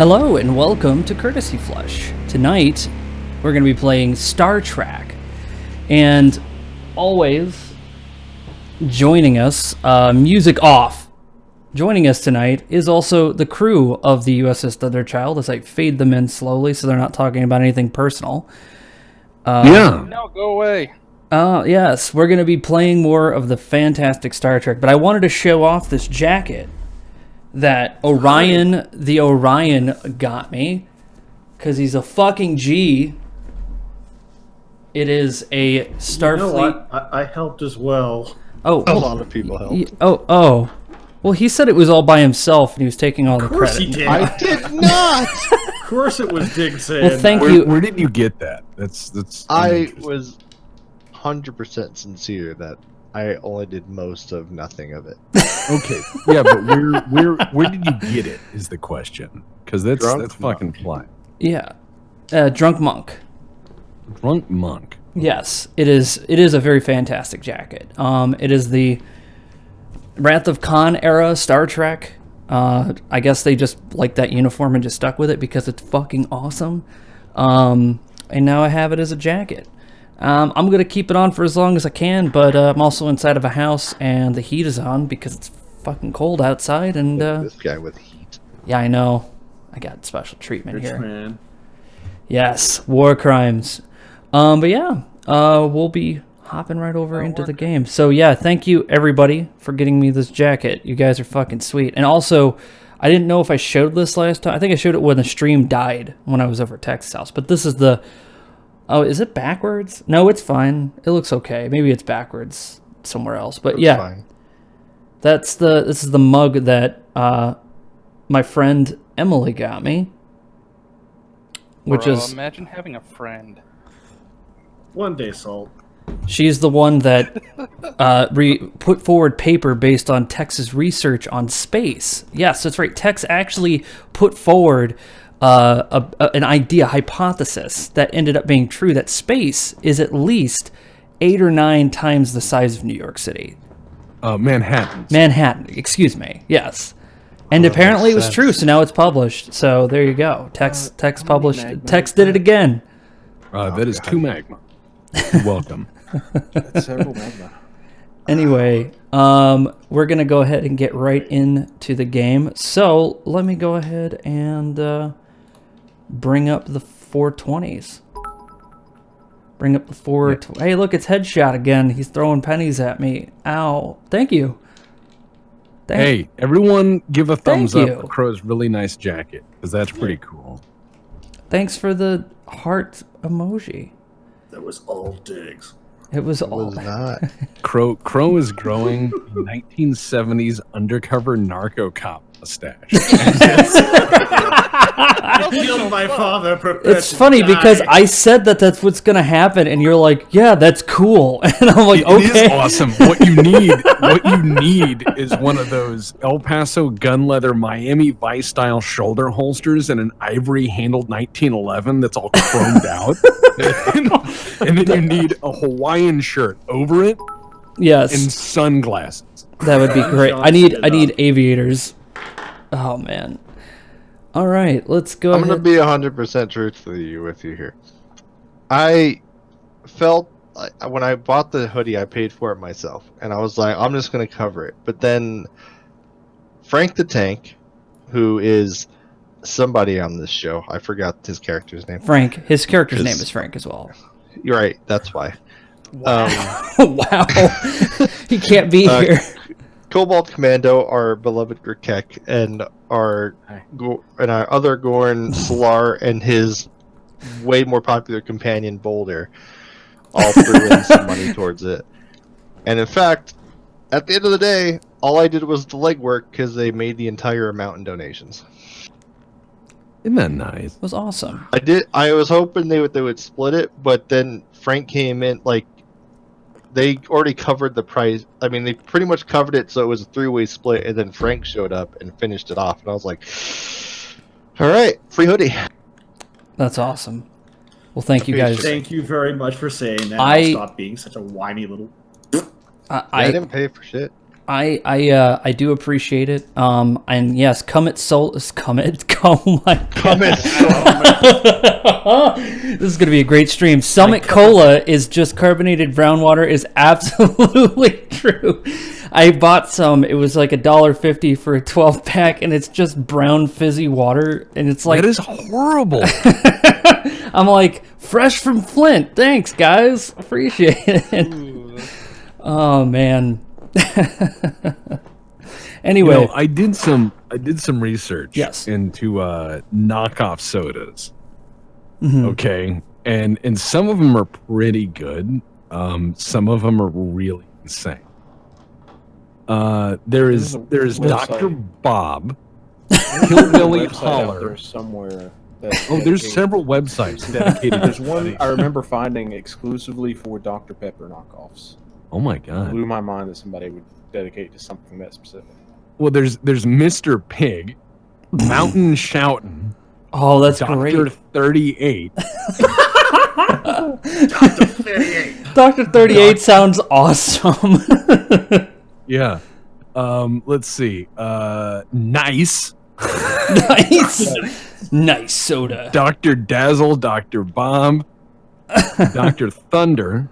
Hello and welcome to Courtesy Flush. Tonight, we're going to be playing Star Trek. And always joining us, music off. Joining us tonight is also the crew of the USS Thunderchild as I fade them in slowly so they're not talking about anything personal. No, go away. Yes, we're going to be playing more of the fantastic Star Trek, but I wanted to show off this jacket that Orion got me, because he's a fucking G. It is a Starfleet... You know what? I helped as well. Oh, A lot of people helped. Oh. Well, he said it was all by himself, and he was taking all the credit. Of course he did. I did not. Of course it was Digson. Well, thank you. Where did you get that? That's. I was 100% sincere that I only did most of nothing of it. Okay, yeah, but where did you get it? Is the question, because that's fucking fly. Yeah, Drunk Monk. Drunk Monk. Yes, it is a very fantastic jacket. It is the Wrath of Khan era Star Trek. I guess they just like that uniform and just stuck with it because it's fucking awesome. And now I have it as a jacket. I'm going to keep it on for as long as I can, but I'm also inside of a house and the heat is on because it's fucking cold outside. And This guy with heat. yeah, I know. I got special treatment Rich here. man. Yes, war crimes. But yeah, we'll be hopping right over into the game. So yeah, thank you everybody for getting me this jacket. You guys are fucking sweet. And also, I didn't know if I showed this last time. I think I showed it when the stream died when I was over at Tex's house. But this is the... Oh, is it backwards? No, it's fine. It looks okay. Maybe it's backwards somewhere else. But yeah, Fine. this is the mug that my friend Emily got me. Which Bro, is... imagine having a friend. One day, Salt. She's the one that put forward paper based on Tex's research on space. Yes, that's right. Tex actually put forward an idea, hypothesis that ended up being true, that space is at least 8 or 9 times the size of New York City. Manhattan, excuse me. Yes. And apparently it was true, so now it's published. So there you go. Tex published. Tex did it again. That is 2 magma. You're welcome. That's several magma. Anyway, we're going to go ahead and get right into the game. So let me go ahead and bring up the 420s. Bring up the 420s. Hey, look, it's Headshot again. He's throwing pennies at me. Ow. Thank you. Hey, everyone give a thumbs Thank up you. for Crow's really nice jacket, because that's pretty cool. Thanks for the heart emoji. That was all Diggs. It was It all... was not. Crow is growing a 1970s undercover narco cop mustache. I killed my father. It's funny because I said that that's what's going to happen, and you're like, yeah, that's cool. And I'm like, okay. It is awesome. What you need is one of those El Paso gun leather Miami Vice style shoulder holsters and an ivory handled 1911 that's all chromed out. And then you need a Hawaiian shirt over it Yes. and sunglasses. That would be great. I need aviators. Oh man. All right, let's go I'm ahead. going to be 100% truthfully with you here. I felt when I bought the hoodie, I paid for it myself, and I was like, I'm just going to cover it. But then Frank the Tank, who is somebody on this show, I forgot his character's name. Frank. His character's name is Frank as well. You're right. That's why. Wow. He can't be here. Cobalt Commando, our beloved Grkek, and our other Gorn, Solar, and his way more popular companion Boulder, all threw in some money towards it. And in fact, at the end of the day, all I did was the legwork because they made the entire amount in donations. Isn't that nice? It was awesome. I was hoping they would split it, but then Frank came in like. They already covered the price. I mean, they pretty much covered it, so it was a 3-way split, and then Frank showed up and finished it off. And I was like, all right, free hoodie. That's awesome. Well, thank you guys. Thank you very much for saying that. I'll stop being such a whiny little... I didn't pay for shit. I do appreciate it. And yes, come at Sol. Come at. Oh my. This is gonna be a great stream. Summit Cola is just carbonated brown water. Is absolutely true. I bought some. It was like $1.50 for a 12-pack, and it's just brown fizzy water, and it's like that is horrible. I'm like, fresh from Flint. Thanks, guys. Appreciate it. Oh man. Anyway, You know, I did some research Yes. into knockoff sodas. Mhm. Okay, and some of them are pretty good. Some of them are really insane. There's Dr. Bob, Hillbilly Holler. There's somewhere. Oh, there's several websites dedicated. There's to one these. I remember finding exclusively for Dr. Pepper knockoffs. Oh my It god. blew my mind that somebody would dedicate to something that specific. Well, there's Mr. Pig, Mountain Shoutin', oh, that's Dr. great. 38. Dr. 38. Dr. 38 sounds awesome. Yeah. Let's see. Nice. Nice soda. Dr. Dazzle, Dr. Bomb, Dr. Thunder.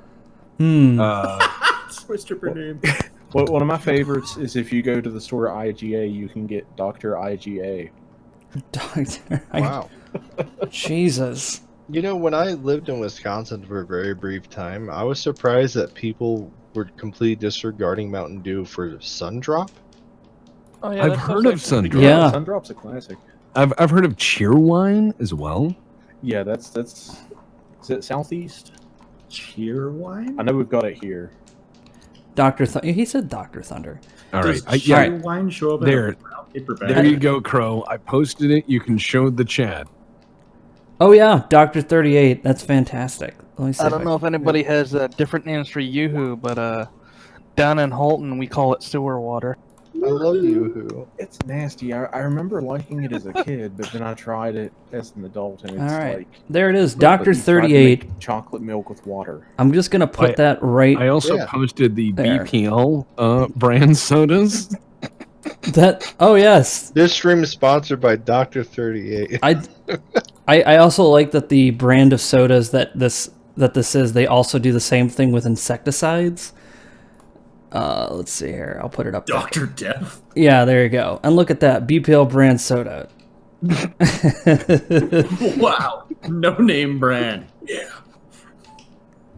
Switched up her name. Well, one of my favorites is if you go to the store IGA, you can get Dr. IGA. Doctor. Wow. Jesus. You know, when I lived in Wisconsin for a very brief time, I was surprised that people were completely disregarding Mountain Dew for Sundrop. Oh, yeah, I've that heard stuff's of actually Sundrop. pretty Yeah. Sundrop's a classic. I've heard of Cheerwine as well. Yeah, that's is it Southeast? Cheerwine? I know we've got it here. He said Dr. Thunder. All right. Does Yeah, Cheerwine show up there. in a brown paper bag? there you go, Crow. I posted it. You can show the chat. Oh yeah, Dr. 38. That's fantastic. Let me see. I don't know if anybody has different names for Yoo-hoo, but down in Holton we call it sewer water. I love Yoo-hoo. It's nasty. I remember liking it as a kid, but then I tried it as an adult, and it's All right. like There it is, like Dr. you tried to 38. make chocolate milk with water. I'm just gonna put that right. I also Yeah. posted the There. BPL brand sodas. That. Oh yes. This stream is sponsored by Dr. 38. I also like that the brand of sodas that this is. They also do the same thing with insecticides. Let's see here. I'll put it up. Dr. Death? Yeah, there you go. And look at that BPL brand soda. Wow. No name brand. Yeah.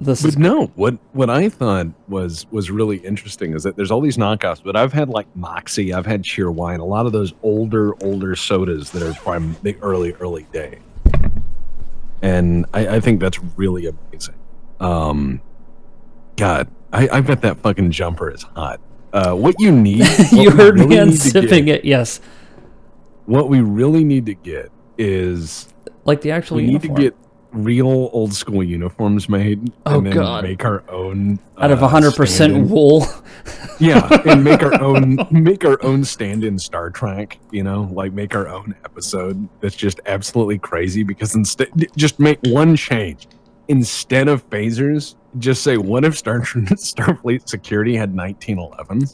This But is no, what I thought was really interesting is that there's all these knockoffs, but I've had like Moxie, I've had Cheerwine, a lot of those older sodas that are from the early day. And I think that's really amazing. God, I bet that fucking jumper is hot. What you need, you heard me unsipping it. Yes, what we really need to get is like the actual we uniform. need to get real old school uniforms made Oh, and then God. make our own Out of 100% stand-in. wool. Yeah, and make our own stand-in Star Trek, you know, like make our own episode that's just absolutely crazy because instead just make one change. Instead of phasers, just say what if Starfleet security had 1911s?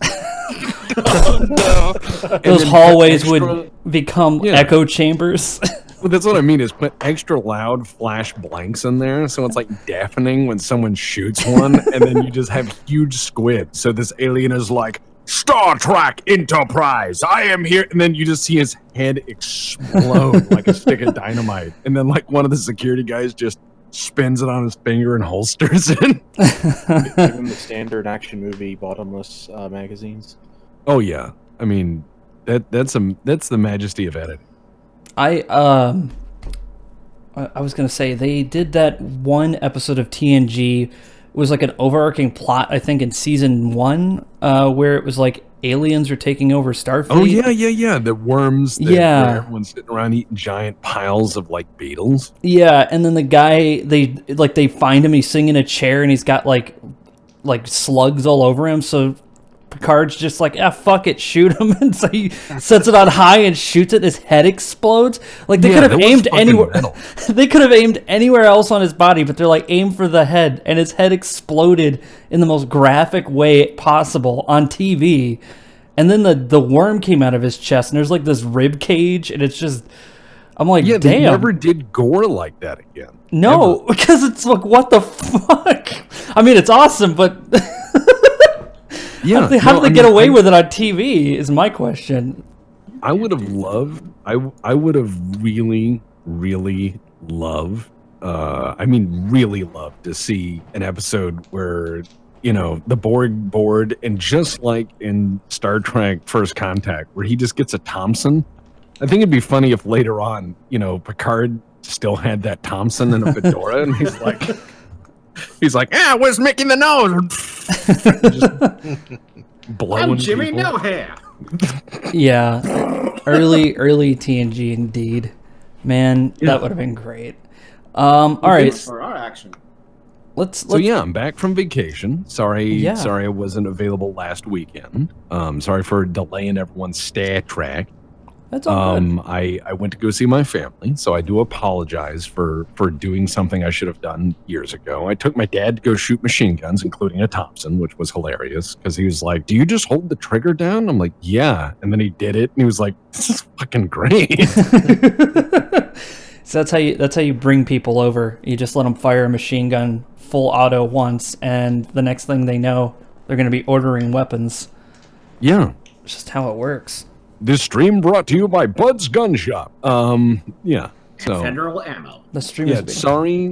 No. Those then hallways put extra- would become Yeah. echo chambers. Well, that's what I mean is put extra loud flash blanks in there so it's like deafening when someone shoots one and then you just have huge squid. So this alien is like, Star Trek Enterprise, I am here. And then you just see his head explode like a stick of dynamite. And then like one of the security guys just spins it on his finger and holsters it. Give them the standard action movie bottomless magazines. Oh yeah. I mean, that's the majesty of editing. I was gonna say they did that one episode of TNG. It was like an overarching plot, I think, in season 1, where it was like aliens are taking over Starfleet. Oh yeah. The worms that Yeah. where everyone's sitting around eating giant piles of like beetles. Yeah, and then the guy they find him. He's sitting in a chair and he's got like slugs all over him. So Picard's just like, fuck it, shoot him, and so he sets it on high and shoots it. His head explodes. Like they could have aimed anywhere. They could have aimed anywhere else on his body, but they're like, aim for the head, and his head exploded in the most graphic way possible on TV. And then the worm came out of his chest, and there's like this rib cage, and it's just, I'm like, Yeah, damn. they never did gore like that again. No, because it's like, what the fuck? I mean, it's awesome, but Yeah, how did they get away with it on TV is my question. I would have loved. I would have really, really loved. Really loved to see an episode where the Borg board, and just like in Star Trek First Contact, where he just gets a Thompson. I think it'd be funny if later on, Picard still had that Thompson and a fedora, and he's like, where's Mickey the Nose? Just blowing I'm Jimmy people. No Hair. Yeah, early TNG indeed. Man, that would have been great. All right, For our action. let's So yeah, I'm back from vacation. Sorry I wasn't available last weekend. Sorry for delaying everyone's Star Trek. That's all good. I went to go see my family, so I do apologize for doing something I should have done years ago. I took my dad to go shoot machine guns, including a Thompson, which was hilarious because he was like, "Do you just hold the trigger down?" I'm like, "Yeah," and then he did it, and he was like, "This is fucking great." So that's how you bring people over. You just let them fire a machine gun full auto once, and the next thing they know, they're going to be ordering weapons. Yeah. It's just how it works. This stream brought to you by Bud's Gun Shop. Yeah. So Federal ammo. The stream yeah, is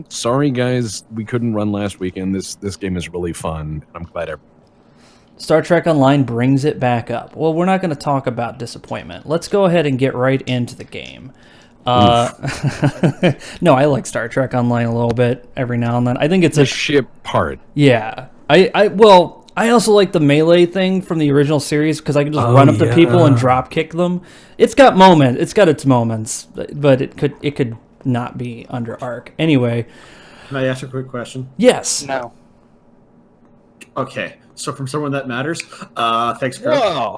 sorry guys, we couldn't run last weekend. This game is really fun. I'm glad Star Trek Online brings it back up. Well, we're not going to talk about disappointment. Let's go ahead and get right into the game. No, I like Star Trek Online a little bit every now and then. I think it's the ship part. Yeah. I also like the melee thing from the original series because I can just run up to people and drop kick them. It's got its moments, but it could not be under Arc. Anyway. Can I ask a quick question? Yes. No. Okay, so from someone that matters, thanks, Kirk. Whoa.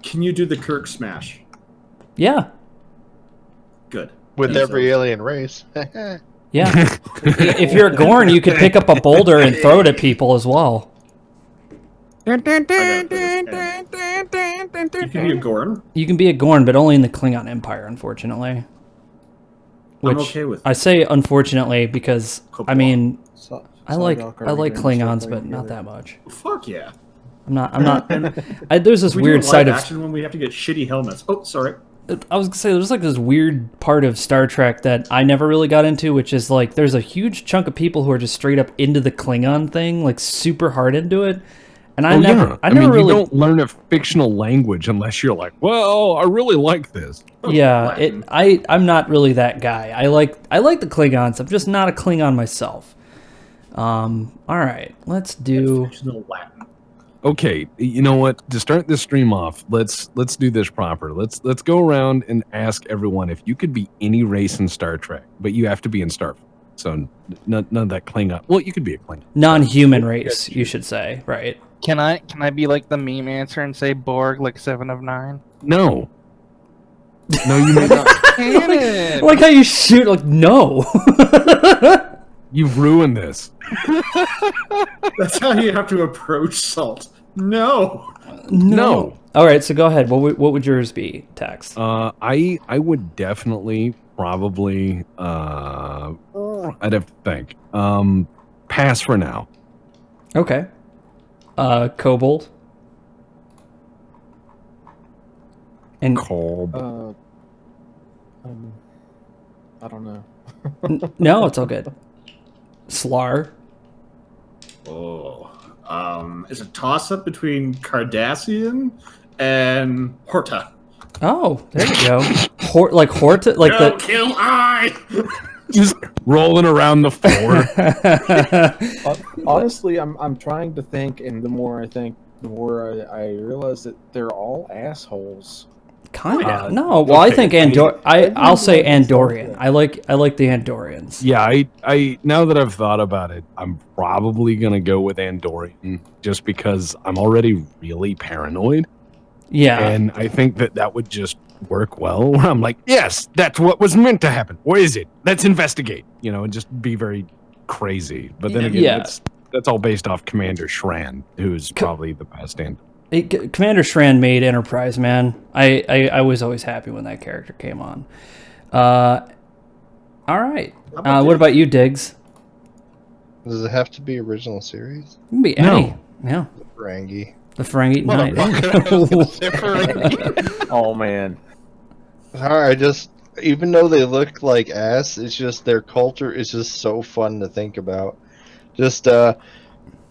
Can you do the Kirk smash? Yeah. Good. With every alien race. Yeah. If you're a Gorn, you could pick up a boulder and throw it at people as well. You can be a Gorn. You can be a Gorn, but only in the Klingon Empire, unfortunately. I'm okay with I say unfortunately because I mean I like Doc, Klingons, but not that much. Fuck yeah. I'm not. There's this We weird do side live of. action when we have to get shitty helmets. Oh, sorry. I was gonna say there's like this weird part of Star Trek that I never really got into, which is like there's a huge chunk of people who are just straight up into the Klingon thing, like super hard into it. And I never really. You don't learn a fictional language unless you're like, well, I really like this. Yeah, Latin. I'm not really that guy. I like the Klingons. I'm just not a Klingon myself. All right, let's do. Fictional Latin. Okay, you know what? To start this stream off, let's do this proper. Let's go around and ask everyone if you could be any race in Star Trek, but you have to be in Starfleet. So none of that Klingon. Well, you could be a Klingon. Non-human race, you should say, right? Can I be like the meme answer and say Borg like 7 of 9? No. No, you may not. I like how you shoot. Like no. You've ruined this. That's how you have to approach salt. No. No. All right, so go ahead. What would yours be, Tex? I would definitely probably I'd have to think. Pass for now. Okay. Kobold. And Cold. I don't know. no, it's all good. Slar. Oh. It's a toss-up between Cardassian and Horta. Oh, there you go. Horta, like No, kill I! Just rolling around the floor. Honestly, I'm trying to think, and the more I think, the more I realize that they're all assholes. Kind of. No. Well, I think I'll say Andorian. I like the Andorians. Yeah, I now that I've thought about it, I'm probably gonna go with Andorian just because I'm already really paranoid. Yeah. And I think that would just work well. Where I'm like, yes, that's what was meant to happen. What is it? Let's investigate. And just be very crazy. But then again, that's all based off Commander Shran, who's probably the best Andorian. Commander Shran made Enterprise, man. I was always happy when that character came on. All right. What about you, Diggs? Does it have to be original series? It can be any. Yeah. Ferengi. The Ferengi Knight. Oh man. Alright, even though they look like ass, it's just their culture is just so fun to think about. Just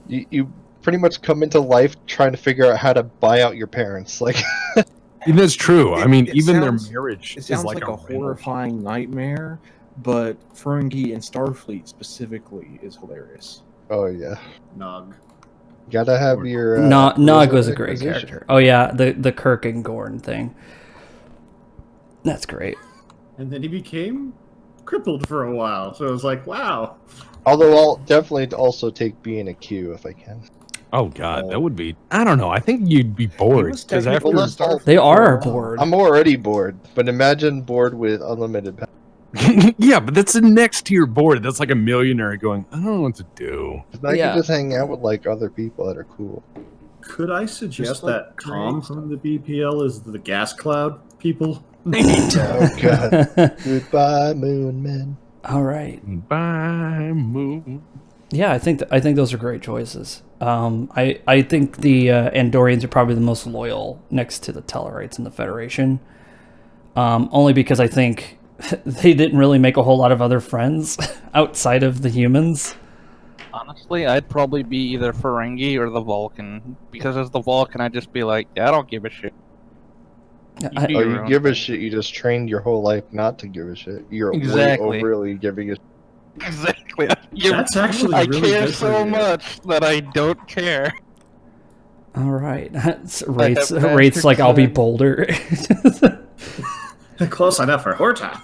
you pretty much come into life trying to figure out how to buy out your parents. Like that's true. I mean, even their sounds- marriage It sounds is like a horrifying nightmare, but Ferengi and Starfleet specifically is hilarious. oh yeah. Nog. Gotta have your Nog was a great Inquisition. character. Oh yeah, the Kirk and Gorn thing. That's great. And then he became crippled for a while. So it was like, wow. Although I'll definitely also take being a Q if I can. Oh god, that would be. I don't know. I think you'd be bored was because after technically Starfleet They for a are while. bored. I'm already bored, but imagine bored with unlimited power. yeah, but that's the next tier board. That's like a millionaire going, I don't know what to do. I Yeah. can just hang out with like other people that are cool. Could I suggest Just like that Calm from the BPL is the gas cloud people? Oh god. Goodbye, Moon Man. All right. Bye, moon. Yeah, I think those are great choices. I think the Andorians are probably the most loyal next to the Tellarites in the Federation. Only because I think they didn't really make a whole lot of other friends outside of the humans. Honestly, I'd probably be either Ferengi or the Vulcan. Because as the Vulcan, I'd just be like, yeah, I don't give a shit. You do Oh, your you own give a thing. shit. You just trained your whole life not to give a shit. You're Exactly. way overly giving a. Exactly. That's actually I really care good for so you. much that I don't care. All right. Rates have rates like I'll be bastard bolder. Close enough for Horta.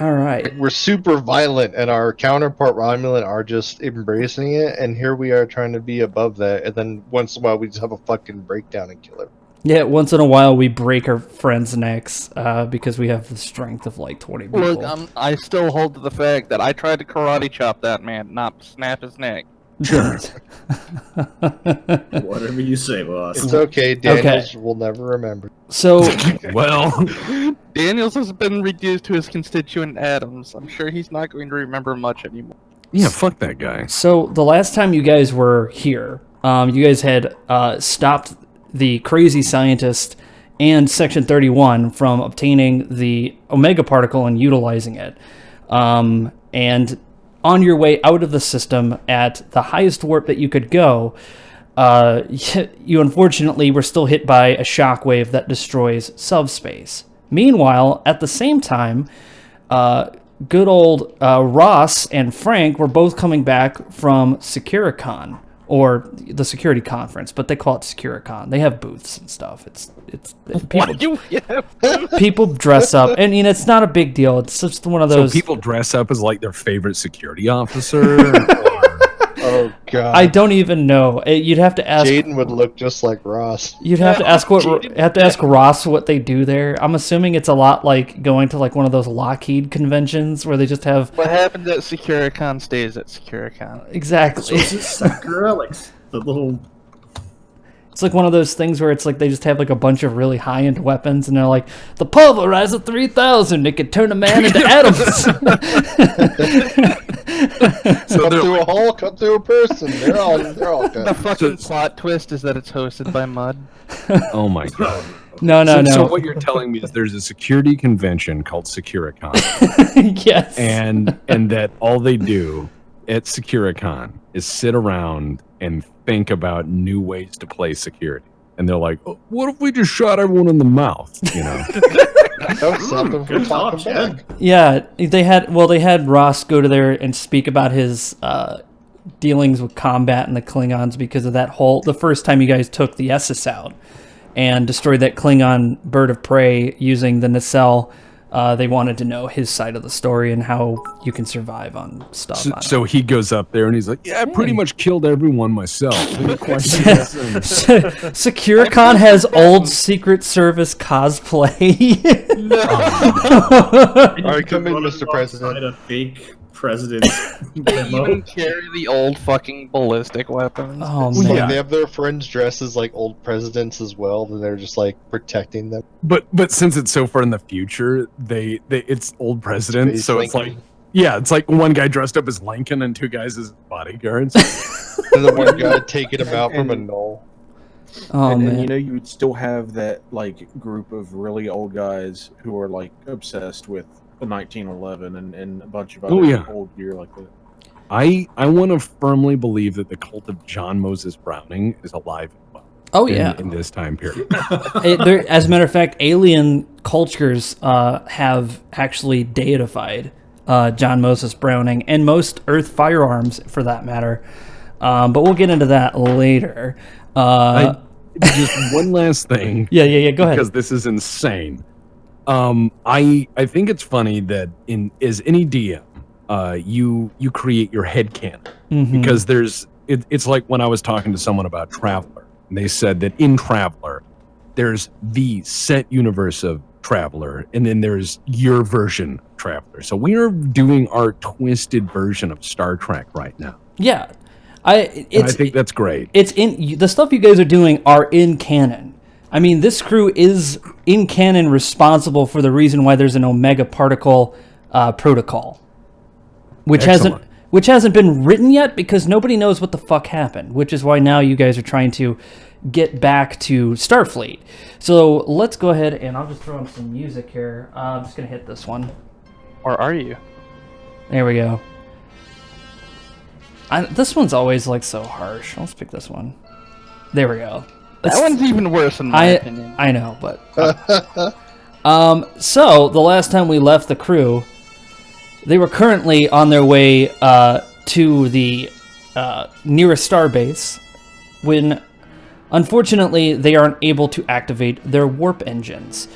All right. We're super violent, and our counterpart Romulan are just embracing it. And here we are trying to be above that, and then once in a while we just have a fucking breakdown and kill it. Yeah, once in a while we break our friends' necks because we have the strength of like 20 people. Look, I still hold to the fact that I tried to karate chop that man, not snap his neck. Sure. Whatever you say, boss. It's okay. Daniels will never remember. So well, Daniels has been reduced to his constituent atoms. I'm sure he's not going to remember much anymore. yeah, fuck that guy. So the last time you guys were here, you guys had stopped the crazy scientist and Section 31 from obtaining the Omega particle and utilizing it. And on your way out of the system at the highest warp that you could go, you unfortunately were still hit by a shockwave that destroys subspace. Meanwhile, at the same time, good old Ross and Frank were both coming back from Securicon, or the security conference, but they call it Securicon. They have booths and stuff. It's people dress up, and it's not a big deal. It's just one of those. So people dress up as like their favorite security officer. Oh god. I don't even know. You'd have to ask. Jaden would look just like Ross. You'd have to ask Ross what they do there. I'm assuming it's a lot like going to like one of those Lockheed conventions where they just have What happens at Securicon stays at Securicon. exactly. So is it Sakura, like the little? It's like one of those things where it's like they just have like a bunch of really high-end weapons, and they're like, the Pulverizer 3000, it could turn a man into atoms. So Cut they're through a like, hole, cut through a person. They're all The good. fucking plot twist is that it's hosted by Mud. oh my god. No. So what you're telling me is there's a security convention called Securicon, Yes. and that all they do at Securicon is sit around and think about new ways to play security. And they're like, oh, what if we just shot everyone in the mouth? You know? Don't stop them from Good talk, talking Chad. back. Yeah, they had Ross go to there and speak about his dealings with combat and the Klingons because of that the first time you guys took the Essus out. and destroyed that Klingon bird of prey using the nacelle. They wanted to know his side of the story and how you can survive on stuff. So he goes up there and he's like, "Yeah, I pretty much killed everyone myself." Securicon has old Secret Service cosplay. All right, come in, Mr. President. A fake president. They even carry the old fucking ballistic weapons. Oh It's like man! they have their friends dressed as like old presidents as well, and they're just like protecting them. But since it's so far in the future, it's old president, Space so it's Lincoln. like, yeah, it's like one guy dressed up as Lincoln and two guys as bodyguards. And the one guy taking him out from a knoll. Oh and man! you know, you would still have that like group of really old guys who are like obsessed with the 1911 and a bunch of other old gear like that. I want to firmly believe that the cult of John Moses Browning is alive and well. Oh yeah! In this time period. As a matter of fact, alien cultures have actually deified John Moses Browning and most Earth firearms, for that matter. But we'll get into that later. Just one last thing. Yeah. Go ahead. Because this is insane. I think it's funny that as any DM, you create your headcanon. Mhm. Because it's like when I was talking to someone about Traveler, and they said that in Traveler, there's the set universe of Traveler, and then there's your version of Traveler. So we are doing our twisted version of Star Trek right now. Yeah, I think that's great. It's in the stuff you guys are doing are in canon. I mean, this crew is in canon responsible for the reason why there's an Omega particle protocol, which Excellent. hasn't been written yet because nobody knows what the fuck happened. Which is why now you guys are trying to get back to Starfleet. So let's go ahead and I'll just throw in some music here. I'm just gonna hit this one. Or are you? There we go. This one's always like so harsh. Let's pick this one. There we go. That one's even worse in my opinion. I know, but so the last time we left the crew, they were currently on their way to the nearest starbase when, unfortunately, they aren't able to activate their warp engines.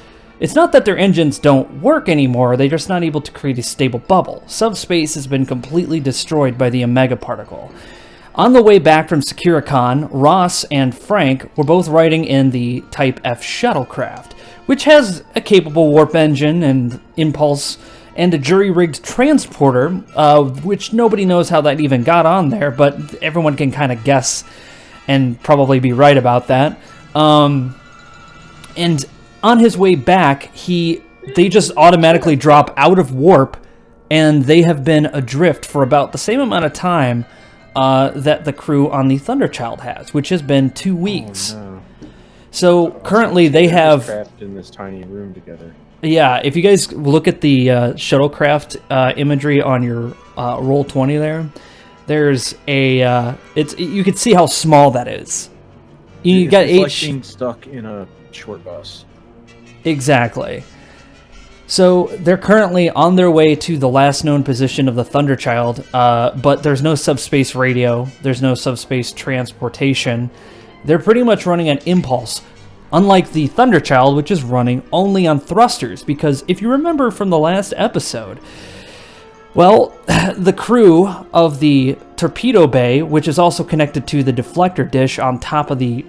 It's not that their engines don't work anymore, they're just not able to create a stable bubble. Subspace has been completely destroyed by the Omega particle. On the way back from Securicon, Ross and Frank were both riding in the Type F shuttlecraft, which has a capable warp engine and impulse and a jury-rigged transporter, which nobody knows how that even got on there, but everyone can kind of guess and probably be right about that. And on his way back, they just automatically drop out of warp, and they have been adrift for about the same amount of time that the crew on the Thunderchild has, which has been 2 weeks. Oh, no. So currently they have trapped in this tiny room together. Yeah, if you guys look at the shuttlecraft imagery on your roll 20 there's a you can see how small that is. You got It's like being stuck in a short bus. Exactly. So they're currently on their way to the last known position of the Thunderchild, but there's no subspace radio, there's no subspace transportation. They're pretty much running on impulse, unlike the Thunderchild, which is running only on thrusters, because if you remember from the last episode, well, the crew of the torpedo bay, which is also connected to the deflector dish on top of the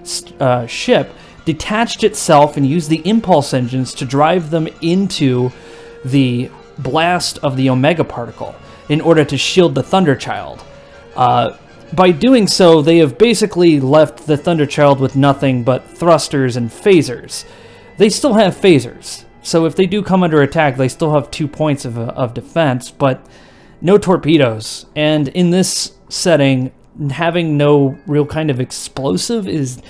ship, detached itself and used the impulse engines to drive them into the blast of the Omega particle in order to shield the Thunderchild. By doing so, they have basically left the Thunderchild with nothing but thrusters and phasers. They still have phasers, so if they do come under attack, they still have 2 points of defense, but no torpedoes. And in this setting, having no real kind of explosive is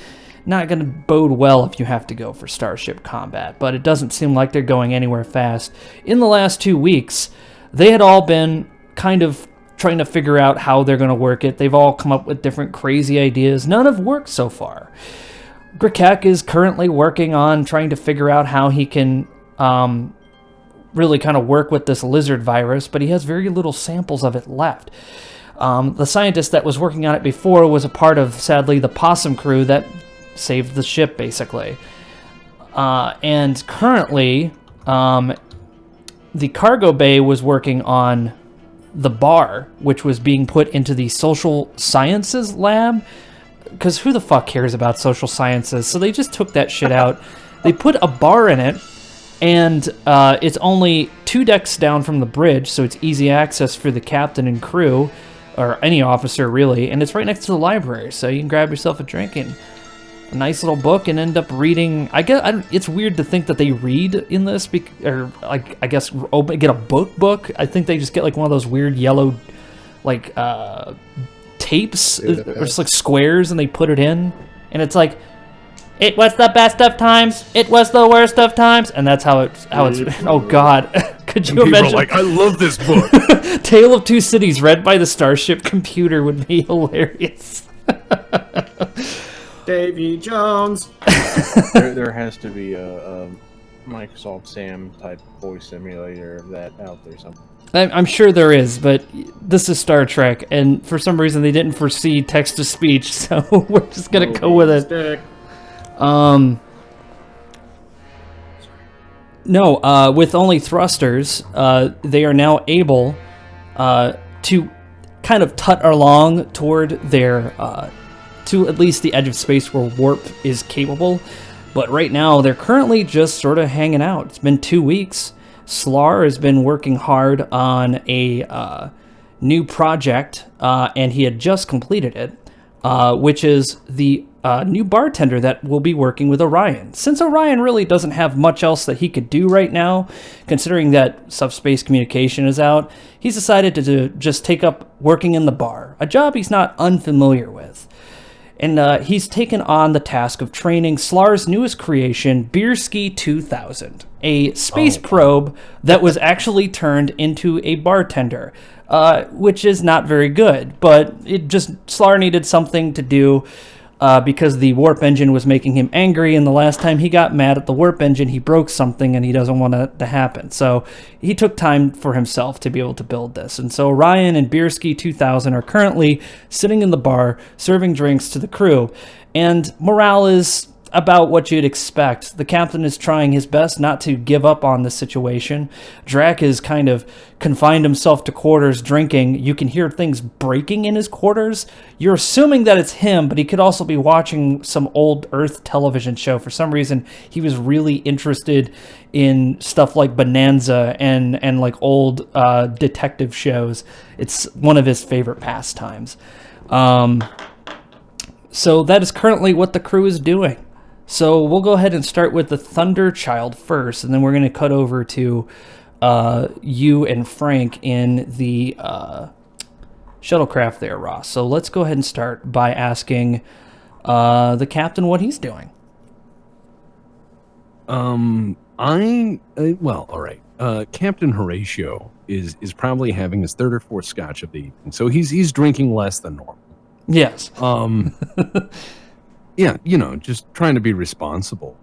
not going to bode well if you have to go for starship combat, but it doesn't seem like they're going anywhere fast. In the last 2 weeks, they had all been kind of trying to figure out how they're going to work it. They've all come up with different crazy ideas. None have worked so far. Grakek is currently working on trying to figure out how he can really kind of work with this lizard virus, but he has very little samples of it left. The scientist that was working on it before was a part of, sadly, the Possum crew that saved the ship, basically. And currently, the cargo bay was working on the bar, which was being put into the social sciences lab. Because who the fuck cares about social sciences? So they just took that shit out. They put a bar in it, and it's only 2 decks down from the bridge, so it's easy access for the captain and crew, or any officer really, and it's right next to the library, so you can grab yourself a drink and a nice little book and end up reading. I guess it's weird to think that they read in this, or like I guess get a book. I think they just get like one of those weird yellow, like tapes, or just like squares, and they put it in, and it's like, it was the best of times, it was the worst of times, and that's how it's. Oh God, could you imagine? Like, I love this book. Tale of Two Cities, read by the Starship Computer, would be hilarious. Davy Jones. There has to be a Microsoft Sam type voice simulator of that out there somewhere. I'm sure there is, but this is Star Trek, and for some reason they didn't foresee text-to-speech, so we're just gonna go with it. Stick. No, with only thrusters, they are now able to kind of tut along toward their, to at least the edge of space where warp is capable. But right now, they're currently just sort of hanging out. It's been 2 weeks. Slar has been working hard on a new project, and he had just completed it, which is the new bartender that will be working with Orion. Since Orion really doesn't have much else that he could do right now, considering that subspace communication is out, he's decided to just take up working in the bar, a job he's not unfamiliar with. And he's taken on the task of training Slar's newest creation, Beerski 2000, a space probe that was actually turned into a bartender, which is not very good, but Slar needed something to do because the warp engine was making him angry, and the last time he got mad at the warp engine, he broke something, and he doesn't want that to happen. So he took time for himself to be able to build this. And so Ryan and Beerski 2000 are currently sitting in the bar, serving drinks to the crew, and morale is about what you'd expect. The captain is trying his best not to give up on the situation. Drac is kind of confined himself to quarters drinking. You can hear things breaking in his quarters. You're assuming that it's him, but he could also be watching some old Earth television show. For some reason, he was really interested in stuff like Bonanza and like old detective shows. It's one of his favorite pastimes. So that is currently what the crew is doing. So we'll go ahead and start with the Thunder Child first, and then we're going to cut over to you and Frank in the shuttlecraft there, Ross. So let's go ahead and start by asking the captain what he's doing. Well, all right. Captain Horatio is probably having his third or fourth scotch of the evening, so he's drinking less than normal. Yes. Yeah, just trying to be responsible.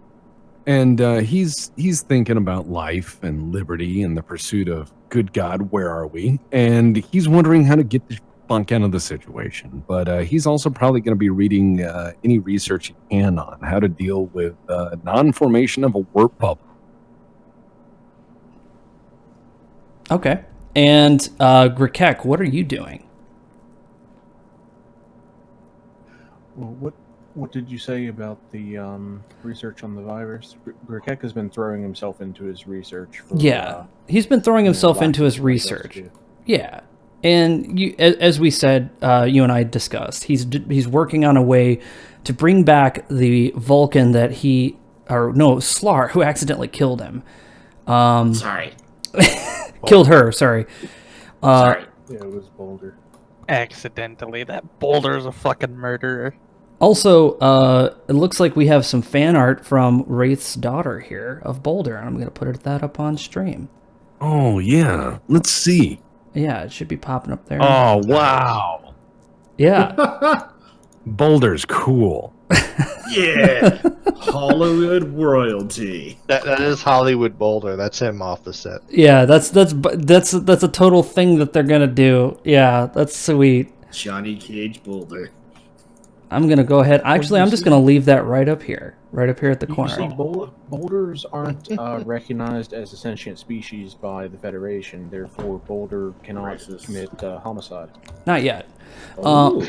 And he's thinking about life and liberty and the pursuit of, good God, where are we? And he's wondering how to get the funk out of the situation. But he's also probably going to be reading any research he can on how to deal with non-formation of a warp bubble. Okay. And Grekek, what are you doing? Well, what did you say about the research on the virus? Grekek has been throwing himself into his research. He's been throwing himself into his research. Yeah, and as we said, you and I discussed, he's working on a way to bring back the Vulcan that Slar, who accidentally killed him. Sorry. Killed her. Sorry. Sorry. Yeah, it was Boulder. Accidentally. That Boulder is a fucking murderer. Also, it looks like we have some fan art from Wraith's daughter here of Boulder, and I'm going to put that up on stream. Oh, yeah. Let's see. Yeah, it should be popping up there. Oh, wow. Yeah. Boulder's cool. Yeah. Hollywood royalty. That is Hollywood Boulder. That's him off the set. Yeah, that's a total thing that they're going to do. Yeah, that's sweet. Johnny Cage Boulder. I'm gonna go ahead. Actually, I'm just gonna leave that right up here at the You corner. see, boulders aren't recognized as a sentient species by the Federation. Therefore, boulder cannot commit homicide. Not yet. Oh.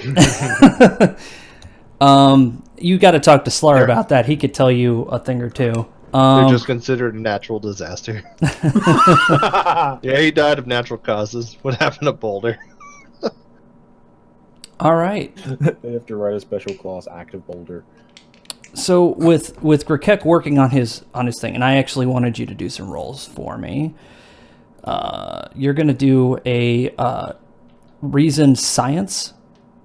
You got to talk to Slar about that. He could tell you a thing or two. They're just considered a natural disaster. Yeah, he died of natural causes. What happened to Boulder? All right. They have to write a special clause, active boulder. So with Grikek working on his thing, and I actually wanted you to do some rolls for me. You're gonna do a reason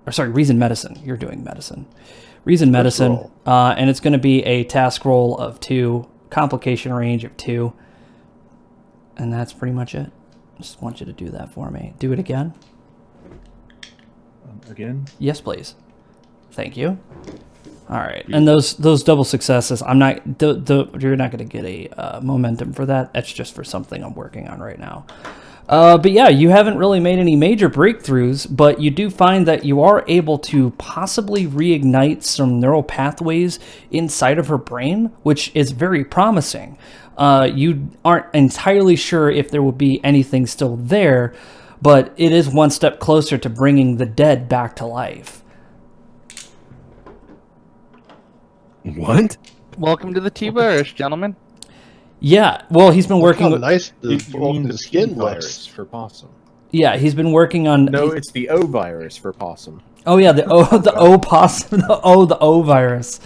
medicine. You're doing medicine. Reason medicine, and it's going to be a task roll of 2, complication range of 2, and that's pretty much it. Just want you to do that for me. Do it again. Again? Yes, please. Thank you. All right, and those double successes. I'm not. You're not going to get a momentum for that. That's just for something I'm working on right now. But yeah, you haven't really made any major breakthroughs, but you do find that you are able to possibly reignite some neural pathways inside of her brain, which is very promising. You aren't entirely sure if there will be anything still there, but it is one step closer to bringing the dead back to life. What? Welcome to the T-virus, gentlemen. Yeah, well, he's been working How with... nice You mean the the skin T looks. virus for possum? Yeah, he's been working on... No, it's the O virus for possum. Oh yeah, the O possum, the O virus.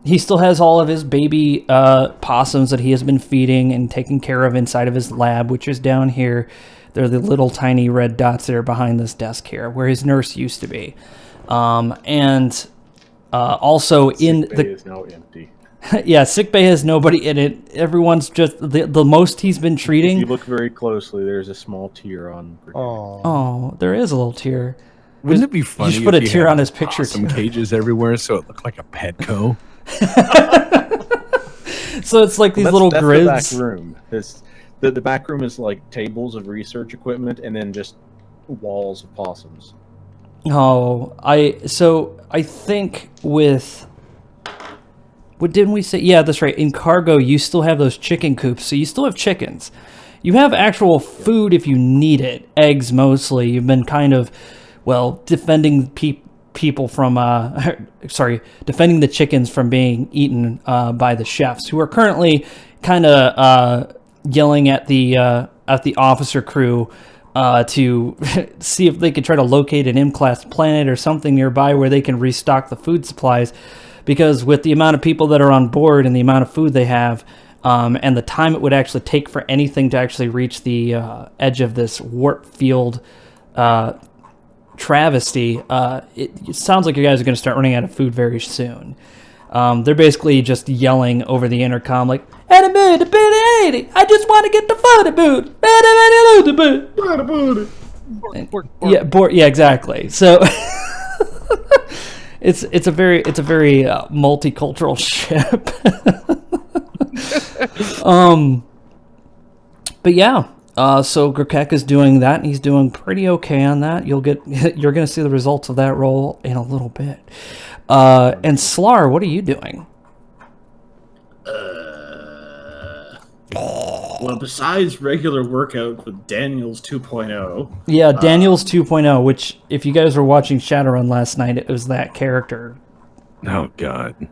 He still has all of his baby possums that he has been feeding and taking care of inside of his lab, which is down here. They're the little tiny red dots that are behind this desk here, where his nurse used to be. Also in Sick bay is now empty. yeah, sickbay has nobody in it. Everyone's just the most he's been treating. If you look very closely, there's a small tear on. Oh, there is a little tear. Wouldn't it be funny? You should put a if he tear had on his picture. Some cages everywhere, so it looked like a Petco. So it's like these little grids. The back room. The back room is like tables of research equipment, and then just walls of possums. Oh, I think with what didn't we say? Yeah, that's right. In cargo, you still have those chicken coops, so you still have chickens. You have actual food if you need it. Eggs mostly. You've been kind of, well, defending people from defending the chickens from being eaten by the chefs, who are currently kind of yelling at the officer crew to see if they could try to locate an M-class planet or something nearby where they can restock the food supplies, because with the amount of people that are on board and the amount of food they have, and the time it would actually take for anything to actually reach the edge of this warp field travesty, it sounds like you guys are going to start running out of food very soon. They're basically just yelling over the intercom like, I just want to get the food. Yeah, exactly. So it's a very multicultural ship. But yeah, so Grikek is doing that, and he's doing pretty okay on that. You're going to see the results of that role in a little bit. And Slar, what are you doing? Well, besides regular workout with Daniels 2.0. Yeah, Daniels 2.0, which, if you guys were watching Shadowrun last night, it was that character. Oh, God.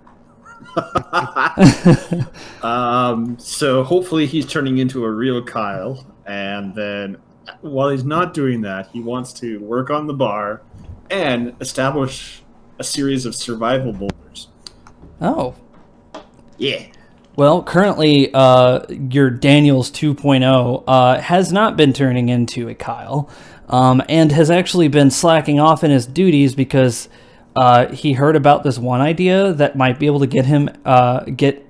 So hopefully he's turning into a real Kyle, and then while he's not doing that, he wants to work on the bar and establish a series of survival boulders. Oh. Yeah. Well, currently, your Daniels 2.0 has not been turning into a Kyle, and has actually been slacking off in his duties because he heard about this one idea that might be able to get him get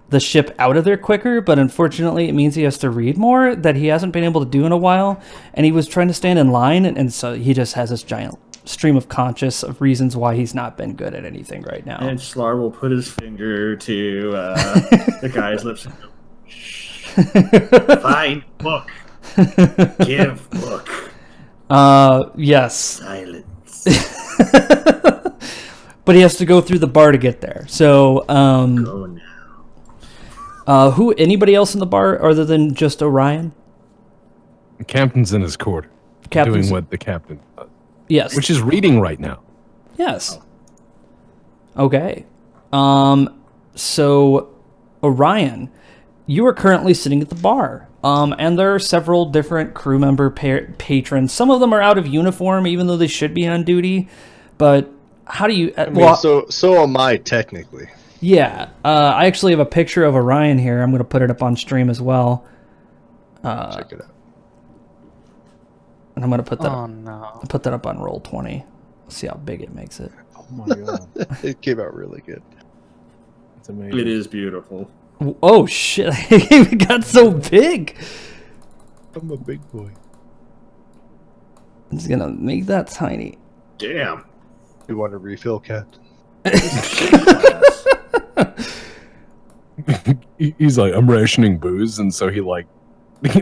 the ship out of there quicker, but unfortunately it means he has to read more that he hasn't been able to do in a while, and he was trying to stand in line, and so he just has this giant stream of conscious of reasons why he's not been good at anything right now. And Schlar will put his finger to the guy's lips and go, shh. Fine, book. Give book. Yes. Silence. but he has to go through the bar to get there. So, Go now. anybody else in the bar other than just Orion? The captain's in his quarter. Captain's- Doing what the captain does. Yes. Which is reading right now. Yes. Okay. So, Orion, you are currently sitting at the bar. And there are several different crew member patrons. Some of them are out of uniform, even though they should be on duty. But how do you... so am I, technically. Yeah. I actually have a picture of Orion here. I'm going to put it up on stream as well. Check it out. And I'm going to put that, put that up on Roll20. See how big it makes it. Oh my god, It came out really good. it's amazing. It is beautiful. Oh, shit. It got so big. I'm a big boy. I'm just going to make that tiny. Damn. You want a refill, Captain? He's like, I'm rationing booze, and so he like,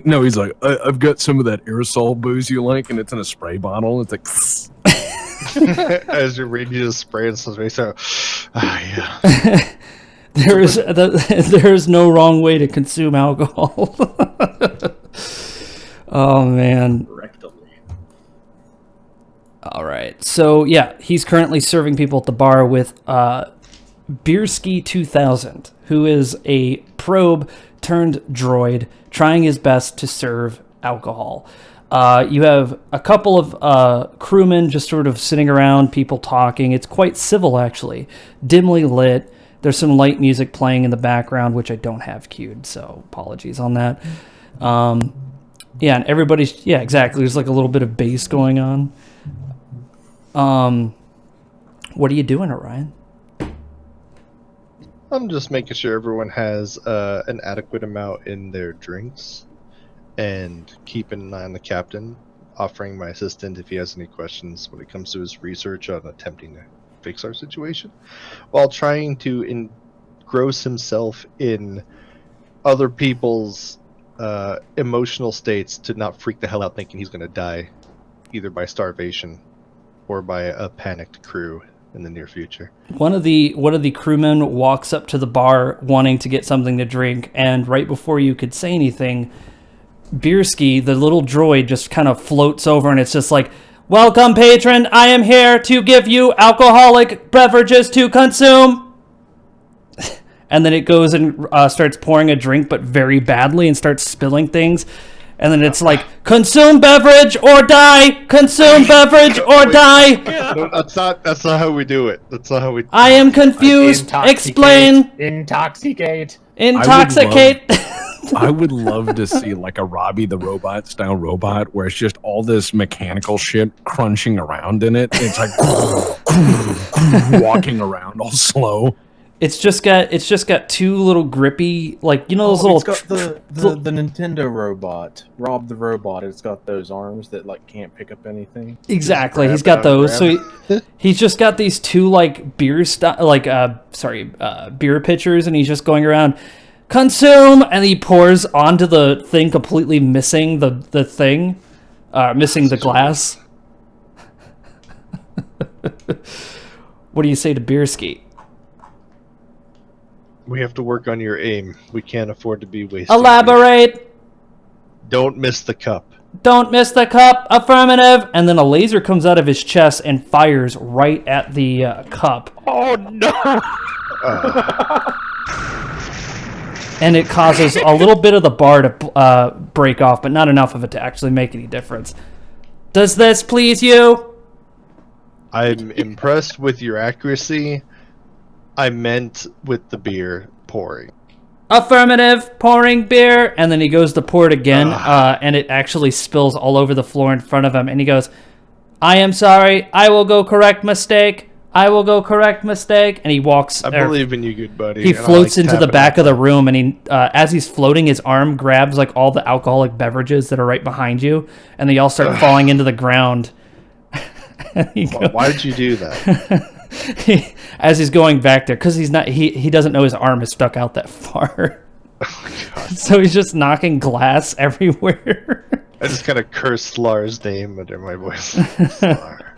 no, he's like, I've got some of that aerosol booze you like, and it's in a spray bottle. It's like, As you're reading, you just spray and stuff. So, yeah. There is no wrong way to consume alcohol. Oh, man. Rectally. All right. So, yeah, he's currently serving people at the bar with Beersky 2000, who is a probe turned droid trying his best to serve alcohol. You have a couple of crewmen just sort of sitting around, people talking. It's quite civil, actually. Dimly lit. There's some light music playing in the background, which I don't have queued, so apologies on that. Yeah, and everybody's... Yeah, exactly. There's like a little bit of bass going on. What are you doing, Orion? I'm just making sure everyone has an adequate amount in their drinks and keeping an eye on the captain, offering my assistant if he has any questions when it comes to his research on attempting to fix our situation, while trying to engross himself in other people's emotional states to not freak the hell out thinking he's going to die either by starvation or by a panicked crew in the near future. One of the crewmen walks up to the bar wanting to get something to drink, and right before you could say anything, Beersky, the little droid, just kind of floats over, and it's just like, "Welcome, patron. I am here to give you alcoholic beverages to consume." And then it goes and starts pouring a drink, but very badly, and starts spilling things. And then it's like, "Consume beverage or die! Consume beverage or die!" No, that's not how we do it. That's not how we... I am confused. Explain. Intoxicate. Intoxicate. I would love to see like a Robbie the Robot style robot where it's just all this mechanical shit crunching around in it. It's like walking around all slow. It's just got two little grippy, like, you know, those little... It's got the Nintendo robot, Rob the Robot. It's got those arms that like can't pick up anything. Exactly, Just he's grab got down and those. So he's just got these two like beer pitchers, and he's just going around, "Consume," and he pours onto the thing, completely missing the thing, missing the glass. What do you say to Beersky? We have to work on your aim. We can't afford to be wasted. Elaborate. Don't miss the cup. Don't miss the cup. Affirmative. And then a laser comes out of his chest and fires right at the cup. Oh no! And it causes a little bit of the bar to break off, but not enough of it to actually make any difference. Does this please you? I'm impressed with your accuracy. I meant with the beer pouring. Affirmative. Pouring beer. And then he goes to pour it again, and it actually spills all over the floor in front of him. And he goes, "I am sorry. I will go correct mistake. I will go correct mistake." And he walks... I believe in you, good buddy. He floats into the back of the room, and he, as he's floating, his arm grabs like all the alcoholic beverages that are right behind you, and they all start falling into the ground. Why did you do that? As he's going back there, because he doesn't know his arm is stuck out that far. Oh, God. So he's just knocking glass everywhere. I just kind of cursed Slar's name under my voice. Slar.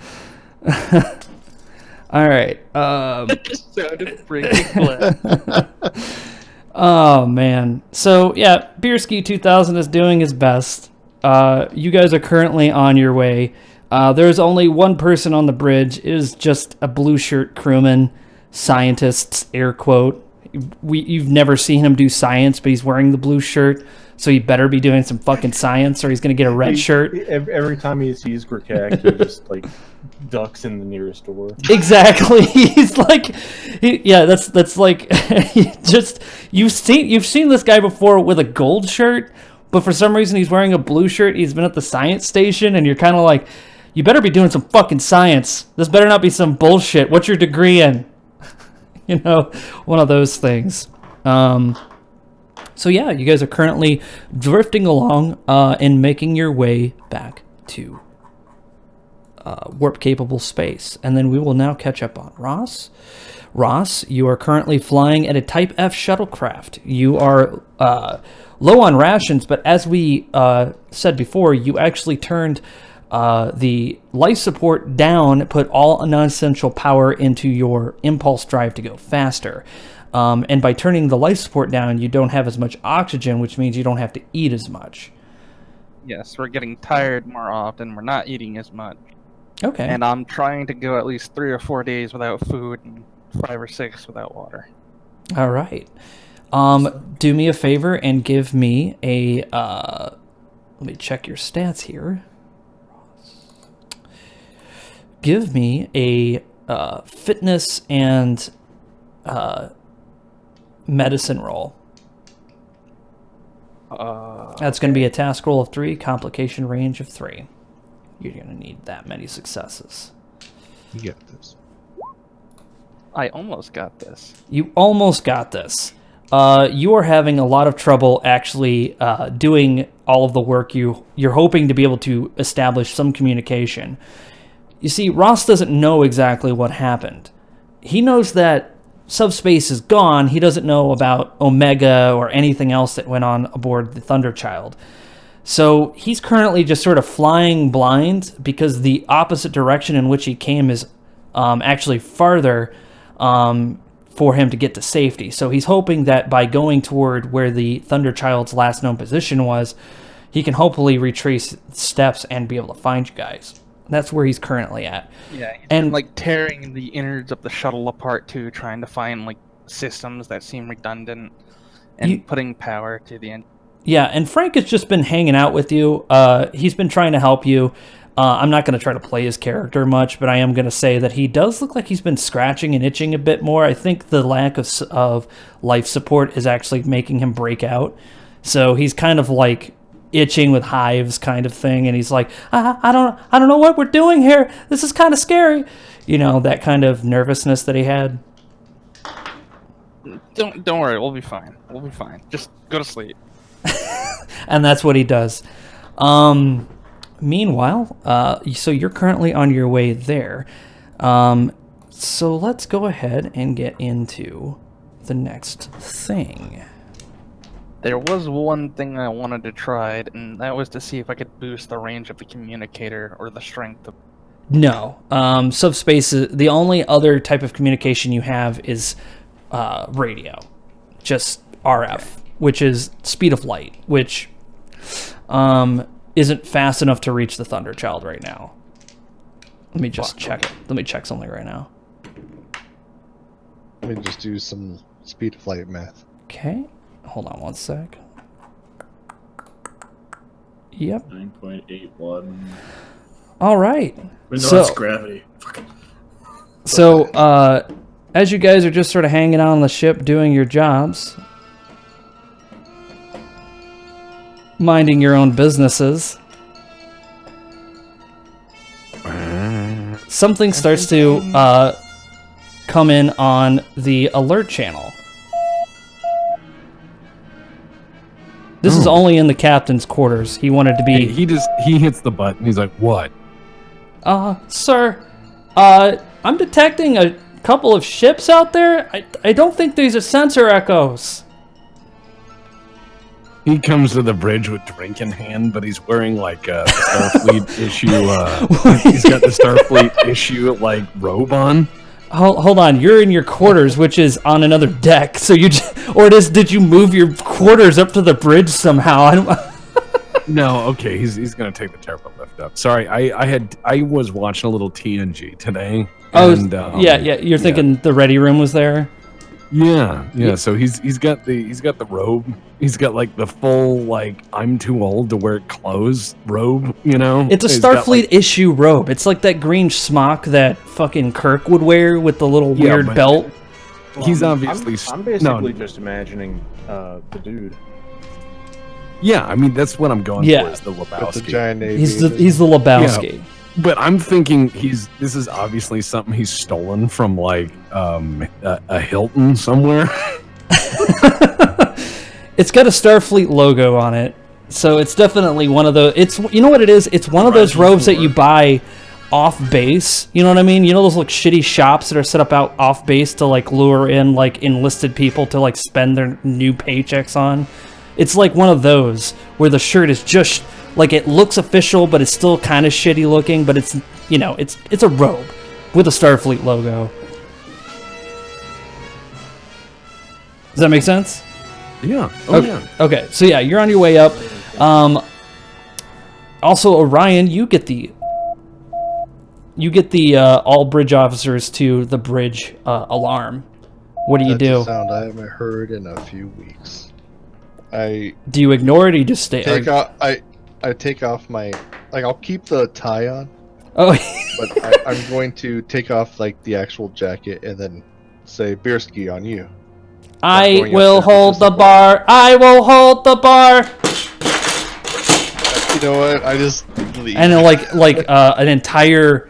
All right. Just sounded freaking glad. Oh man. So yeah, Beerski 2000 is doing his best. You guys are currently on your way. There's only one person on the bridge. It is just a blue shirt crewman, scientists, air quote. You've never seen him do science, but he's wearing the blue shirt, so he better be doing some fucking science, or he's gonna get a red shirt. Every time he sees Grkek, he just like ducks in the nearest door. Exactly. He's like, that's like, you've seen this guy before with a gold shirt, but for some reason he's wearing a blue shirt. He's been at the science station, and you're kind of like, you better be doing some fucking science. This better not be some bullshit. What's your degree in? You know, one of those things. So yeah, you guys are currently drifting along and making your way back to warp-capable space. And then we will now catch up on Ross. Ross, you are currently flying at a Type F shuttlecraft. You are low on rations, but as we said before, you actually turned the life support down, put all non-essential power into your impulse drive to go faster. And by turning the life support down, you don't have as much oxygen, which means you don't have to eat as much. Yes, we're getting tired more often. We're not eating as much. Okay. And I'm trying to go at least 3 or 4 days without food and 5 or 6 without water. All right. Do me a favor and give me a... let me check your stats here. Give me a fitness and medicine roll. That's going to be a task roll of 3, complication range of 3. You're going to need that many successes. You get this. I almost got this. You almost got this. You are having a lot of trouble actually doing all of the work you're hoping to be able to establish some communication. You see, Ross doesn't know exactly what happened. He knows that subspace is gone. He doesn't know about Omega or anything else that went on aboard the Thunderchild. So he's currently just sort of flying blind because the opposite direction in which he came is actually farther for him to get to safety. So he's hoping that by going toward where the Thunderchild's last known position was, he can hopefully retrace steps and be able to find you guys. That's where he's currently at. Yeah, and like tearing the innards of the shuttle apart too, trying to find like systems that seem redundant and putting power to the end. Yeah, and Frank has just been hanging out with you. He's been trying to help you. I'm not going to try to play his character much, but I am going to say that he does look like he's been scratching and itching a bit more. I think the lack of life support is actually making him break out. So he's kind of like itching with hives kind of thing, and he's like, I don't know what we're doing here. This is kind of scary. You know, that kind of nervousness that he had. Don't worry, we'll be fine. We'll be fine. Just go to sleep. And that's what he does. Meanwhile, so you're currently on your way there. So let's go ahead and get into the next thing. There was one thing I wanted to try, and that was to see if I could boost the range of the communicator or the strength of... No. Subspace, the only other type of communication you have is radio. Just RF, which is speed of light, which isn't fast enough to reach the Thunderchild right now. Let me just check. Let me check something right now. Let me just do some speed of light math. Okay. Hold on one sec. Yep. 9.81. All right. But no, it's gravity. So, as you guys are just sort of hanging out on the ship doing your jobs, minding your own businesses, something starts to come in on the alert channel. This is only in the captain's quarters. He wanted to be... He hits the button. He's like, what? Sir, I'm detecting a couple of ships out there. I don't think these are sensor echoes. He comes to the bridge with drink in hand, but he's wearing like a Starfleet issue. He's got the Starfleet issue like robe on. Hold on, you're in your quarters, which is on another deck. So did you move your quarters up to the bridge somehow? I don't. No, okay, he's gonna take the turbo lift up. Sorry, I was watching a little TNG today. And, yeah. You're thinking the ready room was there. Yeah. So he's got the robe. He's got like the full like I'm too old to wear clothes robe. You know, it's a Starfleet issue robe. It's like that green smock that fucking Kirk would wear with the little weird belt. Well, he's obviously. I'm basically just imagining the dude. Yeah, I mean that's what I'm going for. Is the Lebowski? The giant he's the Lebowski. Yeah, but I'm thinking this is obviously something he's stolen from like a Hilton somewhere. It's got a Starfleet logo on it, so it's definitely one of the. It's you know what it is. It's one of those robes that you buy off base. You know what I mean? You know those like shitty shops that are set up out off base to like lure in like enlisted people to like spend their new paychecks on. It's like one of those where the shirt is just like it looks official, but it's still kind of shitty looking. But it's it's a robe with a Starfleet logo. Does that make sense? Yeah. Okay. So yeah, you're on your way up. Also, Orion, you get the all bridge officers to the bridge alarm. What do you do? That's a sound I haven't heard in a few weeks. Do you ignore it or you just stay? I take off my I'll keep the tie on. Oh. But I'm going to take off like the actual jacket and then say Bierski on you. I will hold the bar. I will hold the bar. You know what? I just leave. And then like an entire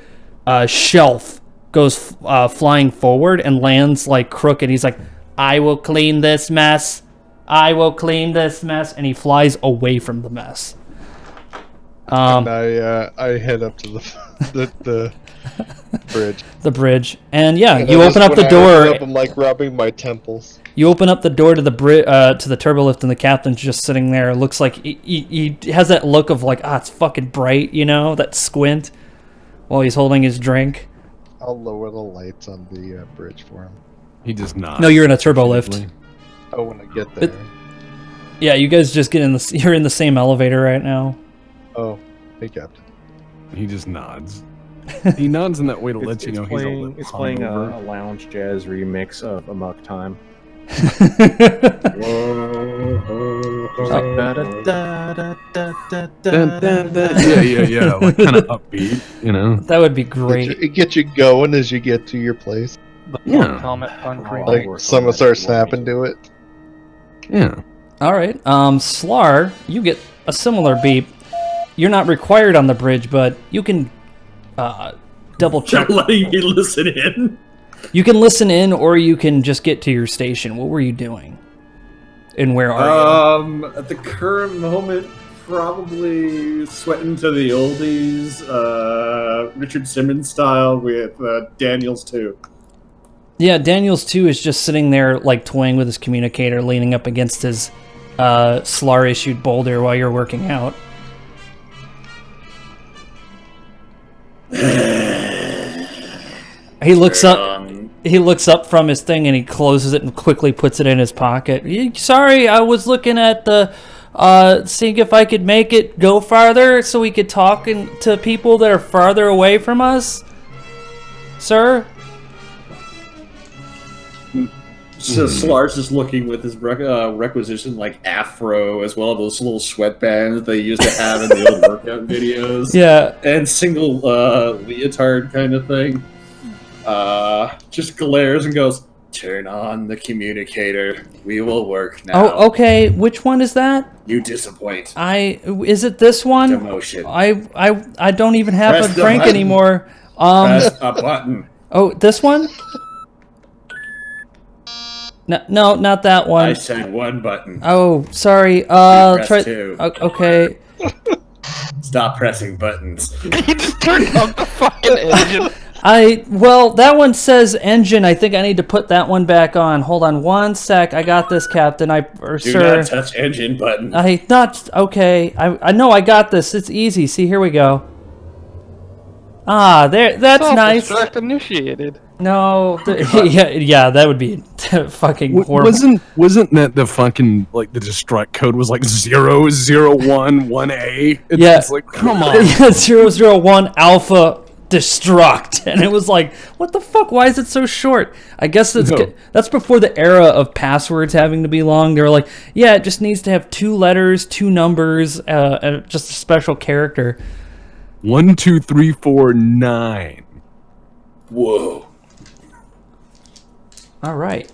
shelf goes flying forward and lands like crooked. He's like, I will clean this mess. I will clean this mess. And he flies away from the mess. And I head up to the bridge. The bridge. And yeah, and you open up the door. I'm like rubbing my temples. You open up the door to the to the turbolift, and the captain's just sitting there. It looks like he has that look of like, it's fucking bright, you know, that squint while he's holding his drink. I'll lower the lights on the bridge for him. He does not. No, you're in a turbolift. Oh, when I get there. Yeah, you guys just get in the. You're in the same elevator right now. Oh, hey, Captain. He just nods. He nods in that way to let you know he's a little It's playing a lounge jazz remix of Amok Time. Yeah, like kind of upbeat, you know. That would be great. It gets you going as you get to your place. Yeah. Helmet punk like someone starts snapping to it. Yeah. All right. Slar, you get a similar beep. You're not required on the bridge, but you can double check. Not letting me listen in. You can listen in, or you can just get to your station. What were you doing? And where are you? At the current moment, probably sweating to the oldies, Richard Simmons style with Daniels 2. Yeah, Daniels 2 is just sitting there, like, toying with his communicator, leaning up against his Slar-issued boulder while you're working out. He looks up. He looks up from his thing and he closes it and quickly puts it in his pocket. Sorry, I was looking at the seeing if I could make it go farther so we could talk to people that are farther away from us, sir. So Slar's just looking with his requisition like afro as well, those little sweatbands they used to have in the old workout videos. Yeah, and single leotard kind of thing. Just glares and goes, "Turn on the communicator. We will work now." Oh, okay. Which one is that? You disappoint. Is it this one? Demotion. I don't even have Press a crank button. anymore. Press a button. Oh, this one? No, not that one. I said one button. Oh, sorry. Press Try. 2. Okay. Stop pressing buttons. You just turned off the fucking engine. Well, that one says engine. I think I need to put that one back on. Hold on one sec. I got this, Captain. Do sir. not touch engine button. Okay. I know I got this. It's easy. See, here we go. There. That's nice. Self-destruct initiated. No, yeah, that would be fucking horrible. Wasn't that the fucking like the destruct code was like 0011A? Yeah. It's like, come on. Yeah, 001 Alpha Destruct, and it was like, what the fuck? Why is it so short? I guess that's before the era of passwords having to be long. They were like, yeah, it just needs to have 2 letters, 2 numbers, and just a special character. 1, 2, 3, 4, 9. Whoa. All right.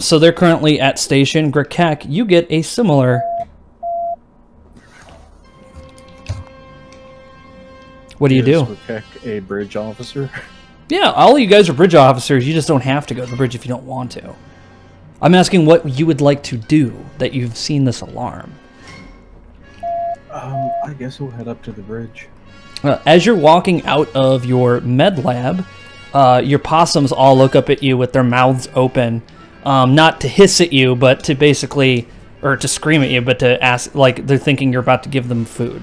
So they're currently at station. Grakek, you get a similar. What do you do? Grakek a bridge officer? Yeah, all of you guys are bridge officers. You just don't have to go to the bridge if you don't want to. I'm asking what you would like to do that you've seen this alarm. I guess we'll head up to the bridge. As you're walking out of your med lab, your possums all look up at you with their mouths open, not to hiss at you, but to basically, or to scream at you, but to ask, like they're thinking you're about to give them food.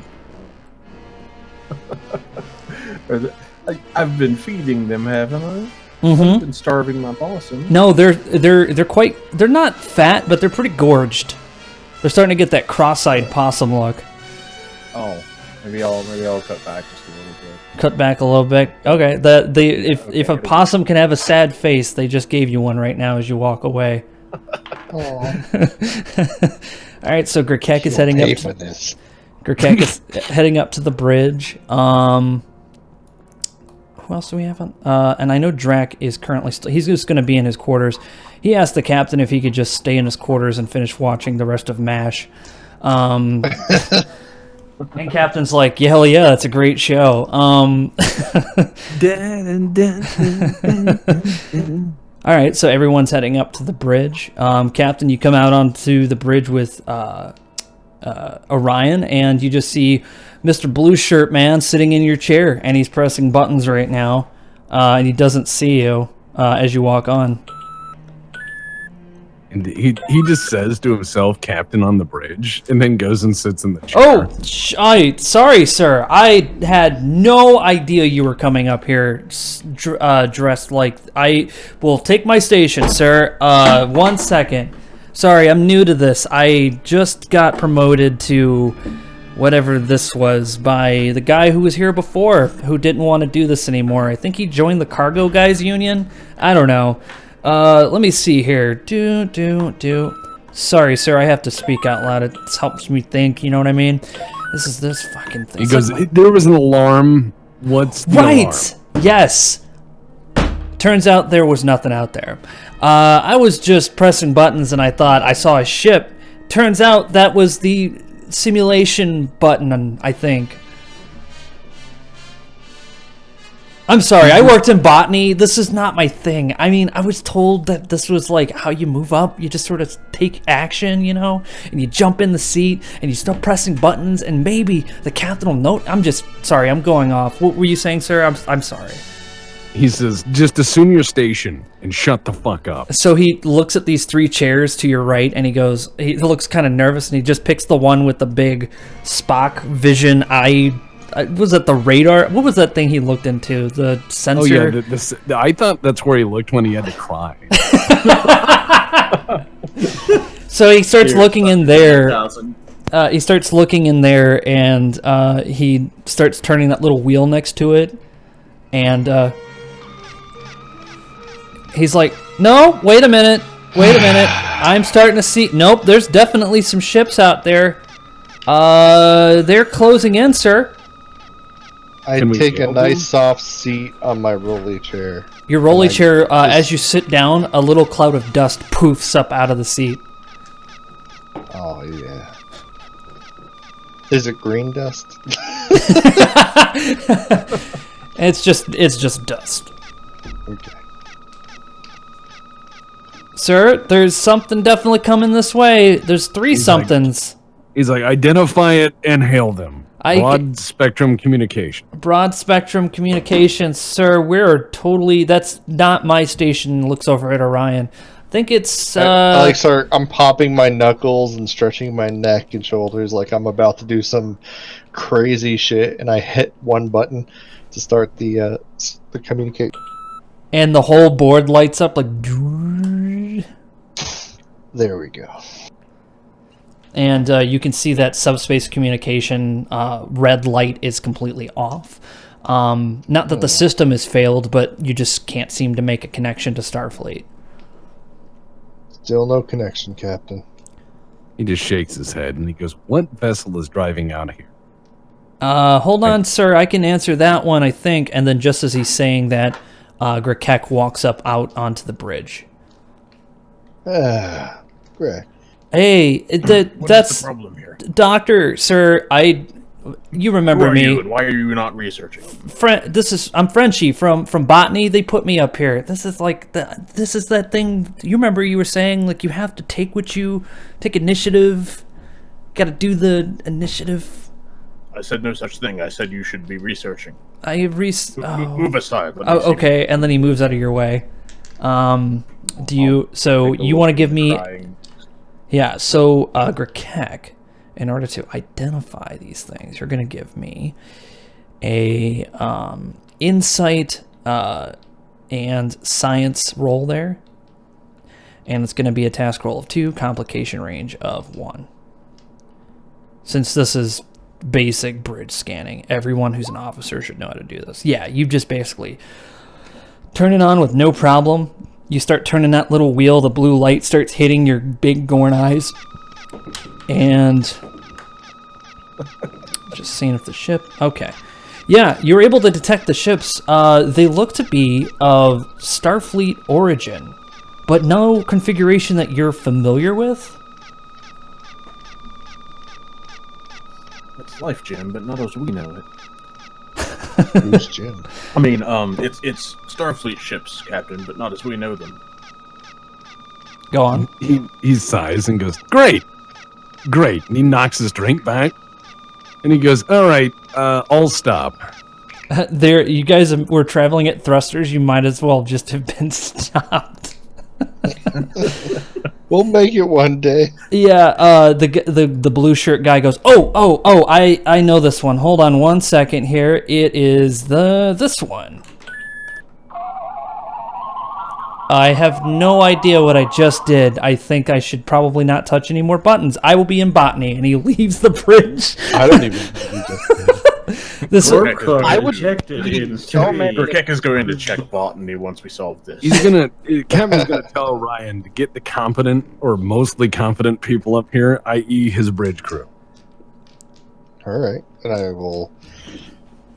I've been feeding them, haven't I? Mm-hmm. I've been starving my possum. No, they're not fat, but they're pretty gorged. They're starting to get that cross-eyed possum look. Oh, maybe I'll cut back just a little bit. Cut back a little bit. Okay. If a possum can have a sad face, they just gave you one right now as you walk away. All right. So Grakek is heading up for this. Grakek is heading up to the bridge. Who else do we have on? And I know Drac is currently he's just going to be in his quarters. He asked the captain if he could just stay in his quarters and finish watching the rest of MASH. And Captain's like, yeah, hell yeah, that's a great show. All right, so everyone's heading up to the bridge. Captain, you come out onto the bridge with Orion, and you just see Mr. Blue Shirt Man sitting in your chair, and he's pressing buttons right now, and he doesn't see you as you walk on. And he just says to himself, "Captain on the bridge," and then goes and sits in the chair. Oh, sorry, sir. I had no idea you were coming up here dressed like... I will take my station, sir. 1 second. Sorry, I'm new to this. I just got promoted to whatever this was by the guy who was here before, who didn't want to do this anymore. I think he joined the Cargo Guys Union. I don't know. Let me see here. Sorry, sir, I have to speak out loud. It helps me think, you know what I mean? This fucking thing. He goes, there was an alarm. What's the alarm? Yes. Turns out there was nothing out there. I was just pressing buttons and I thought I saw a ship. Turns out that was the simulation button, I think. I'm sorry, I worked in botany. This is not my thing. I mean, I was told that this was like how you move up. You just sort of take action, you know? And you jump in the seat and you start pressing buttons and maybe the captain will note. I'm just sorry, I'm going off. What were you saying, sir? I'm sorry. He says, just assume your station and shut the fuck up. So he looks at these 3 chairs to your right and he looks kind of nervous and he just picks the one with the big Spock vision eye. Was that the radar? What was that thing he looked into? The sensor? Oh, yeah. I thought that's where he looked when he had to cry. So he starts looking in there. He starts looking in there, and he starts turning that little wheel next to it. And he's like, no, wait a minute. I'm starting to see... Nope, there's definitely some ships out there. They're closing in, sir. I take a nice soft seat on my rolly chair. Your rolly chair, as you sit down, a little cloud of dust poofs up out of the seat. Oh, yeah. Is it green dust? It's just dust. Okay. Sir, there's something definitely coming this way. There's 3 somethings. He's like, identify it and hail them. Broad spectrum communication. Broad spectrum communications, sir. We're totally... That's not my station. Looks over at Orion. I think it's... sir, I'm popping my knuckles and stretching my neck and shoulders like I'm about to do some crazy shit, and I hit one button to start the communication. and the whole board lights up like. There we go. And you can see that subspace communication red light is completely off. Not that the system has failed, but you just can't seem to make a connection to Starfleet. Still no connection, Captain. He just shakes his head and he goes, "What vessel is driving out of here?" Hold on, sir. I can answer that one, I think. And then just as he's saying that, Grakek walks up out onto the bridge. Greg. Hey, that's the problem here? Doctor, sir. You remember Who are me? you and why are you not researching? I'm Frenchie from botany. They put me up here. This is that thing. You remember you were saying like you have to take initiative. Got to do the initiative. I said no such thing. I said you should be researching. Move aside. Oh, okay. And then he moves out of your way. Do you? So you want to give me? Crying. Yeah. So Grakek, in order to identify these things, you're going to give me a insight and science roll there, and it's going to be a task roll of 2, complication range of 1. Since this is basic bridge scanning, everyone who's an officer should know how to do this. Yeah, you just basically turn it on with no problem. You start turning that little wheel, the blue light starts hitting your big Gorn eyes, and just seeing if the ship... Okay. Yeah, you're able to detect the ships. They look to be of Starfleet origin, but no configuration that you're familiar with. It's life, Jim, but not as we know it. Who's Jim? I mean, it's Starfleet ships, Captain, but not as we know them. Go on. He sighs and goes, "Great, great." And he knocks his drink back, and he goes, "All right, I'll stop." There, you guys were traveling at thrusters. You might as well just have been stopped. We'll make it one day. Yeah, the blue shirt guy goes, oh, I know this one. Hold on one second here. It is this one. I have no idea what I just did. I think I should probably not touch any more buttons. I will be in botany, and he leaves the bridge. I don't even know you just did. I would check it in. Grakek is going to check botany once we solve this. Kevin's gonna tell Ryan to get the competent or mostly competent people up here, i.e. his bridge crew. All right, and I will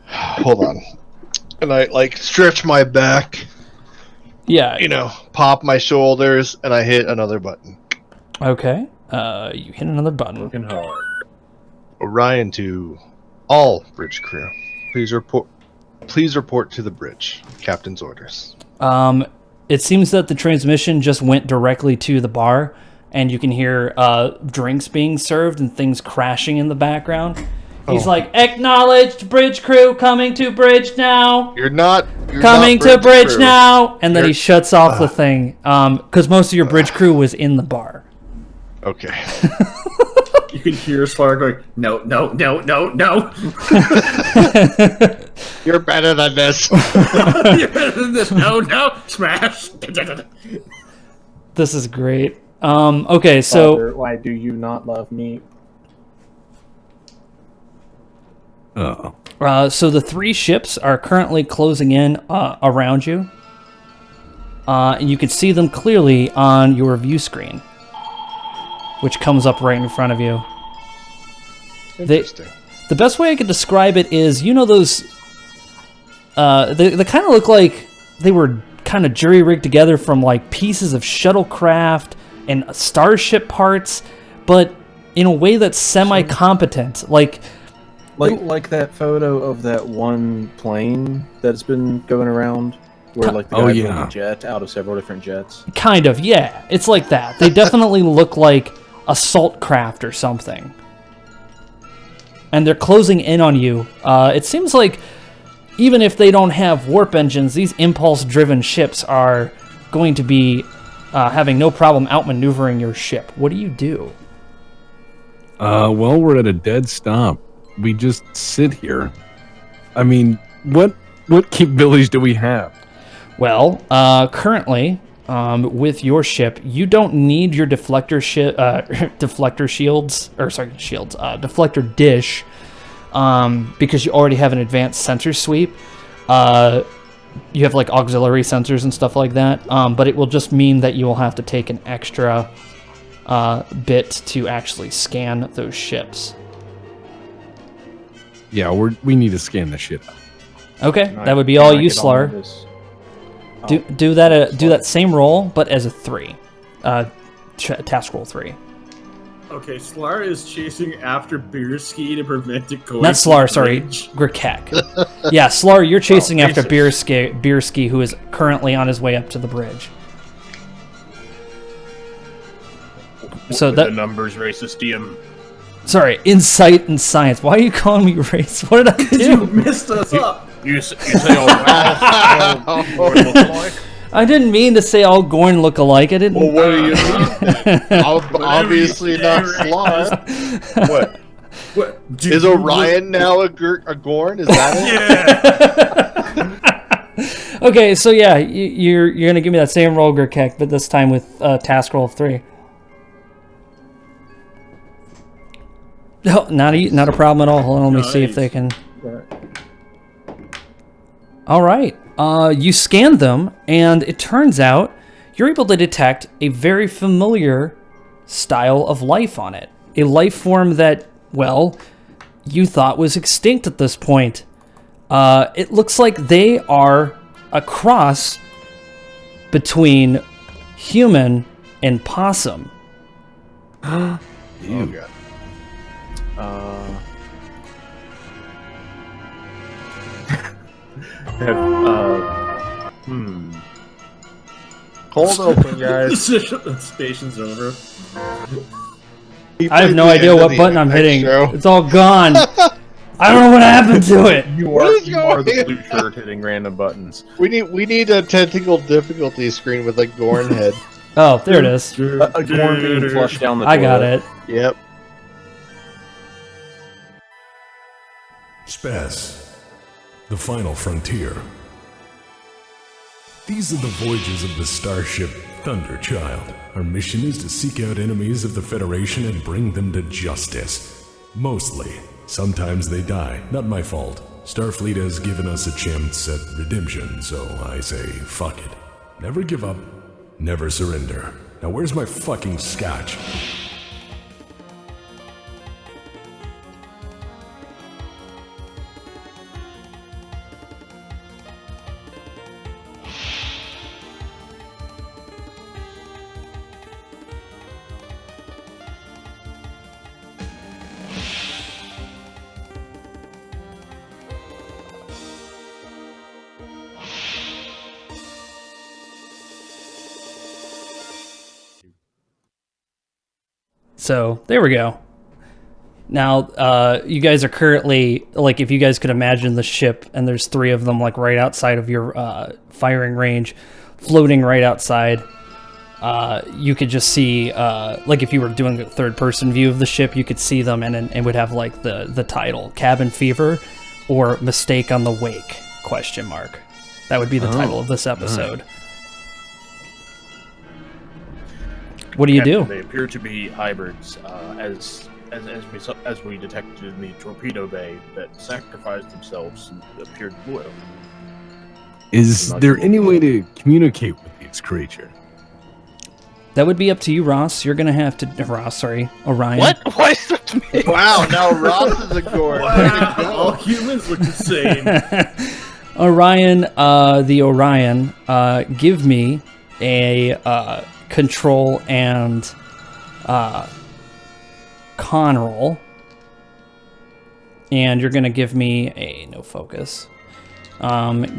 hold on, and I stretch my back. Yeah. Pop my shoulders, and I hit another button. Okay. You hit another button. Working hard. Orion to all bridge crew. Please report to the bridge. Captain's orders. It seems that the transmission just went directly to the bar, and you can hear drinks being served and things crashing in the background. He's like, "Acknowledged, bridge crew coming to bridge now. You're not coming to bridge crew. now." And then he shuts off the thing because most of your bridge crew was in the bar. Okay. You can hear Slar going, no. You're better than this. You're better than this. No, smash. This is great. Okay, so Father, why do you not love me? Oh. So the 3 ships are currently closing in around you. And you can see them clearly on your view screen, which comes up right in front of you. Interesting. The best way I could describe it is, those... They kind of look like they were kind of jury-rigged together from, like, pieces of shuttlecraft and starship parts, but in a way that's semi-competent. Like that photo of that one plane that's been going around, where like the guy blew a jet out of several different jets. Kind of, yeah. It's like that. They definitely look like assault craft or something. And they're closing in on you. It seems like even if they don't have warp engines, these impulse-driven ships are going to be having no problem outmaneuvering your ship. What do you do? Well, we're at a dead stop. We just sit here. I mean, what capabilities do we have? Well, currently, with your ship, you don't need your deflector deflector dish, because you already have an advanced sensor sweep. You have like auxiliary sensors and stuff like that, but it will just mean that you will have to take an extra bit to actually scan those ships. Yeah, we need to scan the shit out. Okay, that would be all you, Slar. Do that same roll, but as a 3. Task roll 3. Okay, Slar is chasing after Beerski to prevent it going. Not Slar, sorry, Grikek. Yeah, Slar, you're chasing after Beerski, who is currently on his way up to the bridge. So the numbers racist DM. Sorry, insight and science. Why are you calling me race? What did I do? You messed us up. You say I didn't mean to say all Gorn look alike. I didn't. Well, what do you mean? Obviously not Slar. What? Is Orion now a Gorn? Is that it? Yeah. Okay, so yeah, you're gonna give me that same roll, Grikek, but this time with task roll of 3. No, not a problem at all. Hold on, let me see if they can. All right. You scanned them, and it turns out you're able to detect a very familiar style of life on it. A life form that, well, you thought was extinct at this point. It looks like they are a cross between human and possum. Oh, God. Hold open, guys. The station's over. I have no idea what button I'm hitting. It's all gone. I don't know what happened to it. You are the blue shirt hitting random buttons. We need a technical difficulty screen with like Gorn head. Oh, there it is. A corn being flushed down the I toilet. got it. Yep. Spaz, the final frontier. These are the voyages of the starship Thunderchild. Our mission is to seek out enemies of the Federation and bring them to justice. Mostly. Sometimes they die. Not my fault. Starfleet has given us a chance at redemption, so I say, fuck it. Never give up. Never surrender. Now where's my fucking scotch? So there we go. Now, you guys are currently, like, if you guys could imagine the ship, and there's 3 of them, like, right outside of your firing range, floating right outside. You could just see, like, if you were doing a third-person view of the ship, you could see them, and it would have, like, the title, Cabin Fever, or Mistake on the Wake, ? That would be the title of this episode. Right. What do you do? They appear to be hybrids, as we detected in the torpedo bay that sacrificed themselves and appeared loyal. Is there any way to communicate with these creatures? That would be up to you, Ross. You're gonna have to Orion. What? Why is it to me? Wow, now Ross is a Gorn. Wow. All humans look the same. Orion, the Orion, give me a control and con roll, and you're gonna give me a no focus.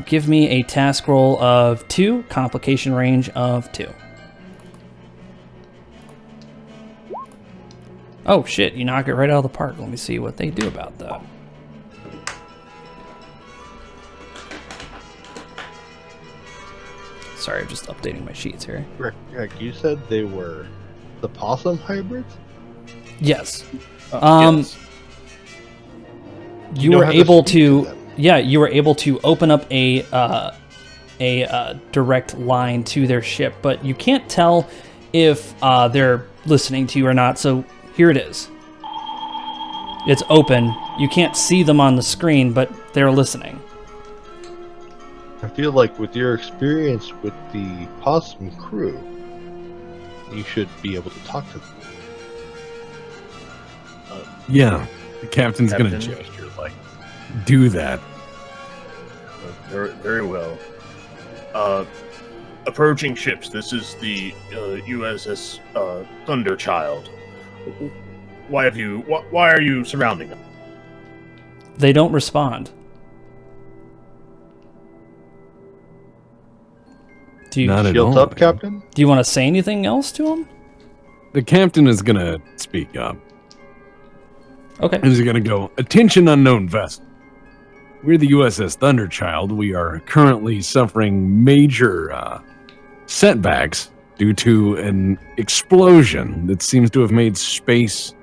Give me a task roll of 2, complication range of 2. Oh shit, you knock it right out of the park. Let me see what they do about that. Sorry, I'm just updating my sheets here. Rick, you said they were the possum hybrids? Yes. Yes. You were able to, yeah, you were able to open up a a direct line to their ship, but you can't tell if they're listening to you or not. So here it is. It's open. You can't see them on the screen, but they're listening. I feel like with your experience with the Possum crew, you should be able to talk to them. Yeah, the captain's going to gesture, like, do that. Very, very well. Approaching ships. This is the USS Thunderchild. Why are you surrounding them? They don't respond. Do you, Not at Shield all. up, Captain? do you want to say anything else to them? The captain is going to speak up. Okay. He's going to go, attention unknown vessel. We're the USS Thunderchild. We are currently suffering major setbacks due to an explosion that seems to have made space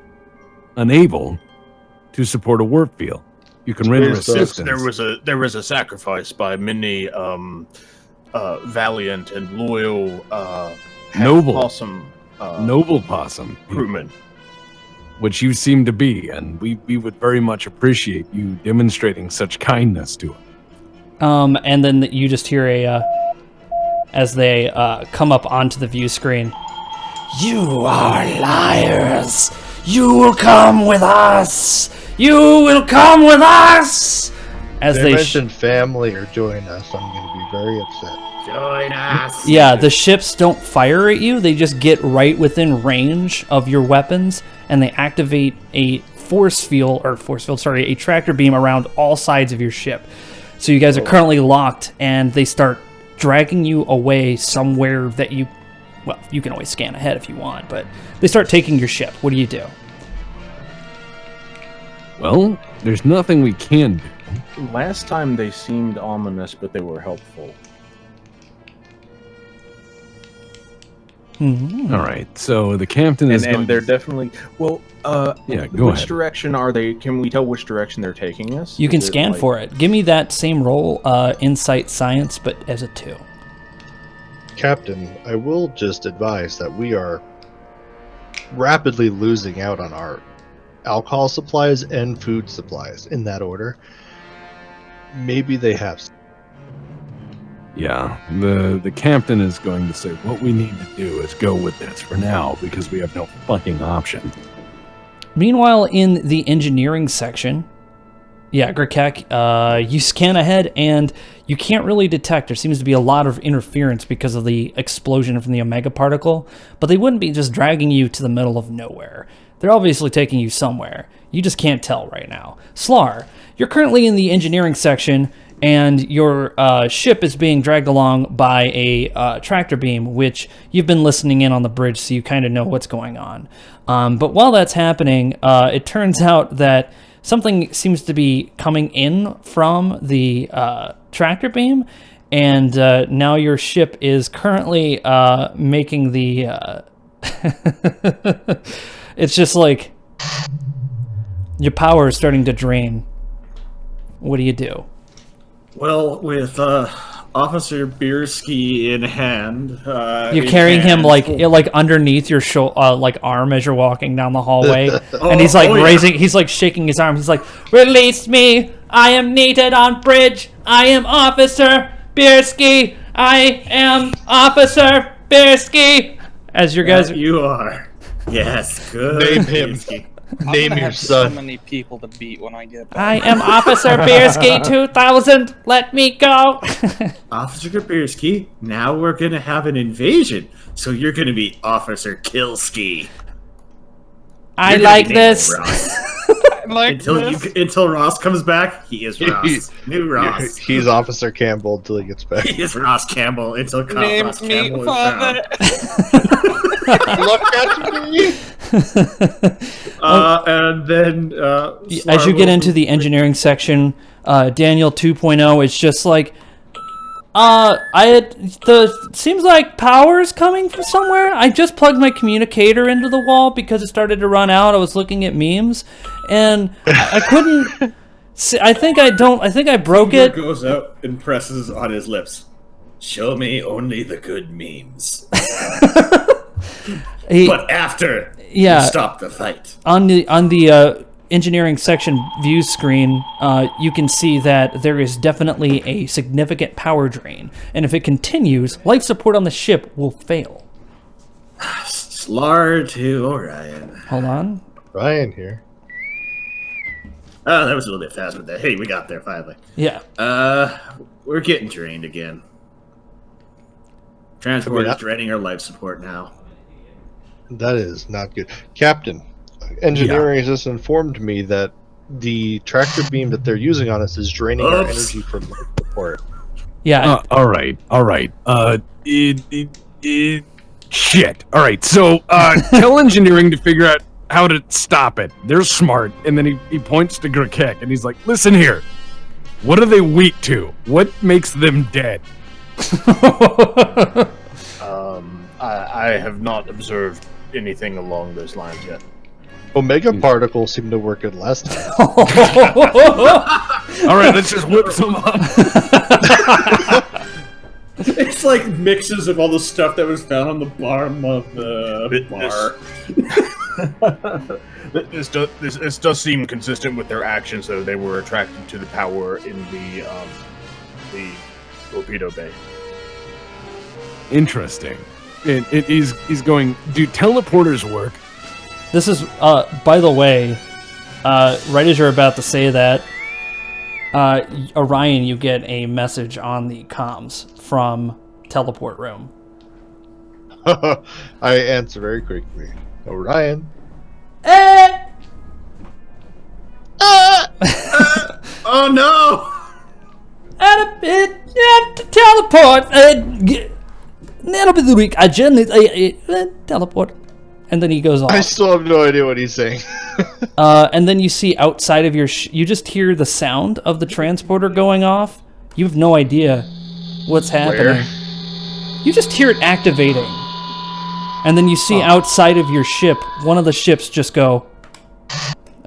unable to support a warp field. You can render assistance. There was a sacrifice by many valiant and loyal Noble. Noble Possum crewmen. which you seem to be, and we would very much appreciate you demonstrating such kindness to us. And then you just hear as they come up onto the view screen. You are liars. You will come with us. You will come with us. As They they mentioned family or join us, I'm going to be very upset. Join us. Yeah, the ships don't fire at you. They just get right within range of your weapons, and they activate a a tractor beam around all sides of your ship. So you guys are currently locked, and they start dragging you away somewhere that you can always scan ahead if you want, but they start taking your ship. What do you do? Well, there's nothing we can do. Last time they seemed ominous, but they were helpful. Mm-hmm. All right, so the captain is And they're definitely go which ahead. direction are they? Can we tell which direction they're taking us? You can Is it scan like- for it. Give me that same roll, Insight Science, but as a 2. Captain, I will just advise that we are rapidly losing out on our alcohol supplies and food supplies, in that order. Maybe they have. Yeah, the captain is going to say what we need to do is go with this for now because we have no fucking option. Meanwhile, in the engineering section, Grakek, you scan ahead and you can't really detect. There seems to be a lot of interference because of the explosion from the Omega particle, but they wouldn't be just dragging you to the middle of nowhere. They're obviously taking you somewhere. You just can't tell right now. Slar, you're currently in the engineering section, and your ship is being dragged along by a tractor beam, which you've been listening in on the bridge, so you kind of know what's going on. But while that's happening, it turns out that something seems to be coming in from the tractor beam, and now your ship is currently making the... It's just like your power is starting to drain. What do you do? Well, with Officer Bierski in hand, You're carrying him like underneath your arm as you're walking down the hallway, and he's like raising, he's like shaking his arm. He's like, "Release me! I am needed on bridge. I am Officer Bierski. I am Officer Bierski." As your guys, you are. Yes, good. Name him. Bierski. Name your son. So many people to beat when I get back. I am Officer Bierski 2000. Let me go. Officer Bierski, now we're gonna have an invasion, so you're gonna be Officer Killski. I like this. Until Ross comes back, he is Ross. New Ross. He's Officer Campbell until he gets back. He is Ross Campbell until Name Ross me, Campbell father. Look at me! And then as you get into the engineering section, Daniel 2.0, it's just like seems like power's coming from somewhere. I just plugged my communicator into the wall because it started to run out. I was looking at memes and I couldn't see, I think I broke it. Goes out and presses on his lips. Show me only the good memes. He- But after Yeah. you stop the fight. On the engineering section view screen, you can see that there is definitely a significant power drain, and if it continues, life support on the ship will fail. Slar to Orion. Hold on. Ryan here. Oh, that was a little bit fast with that. Hey, we got there finally. Yeah. We're getting drained again. Transport I is draining our life support now. That is not good. Captain, engineering has just informed me that the tractor beam that they're using on us is draining our energy from life support. Yeah. All right. Shit. All right. So tell engineering to figure out how to stop it. They're smart. And then he points to Grakek and he's like, listen here. What are they weak to? What makes them dead? I have not observed anything along those lines yet. Omega particles seem to work good last time. All right, let's just whip some up. It's like mixes of all the stuff that was found on the bottom of the bar. This does seem consistent with their actions, though. They were attracted to the power in the torpedo bay. Interesting. He's going, do teleporters work? This is, by the way, right as you're about to say that, Orion, you get a message on the comms from teleport room. I answer very quickly. Orion. Oh no! Teleport. That'll be the week. I generally teleport, and then he goes off. I still have no idea what he's saying. And then you see outside of your, you just hear the sound of the transporter going off. You have no idea what's happening. You just hear it activating, and then you see outside of your ship, one of the ships just go.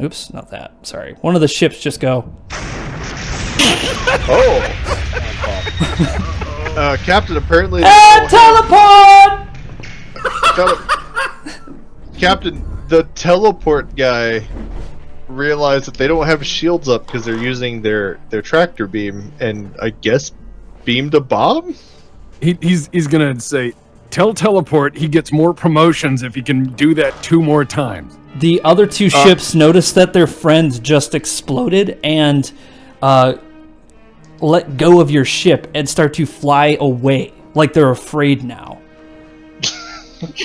Oops, not that. Sorry. One of the ships just go. Captain, apparently... teleport! Captain, the teleport guy realized that they don't have shields up because they're using their tractor beam, and I guess beamed a bomb? He's gonna say, tell teleport he gets more promotions if he can do that 2 more times. The other 2 ships notice that their friends just exploded and let go of your ship and start to fly away, like they're afraid now.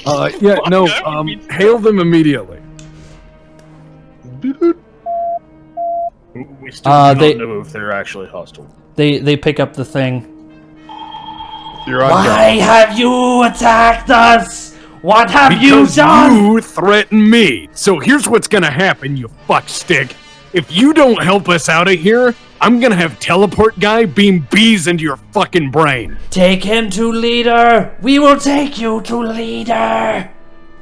Hail them immediately. We still do not know if they're actually hostile. They pick up the thing. You're on Why have you attacked us? What have you Because done? you threaten me. So here's what's gonna happen, you fuckstick. If you don't help us out of here, I'm gonna have teleport guy beam bees into your fucking brain. Take him to leader. We will take you to leader.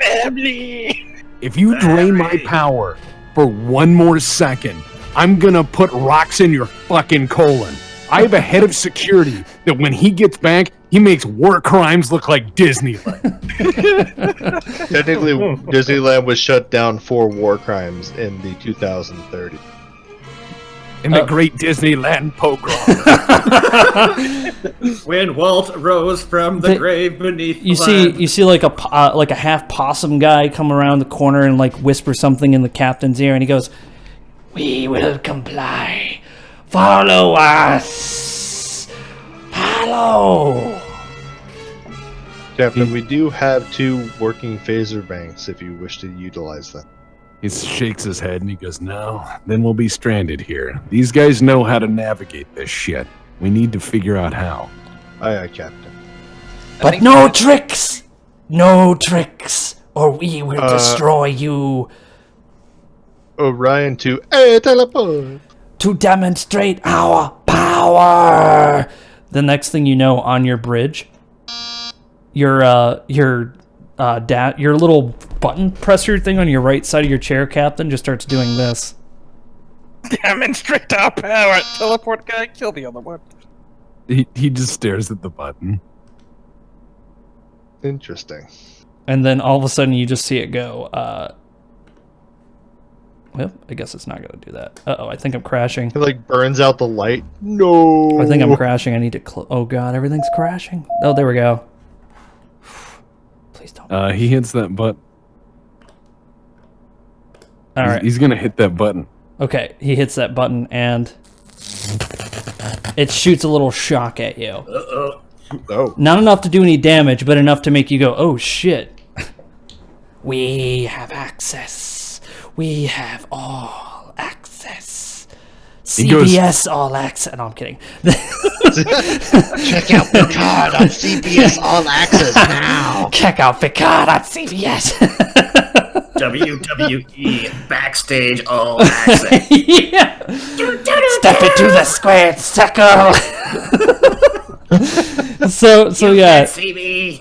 Family. If you drain my power for 1 more second, I'm gonna put rocks in your fucking colon. I have a head of security that when he gets back, he makes war crimes look like Disneyland. Technically, Disneyland was shut down for war crimes in the 2030. In the Great Disneyland Pogrom. When Walt rose from the grave beneath You the see like a half possum guy come around the corner and like whisper something in the captain's ear, and he goes, "We will comply. Follow us. Follow." Captain, we do have 2 working phaser banks if you wish to utilize them. He shakes his head and he goes, no, then we'll be stranded here. These guys know how to navigate this shit. We need to figure out how. Aye, Captain. But no tricks! No tricks, or we will destroy you. Orion to teleport! To demonstrate our power! The next thing you know, on your bridge, your little button presser thing on your right side of your chair, Captain, just starts doing this. Demonstrate our power. Teleport guy, kill the other one. He just stares at the button. Interesting. And then all of a sudden you just see it go. Well, I guess it's not going to do that. Uh-oh, I think I'm crashing. It like burns out the light. No. I think I'm crashing. I need to close. Oh god, everything's crashing. Oh, there we go. Please don't. He hits that button. All right. He's going to hit that button. Okay, he hits that button and it shoots a little shock at you. Oh. Not enough to do any damage, but enough to make you go, oh shit. We have access. We have all access. CBS all access. No, I'm kidding. Check out Picard on CBS All Access now. Check out Picard on CBS. WWE Backstage All Access. Yeah. Step into the squared circle. So yeah,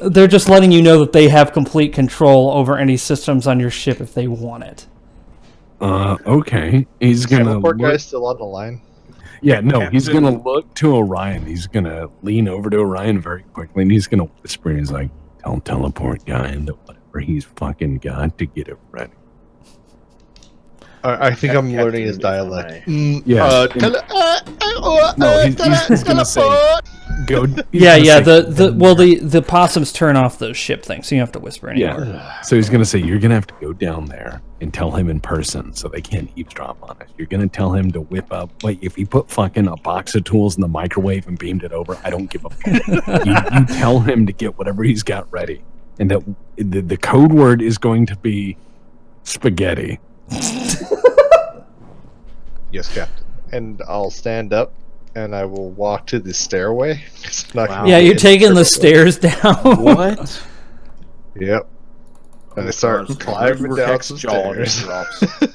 they're just letting you know that they have complete control over any systems on your ship if they want it. Okay. He's gonna. Poor guy's still on the line. Yeah, no, he's gonna look to Orion. He's gonna lean over to Orion very quickly, and he's gonna whisper. He's like, "Tell teleport guy into whatever he's fucking got to get it ready." I think I'm learning his dialect. Yeah. No, he's gonna say, "Go." Yeah. The possums turn off those ship things, so you don't have to whisper anymore. Yeah. So he's gonna say, "You're gonna have to go down there and tell him in person, so they can't eavesdrop on us. You're gonna tell him to whip up. Like if he put fucking a box of tools in the microwave and beamed it over, I don't give a fuck. you tell him to get whatever he's got ready, and that the code word is going to be spaghetti." Yes, Captain. And I'll stand up and I will walk to the stairway. Yeah, you're taking the stairs down. What? Yep. And I start climbing down some stairs.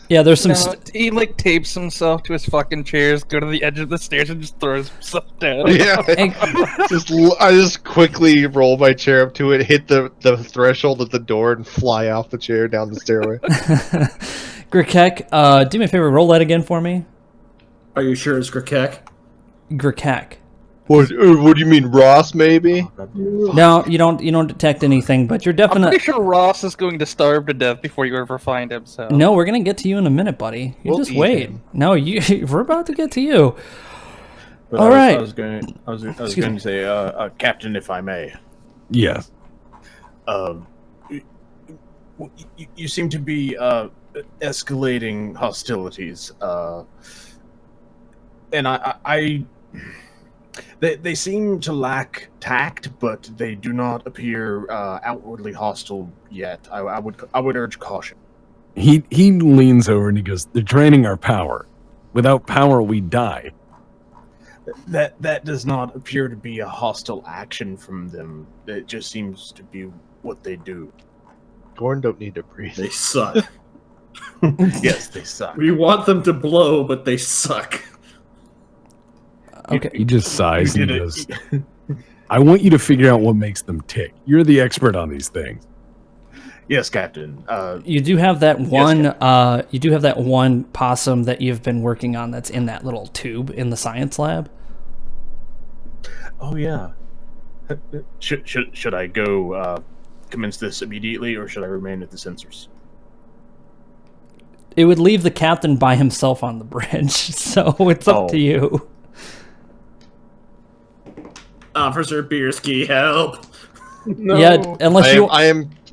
Yeah, there's some. He like tapes himself to his fucking chairs, go to the edge of the stairs, and just throws himself down. Yeah. I just quickly roll my chair up to it, hit the threshold at the door, and fly off the chair down the stairway. Grakek, do me a favor, roll that again for me. Are you sure it's Grakek? Grakek. What do you mean, Ross? Maybe? No, you don't detect anything, but you're I'm definitely. pretty sure Ross is going to starve to death before you ever find him. So No, we're gonna get to you in a minute, buddy. You We'll just eat wait. him. No, we're about to get to you. But All right. I was going to say, Captain, if I may. Yes. You seem to be escalating hostilities, and they seem to lack tact, but they do not appear outwardly hostile yet. I would urge caution. He leans over and he goes, "They're draining our power. Without power, we die." That does not appear to be a hostile action from them. It just seems to be what they do. Gorn don't need to breathe. They suck. Yes, they suck. We want them to blow, but they suck. Okay. He just sighs You and did goes, it. "I want you to figure out what makes them tick. You're the expert on these things." Yes, Captain. You do have that one. Captain. You do have that one possum that you've been working on. That's in that little tube in the science lab. Oh yeah. Should I go commence this immediately, or should I remain at the sensors? It would leave the captain by himself on the bridge, so it's up to you. Officer Bierski, help! No. Yeah, unless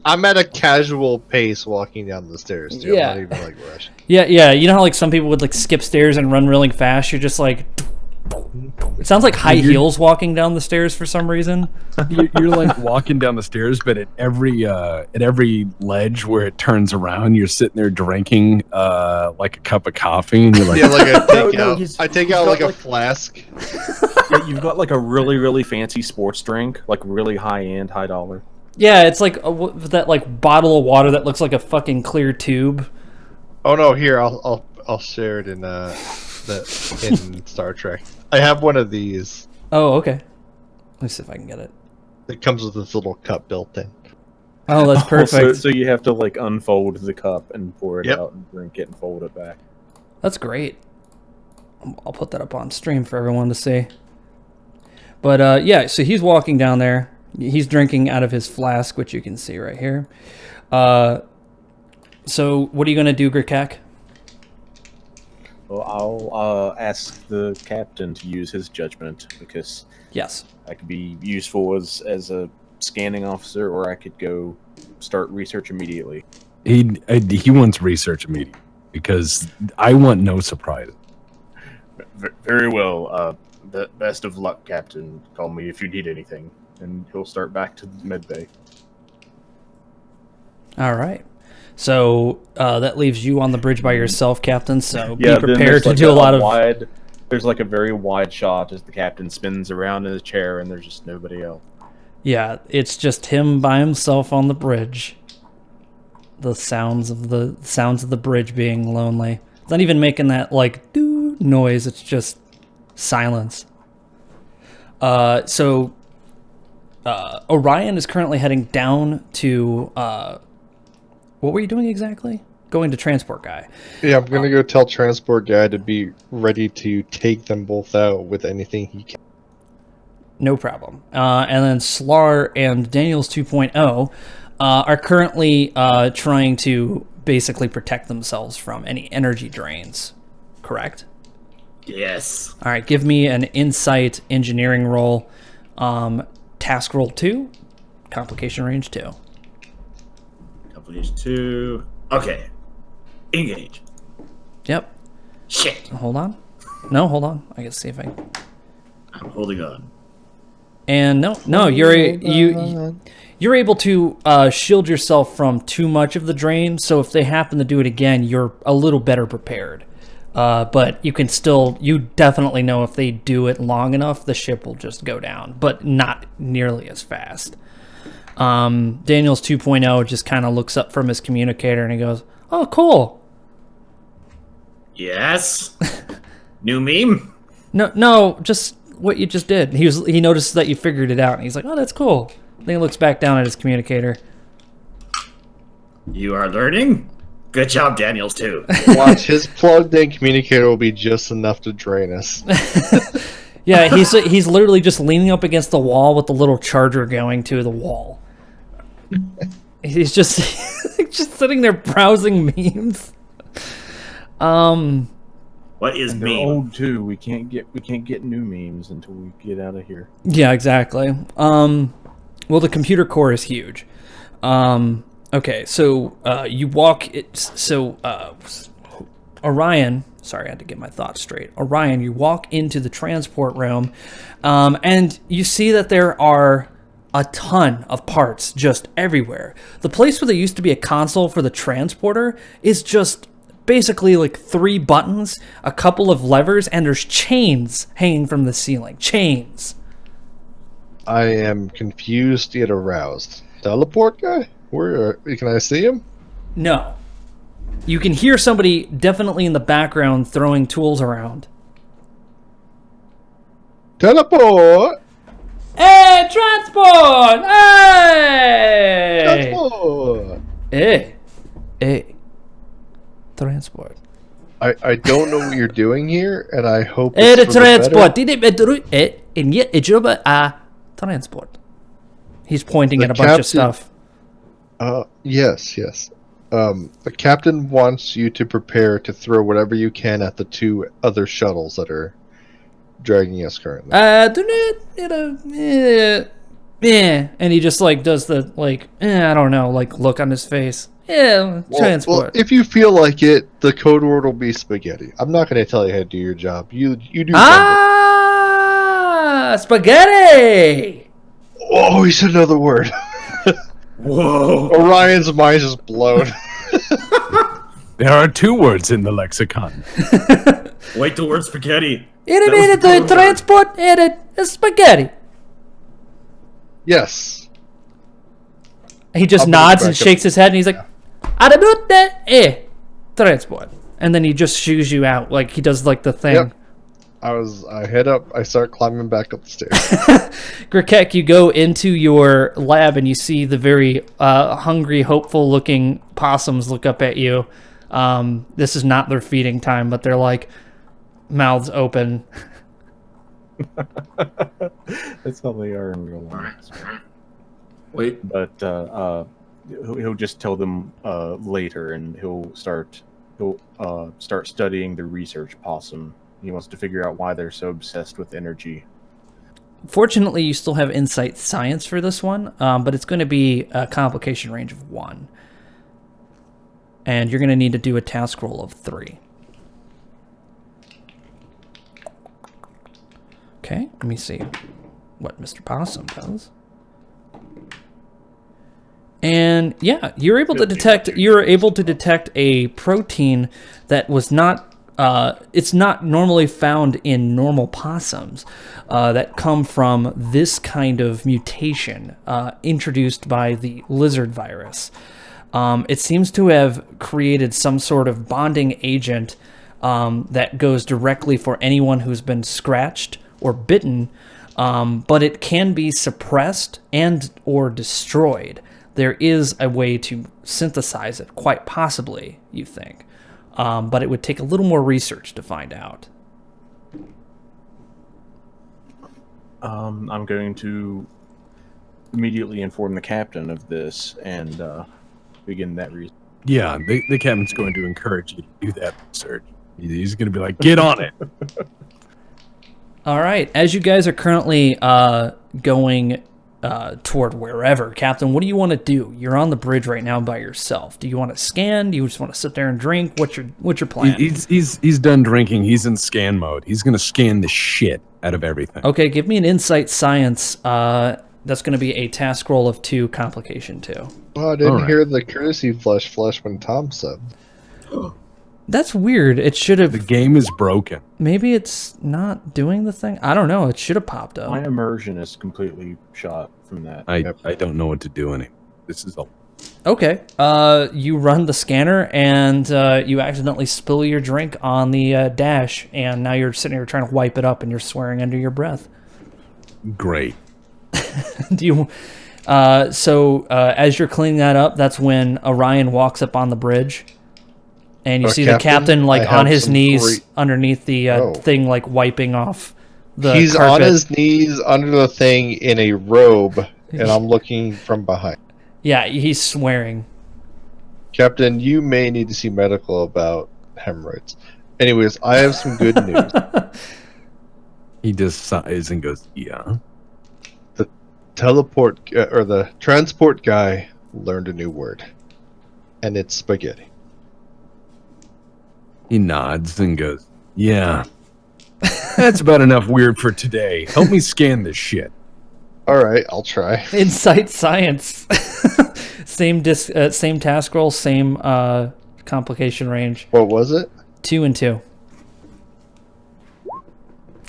I'm at a casual pace walking down the stairs, too. Yeah. I'm not even like rushing. Yeah. You know how like some people would like skip stairs and run really fast. You're just like. It sounds like high heels walking down the stairs for some reason. You're like walking down the stairs, but at every ledge where it turns around, you're sitting there drinking like a cup of coffee, and you're like, Yeah, like he's I take got, out like a like- flask. Yeah, you've got like a really, really fancy sports drink, like really high-end, high dollar. Yeah, it's like that like bottle of water that looks like a fucking clear tube. Oh no, here I'll share it in in Star Trek. I have one of these. Oh, okay. Let me see if I can get it. It comes with this little cup built in. Oh, that's perfect. So you have to like unfold the cup and pour it Yep. out and drink it and fold it back. That's great. I'll put that up on stream for everyone to see. But yeah, so he's walking down there. He's drinking out of his flask, which you can see right here. So what are you going to do, Grikek? Well, I'll ask the captain to use his judgment, because Yes. I could be useful as a scanning officer, or I could go start research immediately. He wants research immediately because I want no surprise. Very well. Best of luck, Captain. Call me if you need anything. And he'll start back to the med bay. All right. So that leaves you on the bridge by yourself, Captain. So Yeah, be then prepared there's to like do a lot of. There's like a very wide shot as the captain spins around in his chair, and there's just nobody else. Yeah, it's just him by himself on the bridge. The sounds of the bridge being lonely. It's not even making that like doo noise. It's just silence. So Orion is currently heading down to. What were you doing exactly? Going to Transport Guy. Yeah, I'm gonna go tell Transport Guy to be ready to take them both out with anything he can. No problem. And then Slar and Daniels 2.0 are currently trying to basically protect themselves from any energy drains. Correct? Yes. All right, give me an insight engineering roll. Task roll 2, complication range 2. Complication 2. Okay. Engage. Yep. Shit. Hold on. No, hold on. I can see if I. I'm holding on. And no, you're able to shield yourself from too much of the drain. So if they happen to do it again, you're a little better prepared. But you definitely know if they do it long enough, the ship will just go down, but not nearly as fast. Daniels 2.0 just kind of looks up from his communicator and he goes, "Oh, cool." Yes. New meme? No, just what you just did. He noticed that you figured it out, and he's like, "Oh, that's cool." Then he looks back down at his communicator. You are learning? Good job, Daniels, too. Watch, his plugged-in communicator will be just enough to drain us. Yeah, he's literally just leaning up against the wall with the little charger going to the wall. He's just just sitting there browsing memes. What is And they're meme? old too. We can't get new memes until we get out of here. Yeah, exactly. Well, the computer core is huge. Okay, so you walk. Orion. Sorry, I had to get my thoughts straight. Orion, you walk into the transport room, and you see that there are a ton of parts just everywhere. The place where there used to be a console for the transporter is just basically like 3 buttons, a couple of levers, and there's chains hanging from the ceiling. Chains. I am confused yet aroused. Teleport guy? Where can I see him? No. You can hear somebody definitely in the background throwing tools around. Teleport! Hey, transport! Hey! Teleport! Hey. Transport. I don't know what you're doing here, and I hope Hey, the it's for the transport. Transport. He's pointing at a bunch of stuff. Yes. The captain wants you to prepare to throw whatever you can at the 2 other shuttles that are dragging us currently. And he just like does the I don't know, like look on his face. Yeah, transport. Well, if you feel like it, the code word will be spaghetti. I'm not going to tell you how to do your job. You do. Spaghetti. Oh, he said another word. Whoa. Orion's mind is blown. There are 2 words in the lexicon. Wait till we're spaghetti. The transport spaghetti. Yes. He just nods and shakes his head, and he's like, transport. And then he just shoos you out, like he does like the thing. Yep. I head up, I start climbing back up the stairs. Grikek, you go into your lab and you see the very hungry, hopeful looking possums look up at you. This is not their feeding time, but they're like mouths open. That's how they are in real life. Wait. But he'll just tell them later, and he'll start studying the research possum. He wants to figure out why they're so obsessed with energy. Fortunately, you still have insight science for this one, but it's going to be a complication range of 1. And you're going to need to do a task roll of 3. Okay, let me see what Mr. Possum does. And yeah, you're able to detect a protein that was not it's not normally found in normal possums that come from this kind of mutation introduced by the lizard virus. It seems to have created some sort of bonding agent that goes directly for anyone who's been scratched or bitten, but it can be suppressed and or destroyed. There is a way to synthesize it, quite possibly, you think. But it would take a little more research to find out. I'm going to immediately inform the captain of this and begin that research. Yeah, the captain's going to encourage you to do that research. He's going to be like, get on it. All right. As you guys are currently going toward wherever, Captain, what do you want to do? You're on the bridge right now by yourself. Do you want to scan? Do you just want to sit there and drink? What's your plan? He's done drinking. He's in scan mode. He's going to scan the shit out of everything. Okay, give me an insight science. That's going to be a task roll of 2, complication 2. Oh, I didn't hear the courtesy flush when Tom said. That's weird. It should have... The game is broken. Maybe it's not doing the thing? I don't know. It should have popped up. My immersion is completely shot from that. I don't know what to do anymore. This is a... Okay. You run the scanner, and you accidentally spill your drink on the dash, and now you're sitting here trying to wipe it up, and you're swearing under your breath. Great. Do you... as you're cleaning that up, that's when Orion walks up on the bridge. And you see the captain like on his knees underneath the thing, like wiping off the He's carpet. on his knees under the thing in a robe, and I'm looking from behind. Yeah, he's swearing. Captain, you may need to see medical about hemorrhoids. Anyways, I have some good news. He just sighs and goes, yeah. The transport guy learned a new word, and it's spaghetti. He nods and goes, yeah. That's about enough weird for today. Help me scan this shit. All right, I'll try. Insight science. Same task roll, same complication range. What was it? 2 and 2.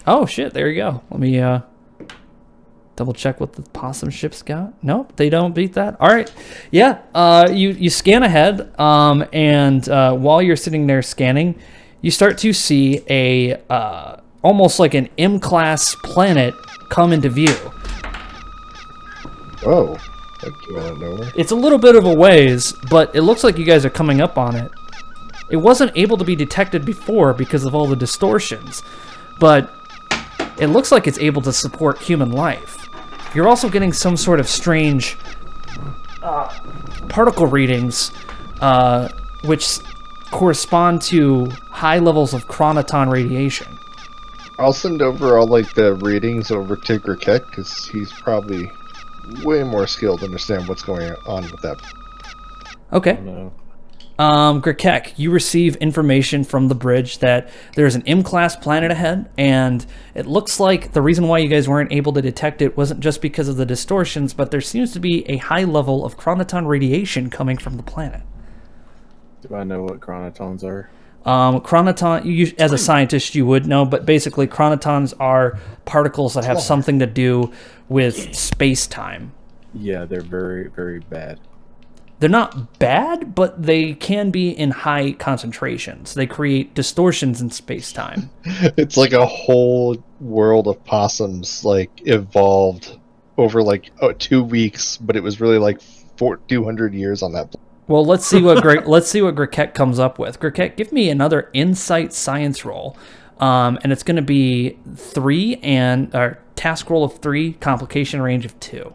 Oh shit! There you go. Let me double check what the possum ship's got. Nope, they don't beat that. All right, yeah. You scan ahead, and while you're sitting there scanning, you start to see a almost like an M-class planet come into view. Oh, that came out of nowhere. It's a little bit of a ways, but it looks like you guys are coming up on it. It wasn't able to be detected before because of all the distortions, but it looks like it's able to support human life. You're also getting some sort of strange particle readings, which correspond to high levels of chronoton radiation. I'll send over all the readings over to Grikek, because he's probably way more skilled to understand what's going on with that. Okay. Oh, no. Grikek, you receive information from the bridge that there's an M-class planet ahead, and it looks like the reason why you guys weren't able to detect it wasn't just because of the distortions, but there seems to be a high level of chronoton radiation coming from the planet. Do I know what chronotons are? Chronoton, as a scientist, you would know, but basically chronotons are particles that have something to do with space-time. Yeah, they're very, very bad. They're not bad, but they can be in high concentrations. They create distortions in space-time. It's like a whole world of possums evolved over 2 weeks, but it was really 200 years on that. Well, let's see what Grikek comes up with. Grikek, give me another insight science roll. And it's going to be 3 and task roll of 3, complication range of 2.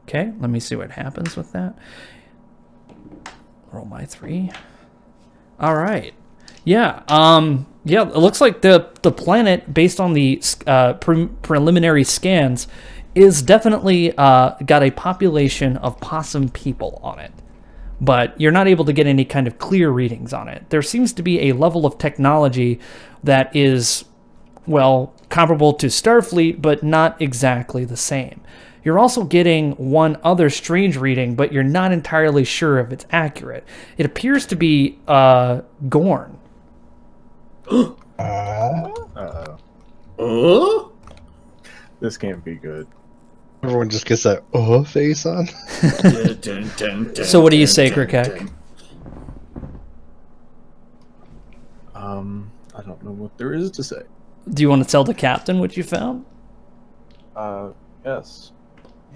Okay, let me see what happens with that. Roll my 3. All right. Yeah. Yeah. It looks like the planet, based on the preliminary scans, is definitely got a population of possum people on it. But you're not able to get any kind of clear readings on it. There seems to be a level of technology that is, well, comparable to Starfleet, but not exactly the same. You're also getting one other strange reading, but you're not entirely sure if it's accurate. It appears to be Gorn. This can't be good. Everyone just gets that face on. So what do you say, Krikek? I don't know what there is to say. Do you want to tell the captain what you found? Yes.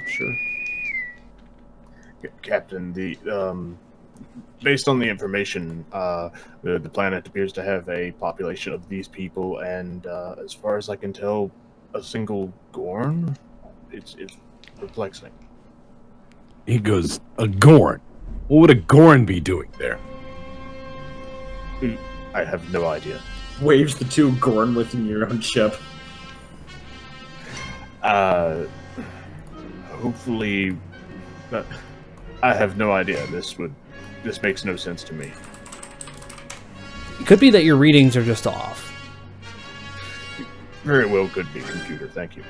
Sure. Captain, based on the information, the planet appears to have a population of these people, and as far as I can tell, a single Gorn. It's perplexing. He goes, a Gorn? What would a Gorn be doing there? I have no idea. Waves the 2 Gorn within your own ship. Hopefully, I have no idea. This makes no sense to me. It could be that your readings are just off. Very well could be, computer. Thank you.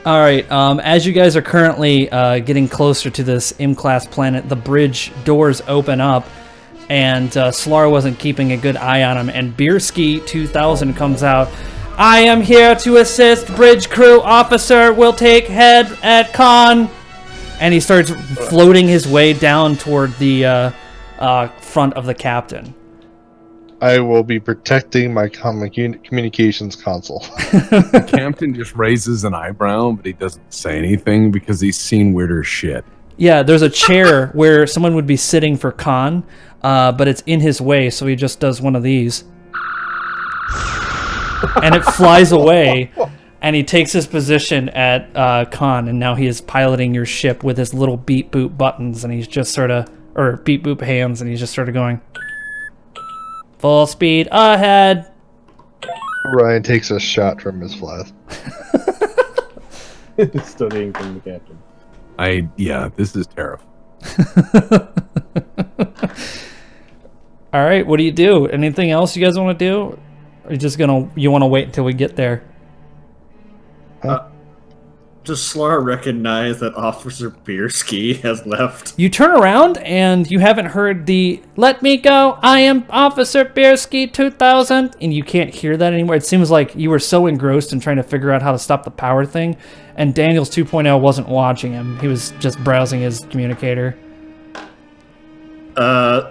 All right. As you guys are currently getting closer to this M-class planet, the bridge doors open up, and Solara wasn't keeping a good eye on him, and Bierski 2000 comes out. I am here to assist. Bridge crew officer will take head at con. And he starts floating his way down toward the front of the captain. I will be protecting my communications console. The captain just raises an eyebrow, but he doesn't say anything because he's seen weirder shit. Yeah, there's a chair where someone would be sitting for con, but it's in his way, so he just does one of these. And it flies away, and he takes his position at con, and now he is piloting your ship with his little beep boop buttons, and he's just sort of, or beep boop hands, and he's just sort of going, full speed ahead. Ryan takes a shot from his flask. Studying from the captain. Yeah, this is terrifying. All right, what do you do? Anything else you guys want to do? Or you want to wait until we get there? Does Solara recognize that Officer Bierski has left? You turn around and you haven't heard the "Let me go, I am Officer Bierski 2000," and you can't hear that anymore. It seems like you were so engrossed in trying to figure out how to stop the power thing, and Daniels 2.0 wasn't watching him. He was just browsing his communicator.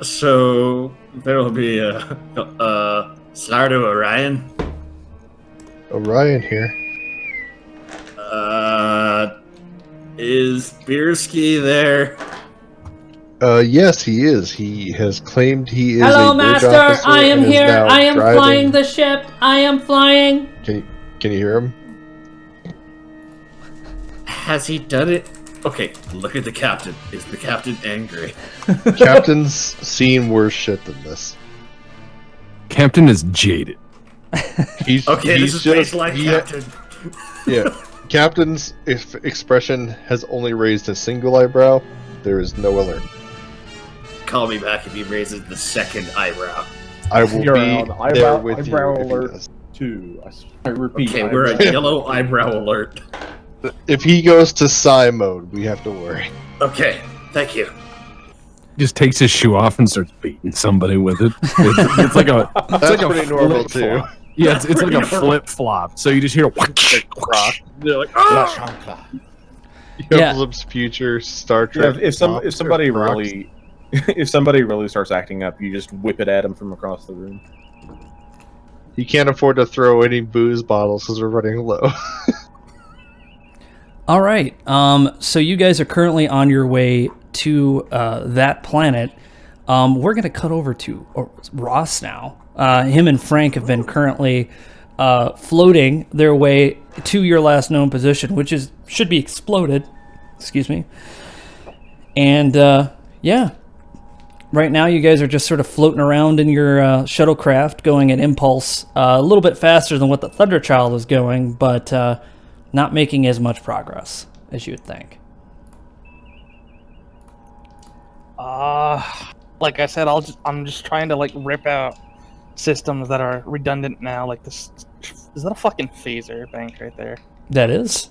So there will be Slardo Orion. Orion here. Is Bierski there? Yes, he is. He has claimed he is Hello, a bridge Master. officer I am and is here. now I am driving. flying the ship. I am flying. Can you hear him? Has he done it? Okay, look at the captain. Is the captain angry? Captain's seen worse shit than this. Captain is jaded. He's This is just, baseline captain. Yeah. Captain's expression has only raised a single eyebrow. There is no alert. Call me back if he raises the second eyebrow. I will You're be on there with eyebrow you. If he alert. does. 2. I repeat. Okay, we're at yellow eyebrow alert. If he goes to Psy mode, we have to worry. Okay, thank you. Just takes his shoe off and starts beating somebody with it. It's like a That's pretty normal too. yeah, it's like a flip flop. So you just hear They're like, oh! Phillips Future Star Trek. If somebody Crocs. really if somebody really starts acting up, you just whip it at them from across the room. He can't afford to throw any booze bottles because we're running low. All right. So you guys are currently on your way to that planet, we're going to cut over to Ross now. Him and Frank have been currently floating their way to your last known position, which should be exploded. Excuse me. And yeah, right now you guys are just sort of floating around in your shuttlecraft, going at impulse, a little bit faster than what the Thunderchild was going, but not making as much progress as you would think. Like I said, I'm just trying to like rip out systems that are redundant now. Like this, is that a fucking phaser bank right there? That is.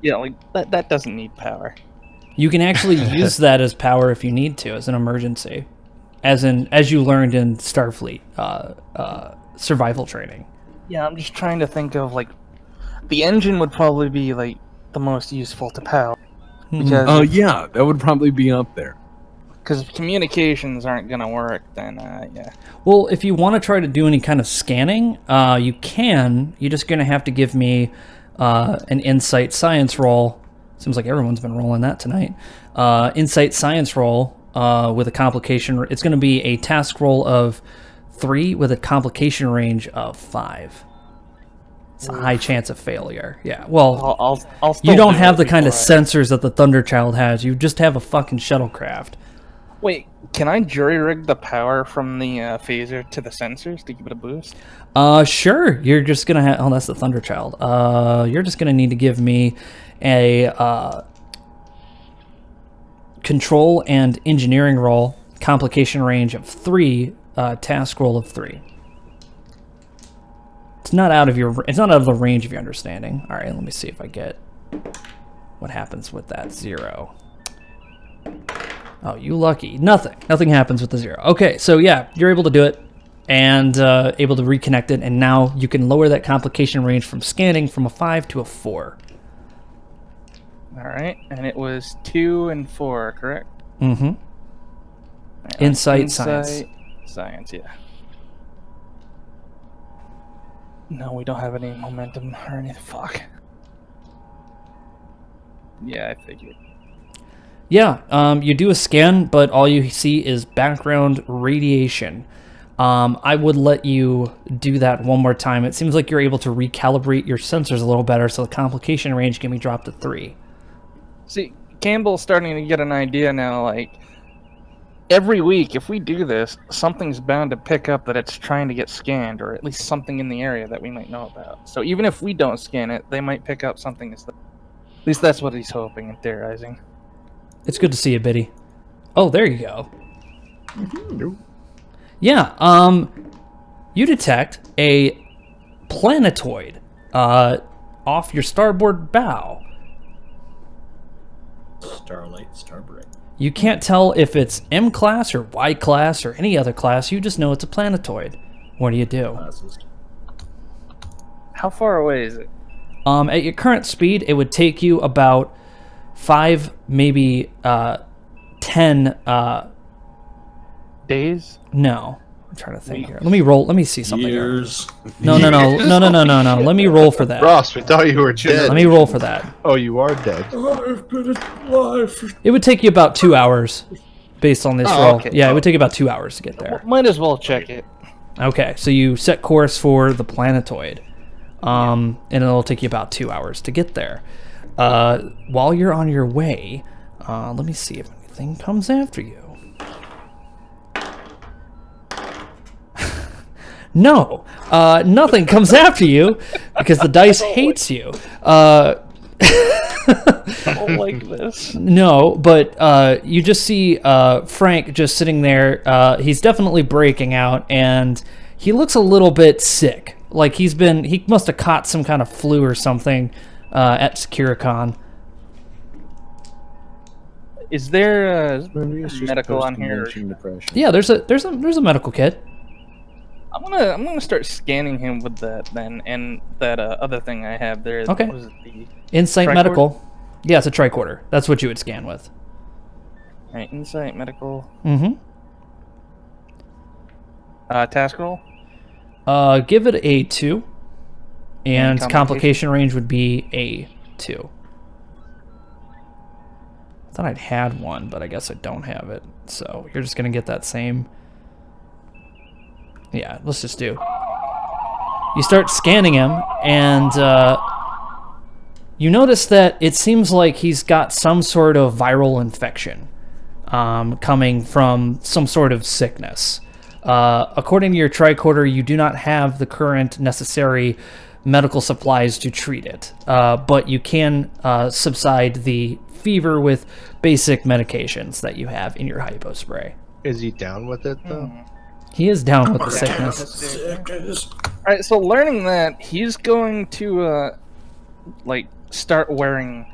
Yeah, like that doesn't need power. You can actually use that as power if you need to, as an emergency, as you learned in Starfleet survival training. Yeah, I'm just trying to think of like the engine would probably be like the most useful to power because yeah, that would probably be up there. Because if communications aren't gonna work, then yeah. Well, if you want to try to do any kind of scanning, you can. You're just gonna have to give me an insight science roll. Seems like everyone's been rolling that tonight. Insight science roll with a complication. It's going to be a task roll of 3 with a complication range of 5. It's a high chance of failure. Yeah. Well, I'll still you don't do have it the kind of before sensors that the Thunderchild has. You just have a fucking shuttlecraft. Wait, can I jury rig the power from the phaser to the sensors to give it a boost? Sure. You're just gonna have. Oh, that's the Thunderchild. You're just gonna need to give me a control and engineering roll, complication range of 3, task roll of 3. It's not out of the range of your understanding. All right, let me see if I get what happens with that 0. Oh, you lucky. Nothing happens with the 0. Okay, so yeah, you're able to do it and able to reconnect it, and now you can lower that complication range from scanning from a 5 to a 4. All right, and it was 2 and 4, correct? Mm-hmm. Insight science. Science, yeah. No, we don't have any momentum or anything. Fuck. Yeah, I figured. Yeah, you do a scan, but all you see is background radiation. I would let you do that one more time. It seems like you're able to recalibrate your sensors a little better, so the complication range can be dropped to 3. See, Campbell's starting to get an idea now, like, every week, if we do this, something's bound to pick up that it's trying to get scanned, or at least something in the area that we might know about. So even if we don't scan it, they might pick up something. At least that's what he's hoping and theorizing. It's good to see you, Biddy. Oh, there you go. Yeah, you detect a planetoid off your starboard bow. Starlight, starbright. You can't tell if it's M class or Y class or any other class. You just know it's a planetoid. What do you do? Classes. How far away is it? At your current speed, it would take you about 5, maybe 10. Days? No, I'm trying to think here. Let me roll. Let me see something. Years. No. Let me roll for that. Ross, we thought you were dead. Let me roll for that. Oh, you are dead. I've been alive for... It would take you about 2 hours, based on this Oh, roll. okay. Yeah, it would take about 2 hours to get there. Might as well check it. Okay, so you set course for the planetoid, and it'll take you about 2 hours to get there. While you're on your way, let me see if anything comes after you. No, nothing comes after you because the dice hates you. I don't like this. No, but you just see Frank just sitting there. He's definitely breaking out, and he looks a little bit sick. Like he must have caught some kind of flu or something at Securicon. Is there medical on here? Depression. Yeah, there's a medical kit. I'm gonna start scanning him with that then, and that other thing I have there. Okay. What was it, the Insight tricorder? medical. Yeah, it's a tricorder. That's what you would scan with. All right, insight medical. Mm-hmm. Task roll. Give it a 2, and And complication range would be a 2. thought I'd had one, but I guess I don't have it. So you're just gonna get that same. Yeah, let's just do. You start scanning him, and you notice that it seems like he's got some sort of viral infection coming from some sort of sickness. According to your tricorder, you do not have the current necessary medical supplies to treat it, but you can subside the fever with basic medications that you have in your hypo spray. Is he down with it, though? He is down with the sickness. Alright, so learning that, he's going to, start wearing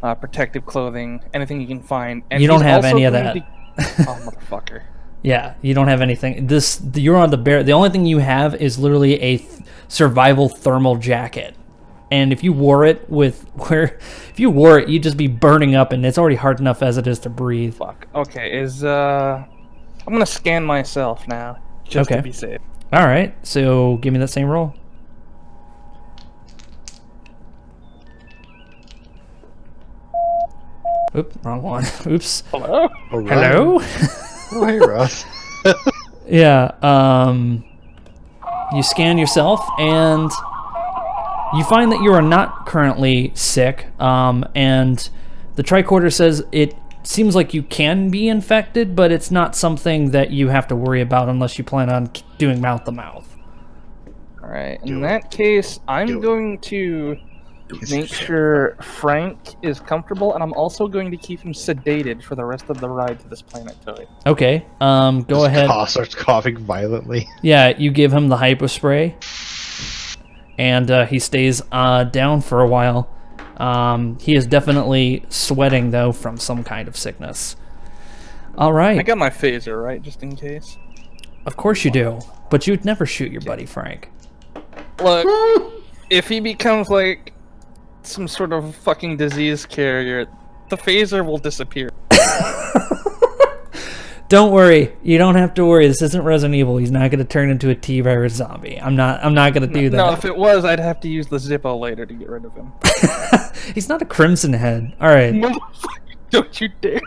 protective clothing, anything you can find. And you don't he's have also any of going that. Oh, motherfucker. Yeah, you don't have anything. You're on the bear. The only thing you have is literally a survival thermal jacket. And if you wore it you'd just be burning up, and it's already hard enough as it is to breathe. Fuck. Okay, I'm gonna scan myself now, just to be safe. All right, so give me that same roll. Oop, wrong one. Oops. Hello? Hello? Oh, hey, Ross. Yeah, you scan yourself, and you find that you are not currently sick, and the tricorder says it seems like you can be infected, but it's not something that you have to worry about unless you plan on doing mouth-to-mouth. Alright, in that case, I'm going to make sure Frank is comfortable, and I'm also going to keep him sedated for the rest of the ride to this planetoid. Okay, go ahead. Starts coughing violently. Yeah, you give him the hypo spray, and he stays down for a while. He is definitely sweating, though, from some kind of sickness. All right. I got my phaser, right, just in case? Of course you do, but you'd never shoot your buddy Frank. Look, if he becomes, like, some sort of fucking disease carrier, the phaser will disappear. Don't worry. You don't have to worry. This isn't Resident Evil. He's not going to turn into a T-virus zombie. I'm not going to do that. No, if it was, I'd have to use the Zippo later to get rid of him. He's not a Crimson Head. All right. Don't you dare.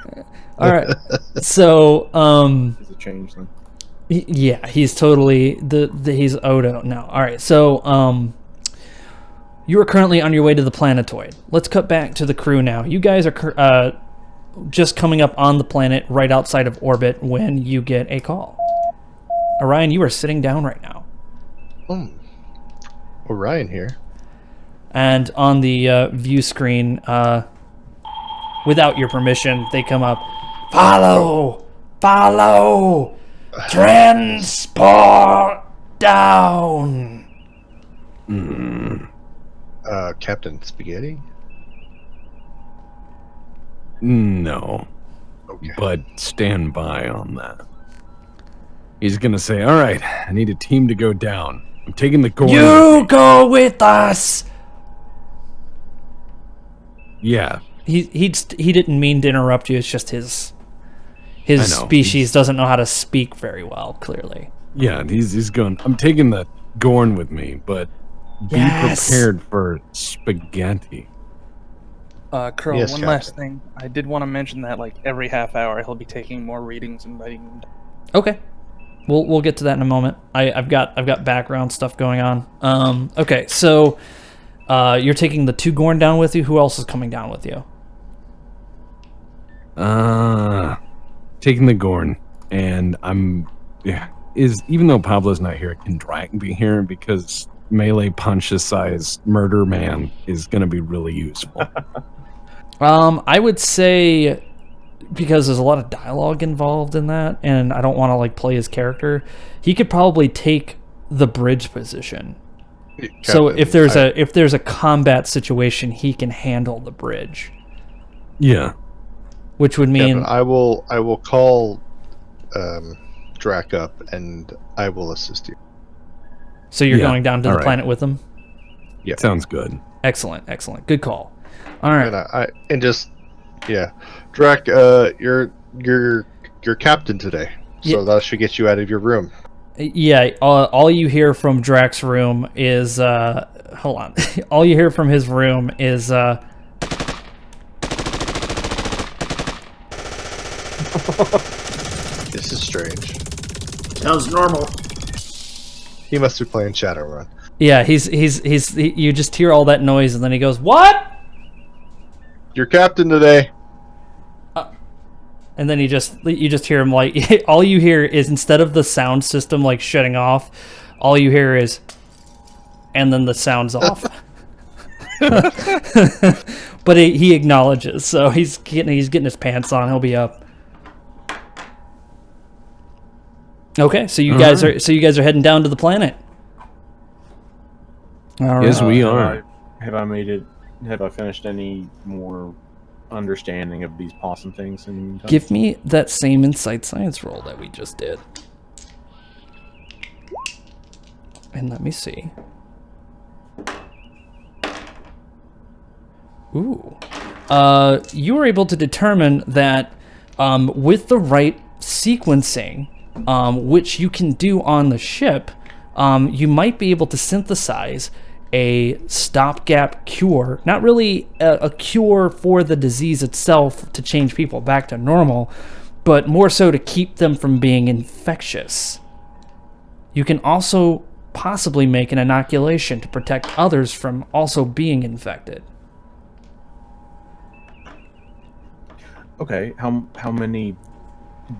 All right. So, Is it changed then? yeah, he's totally he's Odo. No. All right. So, you are currently on your way to the planetoid. Let's cut back to the crew now. You guys are just coming up on the planet right outside of orbit when you get a call. Orion, you are sitting down right now. Orion here. And on the view screen, without your permission, they come up. Follow! Follow! Transport down! Captain Spaghetti? No. Okay. But stand by on that. He's gonna say, all right, I need a team to go down. I'm taking the Gorn. You go with us! Yeah. He didn't mean to interrupt you. It's just his I know. species doesn't know how to speak very well, clearly. Yeah, he's going, I'm taking the Gorn with me, but be prepared for spaghetti. Crow, Yes, one Captain. last thing. I did want to mention that, like, every half hour he'll be taking more readings and writing them down. Okay. We'll get to that in a moment. I've got background stuff going on. Okay, so you're taking the 2 Gorn down with you. Who else is coming down with you? Taking the Gorn, and even though Pablo's not here, can Drake be here because melee punches size murder man is going to be really useful. I would say, because there's a lot of dialogue involved in that, and I don't want to like play his character, he could probably take the bridge position. So if there's a combat situation, he can handle the bridge. Yeah. Which would mean Captain, I will call Drac up and I will assist you. so you're Yeah, going down to all the right. planet with him? Yeah. Sounds good. Excellent. Good call. All right. And Drac, you're captain today, so that should get you out of your room. Yeah, all you hear from Drax's room is hold on. All you hear from his room is This is strange. Sounds normal. He must be playing Shadowrun. Yeah, you just hear all that noise, and then he goes, "What?" Your captain today. And then you just hear him like all you hear is, instead of the sound system like shutting off, all you hear is, and then the sound's off. But he acknowledges, so he's getting his pants on. He'll be up. Okay, so you guys are heading down to the planet. All right. Yes, we are. Have I finished any more understanding of these possum things in the meantime? Give me that same insight science roll that we just did. And let me see. Ooh. You were able to determine that with the right sequencing, which you can do on the ship, you might be able to synthesize a stopgap cure. Not really a cure for the disease itself to change people back to normal, but more so to keep them from being infectious. You can also possibly make an inoculation to protect others from also being infected. Okay, how many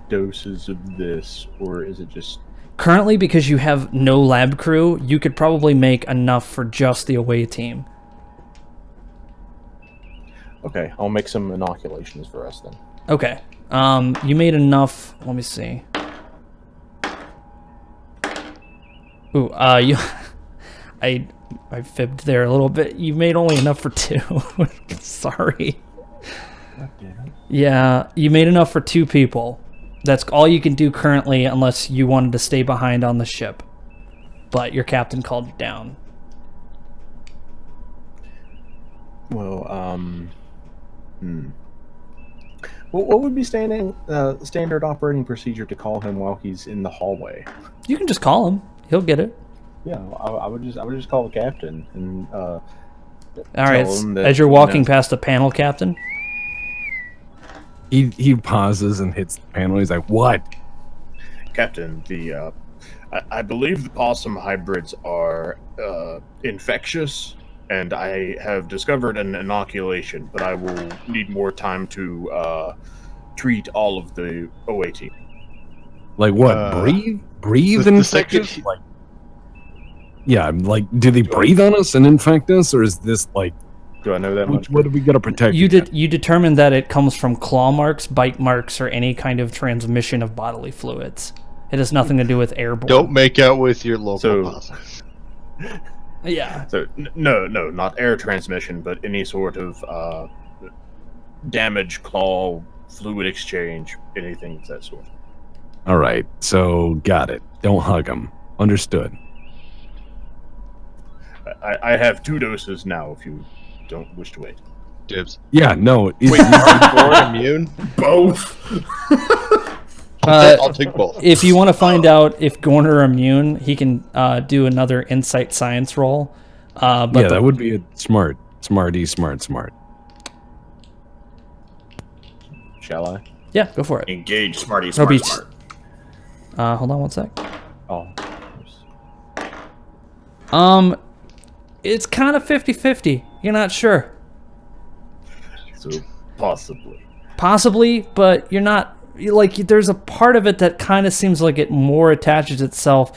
doses of this, or is it just... Currently, because you have no lab crew, you could probably make enough for just the away team. Okay, I'll make some inoculations for us then. Okay. You made enough. Let me see. Ooh, you... I fibbed there a little bit. You made only enough for 2. Sorry. Yeah, you made enough for 2 people. That's all you can do currently, unless you wanted to stay behind on the ship. But your captain called you down. Well, what would be standard operating procedure to call him while he's in the hallway? You can just call him. He'll get it. Yeah, I would just call the captain and all right. As you're walking past the panel, Captain. He pauses and hits the panel. He's like, "What?" Captain, I believe the possum hybrids are infectious, and I have discovered an inoculation, but I will need more time to treat all of the OA team. Like what? Breathe infectious? Like, yeah, like, do they breathe on us and infect us, or is this like? Do I know that much? What do we got to protect? You determined that it comes from claw marks, bite marks, or any kind of transmission of bodily fluids. It has nothing to do with airborne. Don't make out with your local possum. Yeah. So no, not air transmission, but any sort of damage, claw, fluid exchange, anything of that sort. All right, so got it. Don't hug him. Understood. I have 2 doses now. If you don't wish to wait. Dibs. Yeah, no. Wait, are Gorn immune? Both. I'll take both. If you want to find out if Gorn are immune, he can do another insight science roll. But yeah, that would be a smart. Shall I? Yeah, go for it. Engage, smarty, No smart, beats. smart. Hold on one sec. Oh. It's kind of 50-50. You're not sure. So possibly. Possibly, but you're not. Like, there's a part of it that kind of seems like it more attaches itself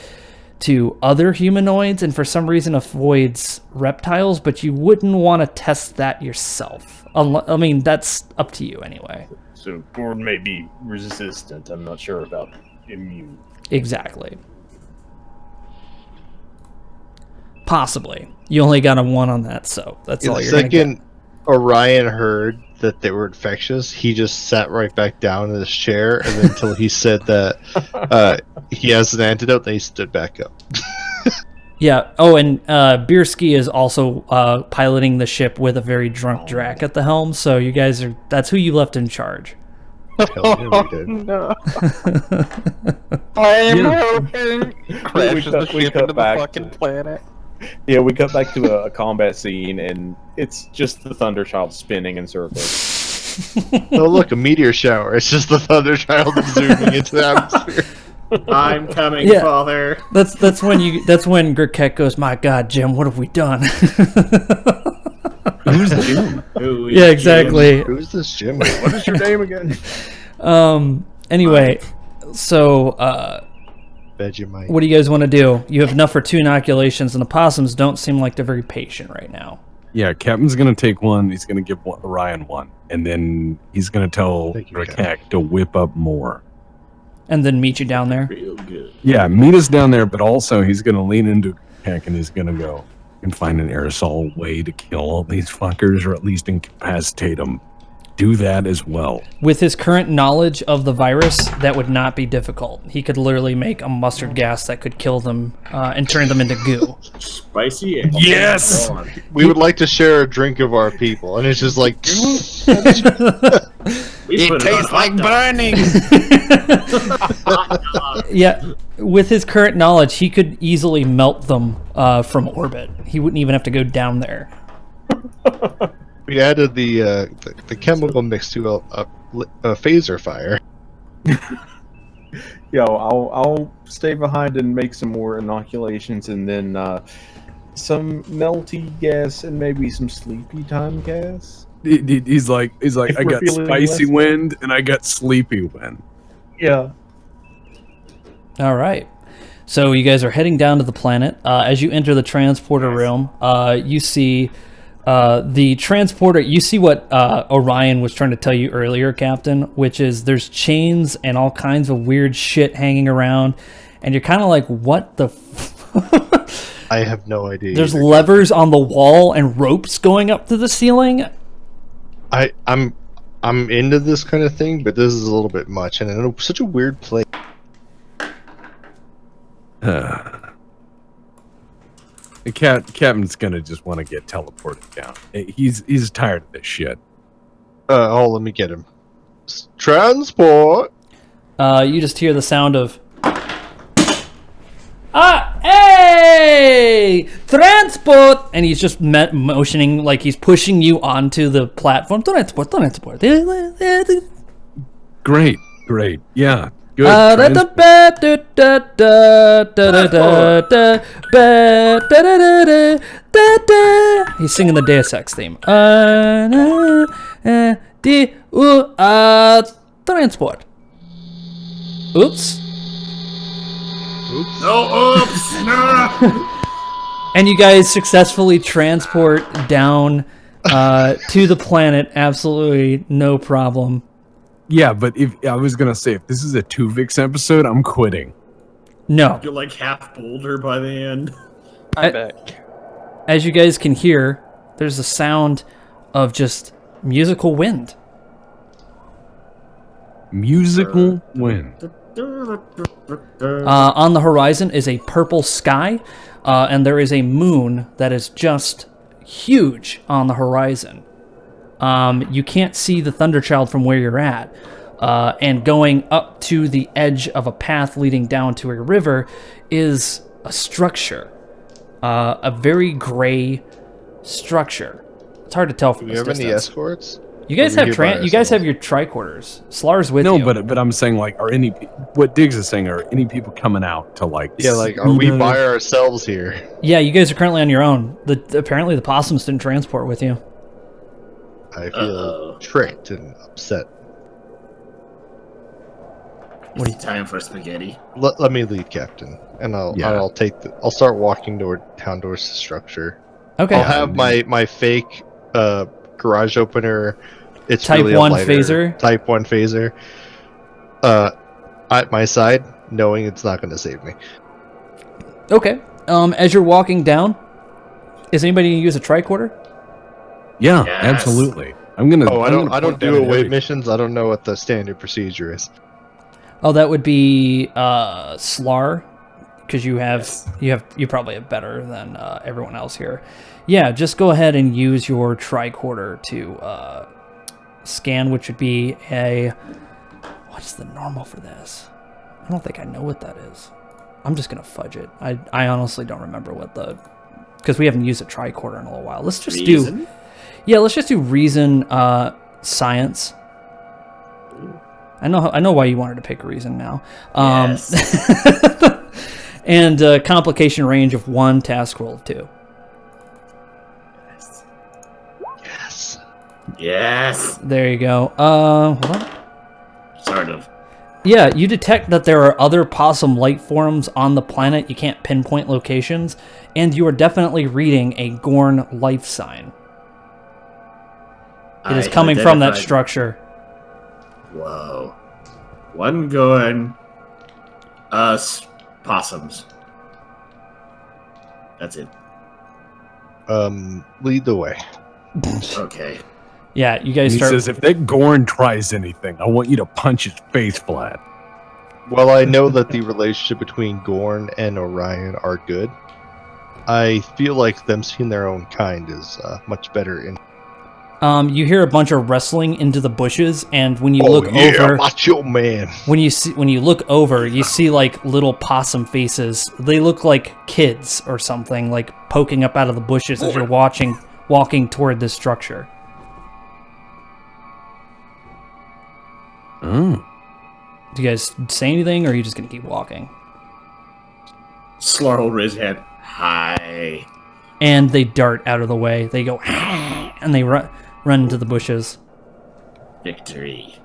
to other humanoids and for some reason avoids reptiles, but you wouldn't want to test that yourself. I mean, that's up to you anyway. So Gordon may be resistant. I'm not sure about immune. Exactly. Possibly. You only got a 1 on that, so that's all you're going to get. The second Orion heard that they were infectious, he just sat right back down in his chair, and then until he said that he has an antidote, then he stood back up. Yeah. Oh, and Bierski is also piloting the ship with a very drunk Drac at the helm, so you guys are... That's who you left in charge. Hell yeah, we did. No. I'm hoping. Crashes the ship into the fucking planet. Yeah, we cut back to a combat scene, and it's just the Thunderchild spinning in circles. Oh, look, a meteor shower. It's just the Thunder Child zooming into the atmosphere. I'm coming, Yeah. Father. That's when Gurkek goes, "My God, Jim, what have we done?" Who's Jim? Ooh, Yeah, exactly. Who's this Jim? What is your name again? Anyway, so Vegemite. what do you guys want to do? You have enough for 2 inoculations, and the possums don't seem like they're very patient right now. Yeah, Captain's gonna take one. He's gonna give Ryan one, and then he's gonna tell Thank you, Rakek to whip up more. And then meet you down there. real good. Yeah, meet us down there, but also he's gonna lean into Rakek and he's gonna go and find an aerosol way to kill all these fuckers, or at least incapacitate them. Do that as well. With his current knowledge of the virus, that would not be difficult. He could literally make a mustard gas that could kill them and turn them into goo. Spicy and Yes! We would like to share a drink of our people, and it's just like, It tastes like burning. Yeah, with his current knowledge, he could easily melt them from orbit. He wouldn't even have to go down there. we added the chemical mix to a phaser fire. Yo, I'll stay behind and make some more inoculations, and then some melty gas and maybe some sleepy time gas. He's like, If I we're got feeling spicy less- wind and I got sleepy wind. Yeah. All right. So you guys are heading down to the planet. As you enter the transporter room, you see the transporter. You see what Orion was trying to tell you earlier, Captain, which is there's chains and all kinds of weird shit hanging around, and you're kind of like, what the I have no idea. There's either. levers on the wall and ropes going up to the ceiling. I'm into this kind of thing, but this is a little bit much, and in such a weird place. The captain's gonna just want to get teleported down. He's tired of this shit. Let me get him. Transport. You just hear the sound of hey, transport, and he's just motioning like he's pushing you onto the platform. Transport. Great. Yeah, good. He's singing the Deus Ex theme. Transport. Oops. And you guys successfully transport down to the planet. Absolutely no problem. Yeah, but if I was gonna say if this is a 2Vix episode, I'm quitting. No. You're like half boulder by the end. I'm back. As you guys can hear, there's a sound of just musical wind. Musical wind. On the horizon is a purple sky, and there is a moon that is just huge on the horizon. You can't see the Thunderchild from where you're at, and going up to the edge of a path leading down to a river is a structure, a very gray structure. It's hard to tell from Do we this have any distance. escorts? You guys Or we have here by you guys have ourselves? your tricorders. Slar's with No, you. but I'm saying like, are any what Diggs is saying? Are any people coming out to like? Yeah, like, are we by ourselves here? Yeah, you guys are currently on your own. Apparently the possums didn't transport with you. I feel tricked and upset. It's time for spaghetti. Let me lead, Captain, and I'll start walking down towards the structure. Okay. I'll have my fake garage opener. It's Type really a 1 lighter phaser? Type 1 phaser. At my side, knowing it's not going to save me. Okay. As you're walking down, is anybody going to use a tricorder? Yeah, Yes. absolutely. I'm gonna. Oh, I I'm don't gonna put do that in away every- missions. I don't know what the standard procedure is. Oh, that would be Slar, because you probably have better than everyone else here. Yeah, just go ahead and use your tricorder to scan, which would be what's the normal for this? I don't think I know what that is. I'm just gonna fudge it. I honestly don't remember what because we haven't used a tricorder in a little while. Let's just do reason science. I know why you wanted to pick reason now. Yes. And complication range of 1, task roll of 2. Yes. Yes. There you go. Hold on. Sort of. Yeah, you detect that there are other possum life forms on the planet. You can't pinpoint locations, and you are definitely reading a Gorn life sign. It is coming from that structure. Whoa. One Gorn. Us. Possums. That's it. Lead the way. Okay. Yeah, you guys He start. says, if that Gorn tries anything, I want you to punch his face flat. Well, I know that the relationship between Gorn and Orion are good. I feel like them seeing their own kind is much better. You hear a bunch of wrestling into the bushes, and when you look over, macho man. when you look over, you see like little possum faces. They look like kids or something, like poking up out of the bushes as you're walking toward this structure. Oh. Do you guys say anything, or are you just gonna keep walking? Slar will raise his hand. Hi. And they dart out of the way. They go, and they run into the bushes. Victory.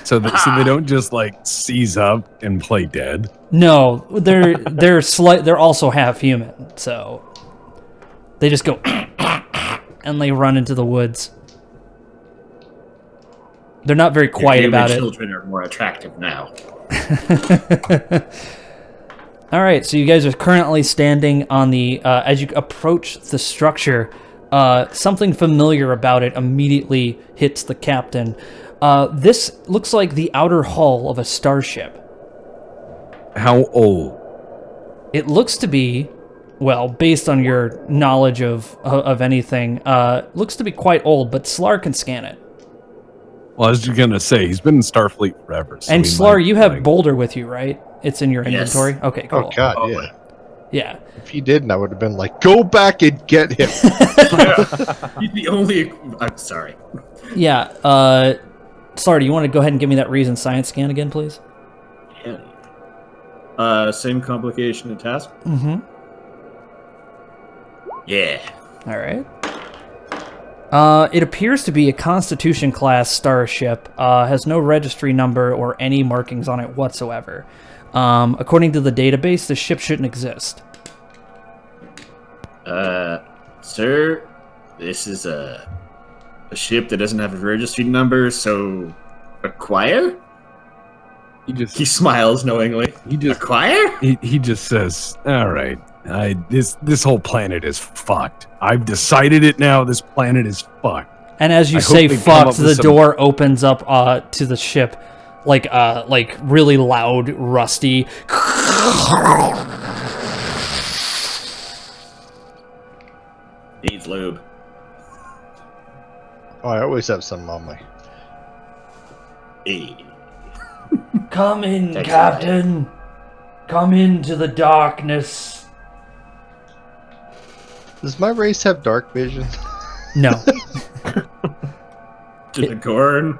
So they don't just like seize up and play dead. No, they're also half human, so they just go and they run into the woods. They're not very quiet about it. Children are more attractive now. All right, so you guys are currently standing on the as you approach the structure. Something familiar about it immediately hits the captain. This looks like the outer hull of a starship. How old? It looks to be, well, based on your knowledge of anything, looks to be quite old, but Slar can scan it. Well, I was just gonna say he's been in Starfleet forever. So And he Slar, might, you have like- Boulder with you, right? It's in your Yes. inventory? Okay, cool. Oh god, yeah. Yeah. If he didn't, I would have been like, go back and get him. He's the only. I'm sorry. Yeah, Slar, do you want to go ahead and give me that reason science scan again, please? Same complication and task. Mm-hmm. Yeah. All right. It appears to be a Constitution-class starship. Has no registry number or any markings on it whatsoever. According to the database, the ship shouldn't exist. Sir, this is a ship that doesn't have a registry number, so acquire? He smiles knowingly. Acquire? He just says, "All right, this whole planet is fucked. I've decided it now. This planet is fucked." And as you I hope say they come fucked, up the with some- door opens up to the ship, like really loud, rusty. Needs lube. Oh, I always have some on my. Hey. Come in, Thanks, Captain. Come into the darkness. Does my race have dark vision? No. To the Gorn.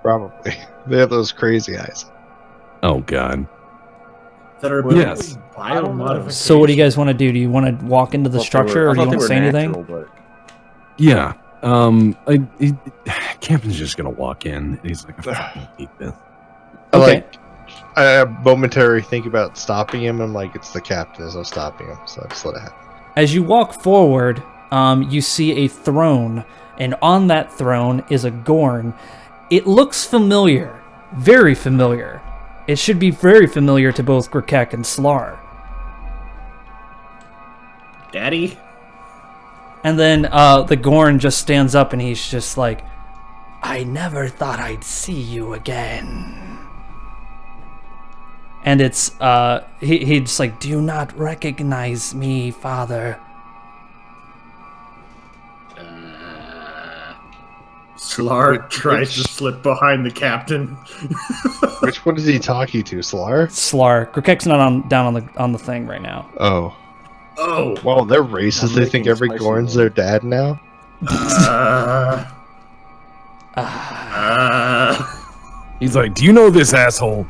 Probably. They have those crazy eyes. Oh God. That are Yes. biomodification. So what do you guys want to do? Do you want to walk into the structure, or do you want to say anything? Yeah. Captain's just gonna walk in. And he's like, "I fucking hate this." Okay. I have momentary think about stopping him. I'm like, it's the captain as I'm stopping him, so I just let it happen. As you walk forward, you see a throne, and on that throne is a Gorn. It looks familiar, very familiar. It should be very familiar to both Grkek and Slar. Daddy? And then the Gorn just stands up and he's just like, I never thought I'd see you again. And it's, he's just like, do you not recognize me, father? Slar tries to slip behind the captain. Which one is he talking to, Slar? Slar. Grkek's not down on the thing right now. Oh. Oh. Well, they're racist. They think every Gorn's their dad now? He's like, do you know this asshole?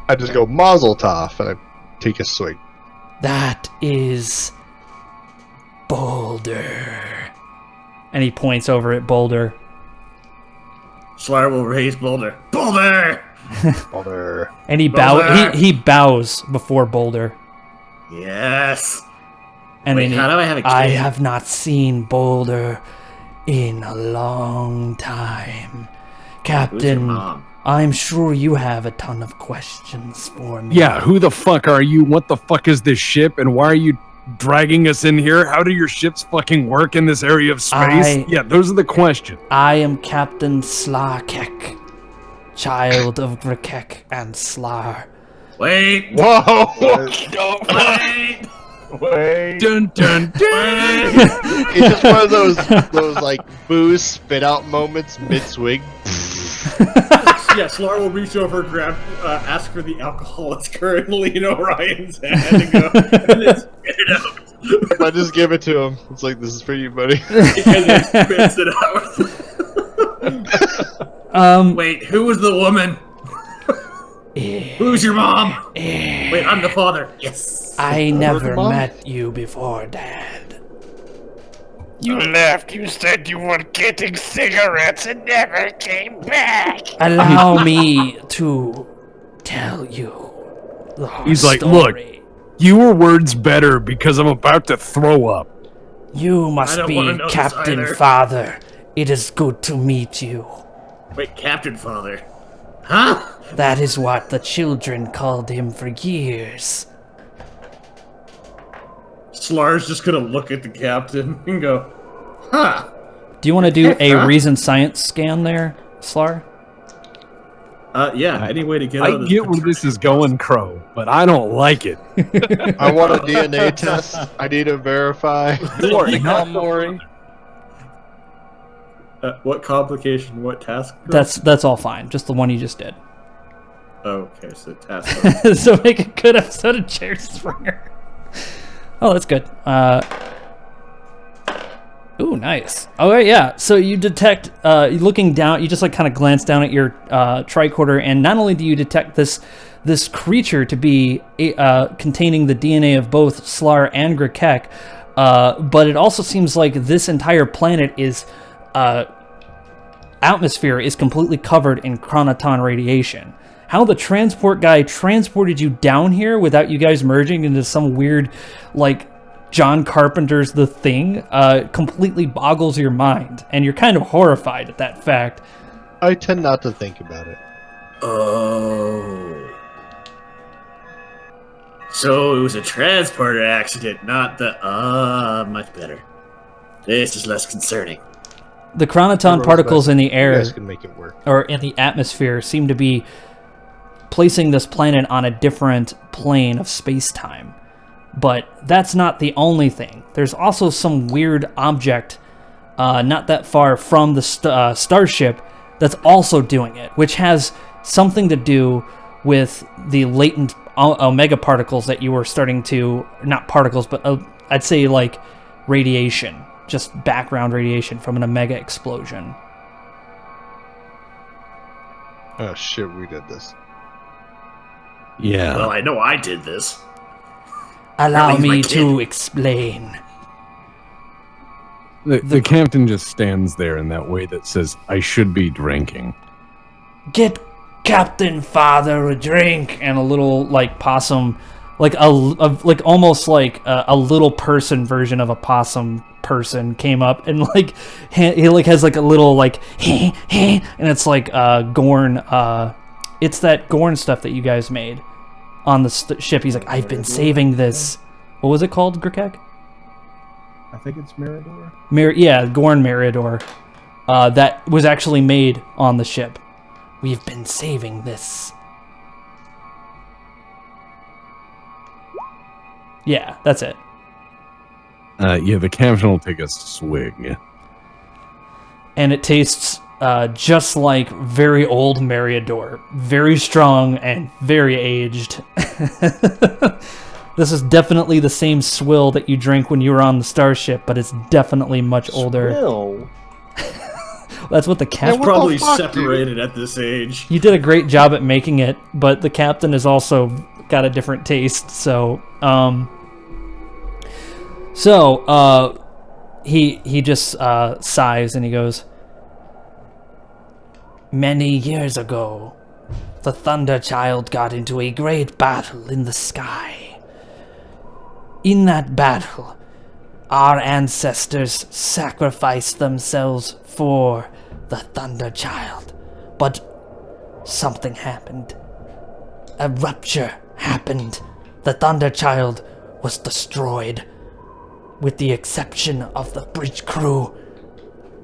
I just go Mazel Tov, and I take a swig. That is Boulder. And he points over at Boulder. Slar will raise Boulder. Boulder! Boulder. And he Boulder! he bows before Boulder. Yes. And Wait, then how do I have a kid? I have not seen Boulder in a long time. Who's your Captain, mom? I'm sure you have a ton of questions for me. Yeah, who the fuck are you? What the fuck is this ship? And why are you dragging us in here? How do your ships fucking work in this area of space? Yeah, those are the questions. I am Captain Slarkek, child of Grekek and Slar. Wait. Whoa! Wait. Wait. Dun dun dun. It's just one of those like booze spit out moments mid swig. Yeah, Slar will reach over, grab, ask for the alcohol that's currently in Orion's hand, and go, and then spit it out. I just give it to him. It's like, this is for you, buddy. And then spits it out. Wait, who was the woman? Who's your mom? Wait, I'm the father. Yes. I never met you before, Dad. You left. You said you were getting cigarettes and never came back. Allow me to tell you the whole He's like, story. look, your word's better because I'm about to throw up. You I must don't wanna be know this Captain either. Father. It is good to meet you. Wait, Captain Father. Huh? That is what the children called him for years. Slar's just gonna look at the captain and go, huh. Do you want to do a reason science scan there, Slar? Yeah, any way to get out I of this. get where this is going, Crow, but I don't like it. I want a DNA test. I need to verify. Maury. What complication? What task? That's all fine. Just the one you just did. Okay, so task. So make a good episode of Chair Springer. Oh, that's good. Ooh, nice. Oh, yeah. So you detect, looking down, you just like kind of glance down at your tricorder, and not only do you detect this creature to be containing the DNA of both Slar and Grekek, but it also seems like this entire planet is atmosphere is completely covered in chronoton radiation. How the transport guy transported you down here without you guys merging into some weird, like, John Carpenter's The Thing, completely boggles your mind, and you're kind of horrified at that fact. I tend not to think about it. Oh. So it was a transporter accident, not the, much better. This is less concerning. The chronoton particles in the You air, guys can make it work. or in the atmosphere, seem to be placing this planet on a different plane of space-time. But that's not the only thing. There's also some weird object not that far from the starship that's also doing it, which has something to do with the latent omega particles that you were starting to, not particles, but I'd say like radiation, just background radiation from an omega explosion. Oh shit, we did this. Yeah. Well, I know I did this. Allow That means my me kid. to explain. The captain just stands there in that way that says, I should be drinking. Get Captain Father a drink, and a little like possum, like like almost like a little person version of a possum person came up and like he like has like a little like and it's like Gorn. It's that Gorn stuff that you guys made on the ship. He's like, I've been saving this. What was it called, Grekek? I think it's Mirador. Yeah, Gorn Mirador. That was actually made on the ship. We've been saving this. Yeah, that's it. Yeah, the captain will take a swig. And it tastes just like very old Mirador. Very strong and very aged. This is definitely the same swill that you drank when you were on the starship, but it's definitely much older. Will. That's what the It's captain. probably separated at this age. You did a great job at making it, but the captain has also got a different taste. So, he just sighs and he goes, "Many years ago, the Thunder Child got into a great battle in the sky. In that battle, our ancestors sacrificed themselves for the Thunder Child, but something happened. A rupture happened. The Thunder Child was destroyed, with the exception of the bridge crew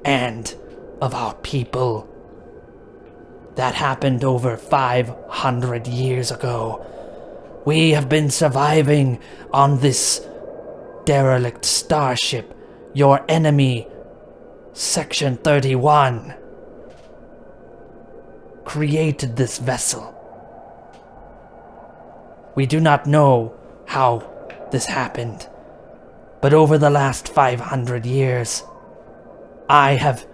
and of our people. That happened over 500 years ago. We have been surviving on this derelict starship. Your enemy, Section 31, created this vessel. We do not know how this happened, but over the last 500 years, I have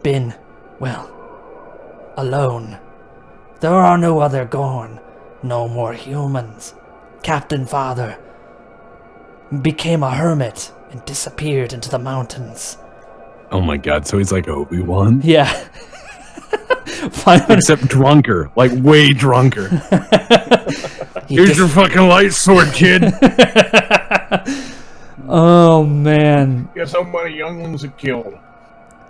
been, well, alone. There are no other Gorn, no more humans. Captain Father became a hermit and disappeared into the mountains." Oh my god, so he's like Obi-Wan? Yeah. Except drunker, like way drunker. Here's your fucking light sword, kid. Oh man. Guess how many younglings it killed?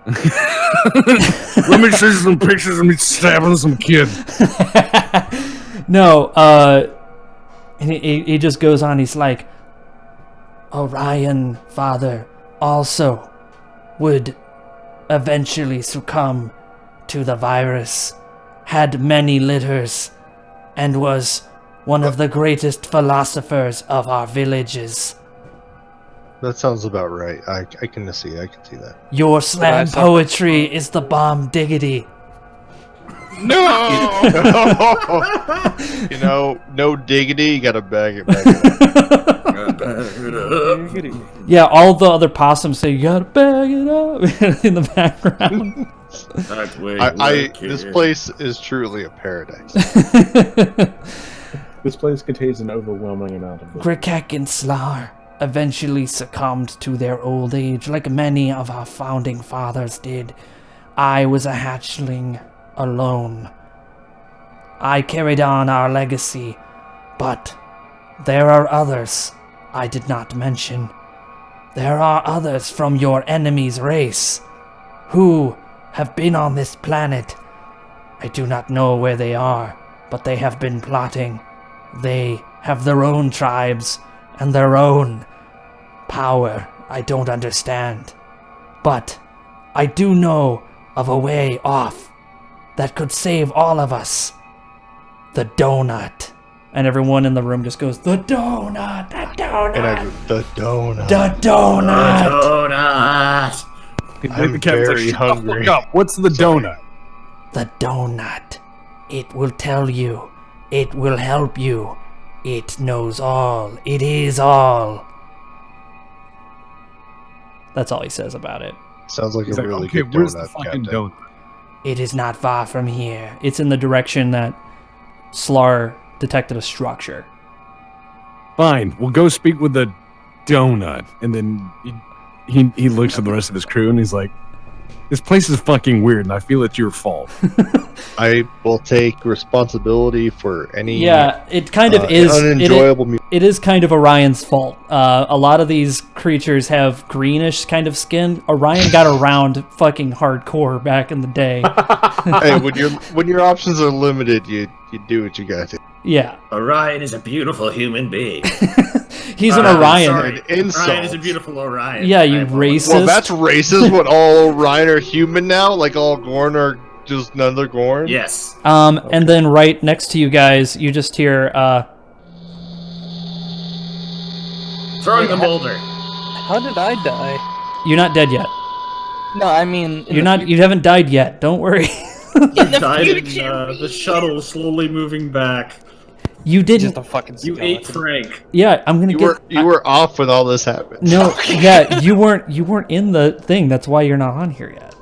Let me show you some pictures of me stabbing some kid. No, and he just goes on, he's like, "Orion, Father, also would eventually succumb to the virus, had many litters, and was one of the greatest philosophers of our villages. That sounds about right. I can see that. Your slam poetry is the bomb diggity." No! No diggity, you gotta bag it back up. Yeah, all the other possums say, "You gotta bag it up," in the background. This place is truly a paradise. This place contains an overwhelming amount of... Grikek and Slar eventually succumbed to their old age, like many of our founding fathers did. I was a hatchling, alone. I carried on our legacy, but there are others I did not mention. There are others from your enemy's race who have been on this planet. I do not know where they are, but they have been plotting. They have their own tribes and their own power I don't understand. But I do know of a way off that could save all of us. The donut. And everyone in the room just goes, "The donut! The donut! And I go, the donut. The donut! The donut! I'm very hungry. Fuck up. What's the donut? The donut. It will tell you. It will help you. It knows all. It is all." That's all he says about it. Sounds like He's a like, really okay, good where's donut, the fucking Captain. donut? It is not far from here. It's in the direction that Slar detected a structure. Fine, we'll go speak with the donut. And then he looks at the rest of his crew and he's like, "This place is fucking weird and I feel it's your fault." I will take responsibility for any Yeah, it kind of is unenjoyable it is kind of Orion's fault. A lot of these creatures have greenish kind of skin. Orion got around fucking hardcore back in the day. Hey, when your options are limited, you do what you gotta do. Yeah. Orion is a beautiful human being. He's an Orion. Sorry. An insult. Orion is a beautiful Orion. Yeah, you I racist. Well, that's racist. What, all Orion are human now? Like all Gorn are just another Gorn? Yes. And then right next to you guys, you just hear, Throwing the boulder. How did I die? you're not dead yet. No, I mean... You haven't died yet. Don't worry. Died in the shuttle slowly moving back. You didn't. Just a fucking You skeleton. ate Frank. Yeah, I'm gonna You were off when all this happened. No, yeah, you weren't in the thing. That's why you're not on here yet.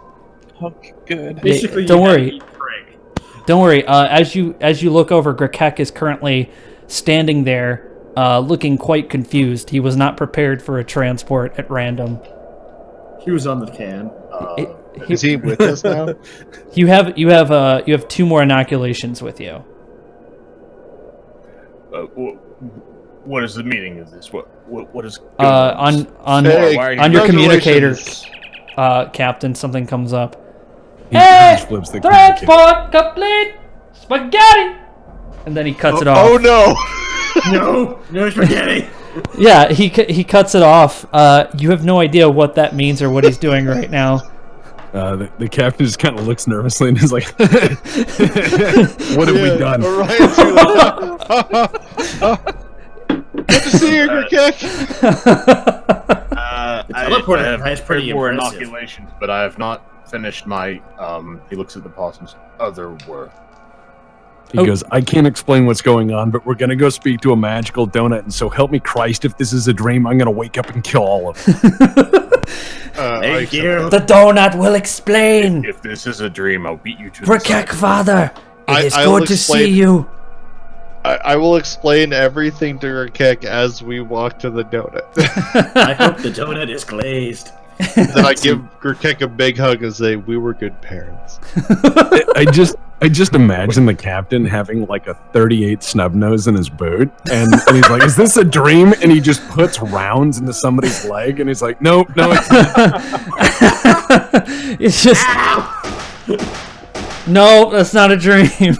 Okay, good. Basically, don't you gotta worry. eat Craig. Don't worry. As you look over, Grakek is currently standing there, looking quite confused. He was not prepared for a transport at random. He was on the can. Is he with us now? You have 2 more inoculations with you. What is the meaning of this? What is going On Hey, on your communicator, congratulations. Captain, something comes up. He Hey, just flips the communicator. transport complete, spaghetti, and then he cuts it off. Oh no! No spaghetti. Yeah, he cuts it off. You have no idea what that means or what he's doing right now. The captain just kind of looks nervously and is like, "What have we done?" Orion's good to see you, Grakek. teleporter I have is pretty more impressive. inoculations, but I have not finished my. He looks at the possum's other work. He goes, "I can't explain what's going on, but we're gonna go speak to a magical donut, and so help me Christ, if this is a dream, I'm gonna wake up and kill all of them." Thank you. The donut will explain. If this is a dream, I'll beat you to the Grakek, father, it is I will good to explain- see you. I will explain everything to Grakek as we walk to the donut. I hope the donut is glazed. Then I give Grakek a big hug and say, "We were good parents." I just imagine the captain having like a 38 snub nose in his boot, and he's like, "Is this a dream?" And he just puts rounds into somebody's leg, and he's like, "Nope, no, it's not." It's just no, that's not a dream.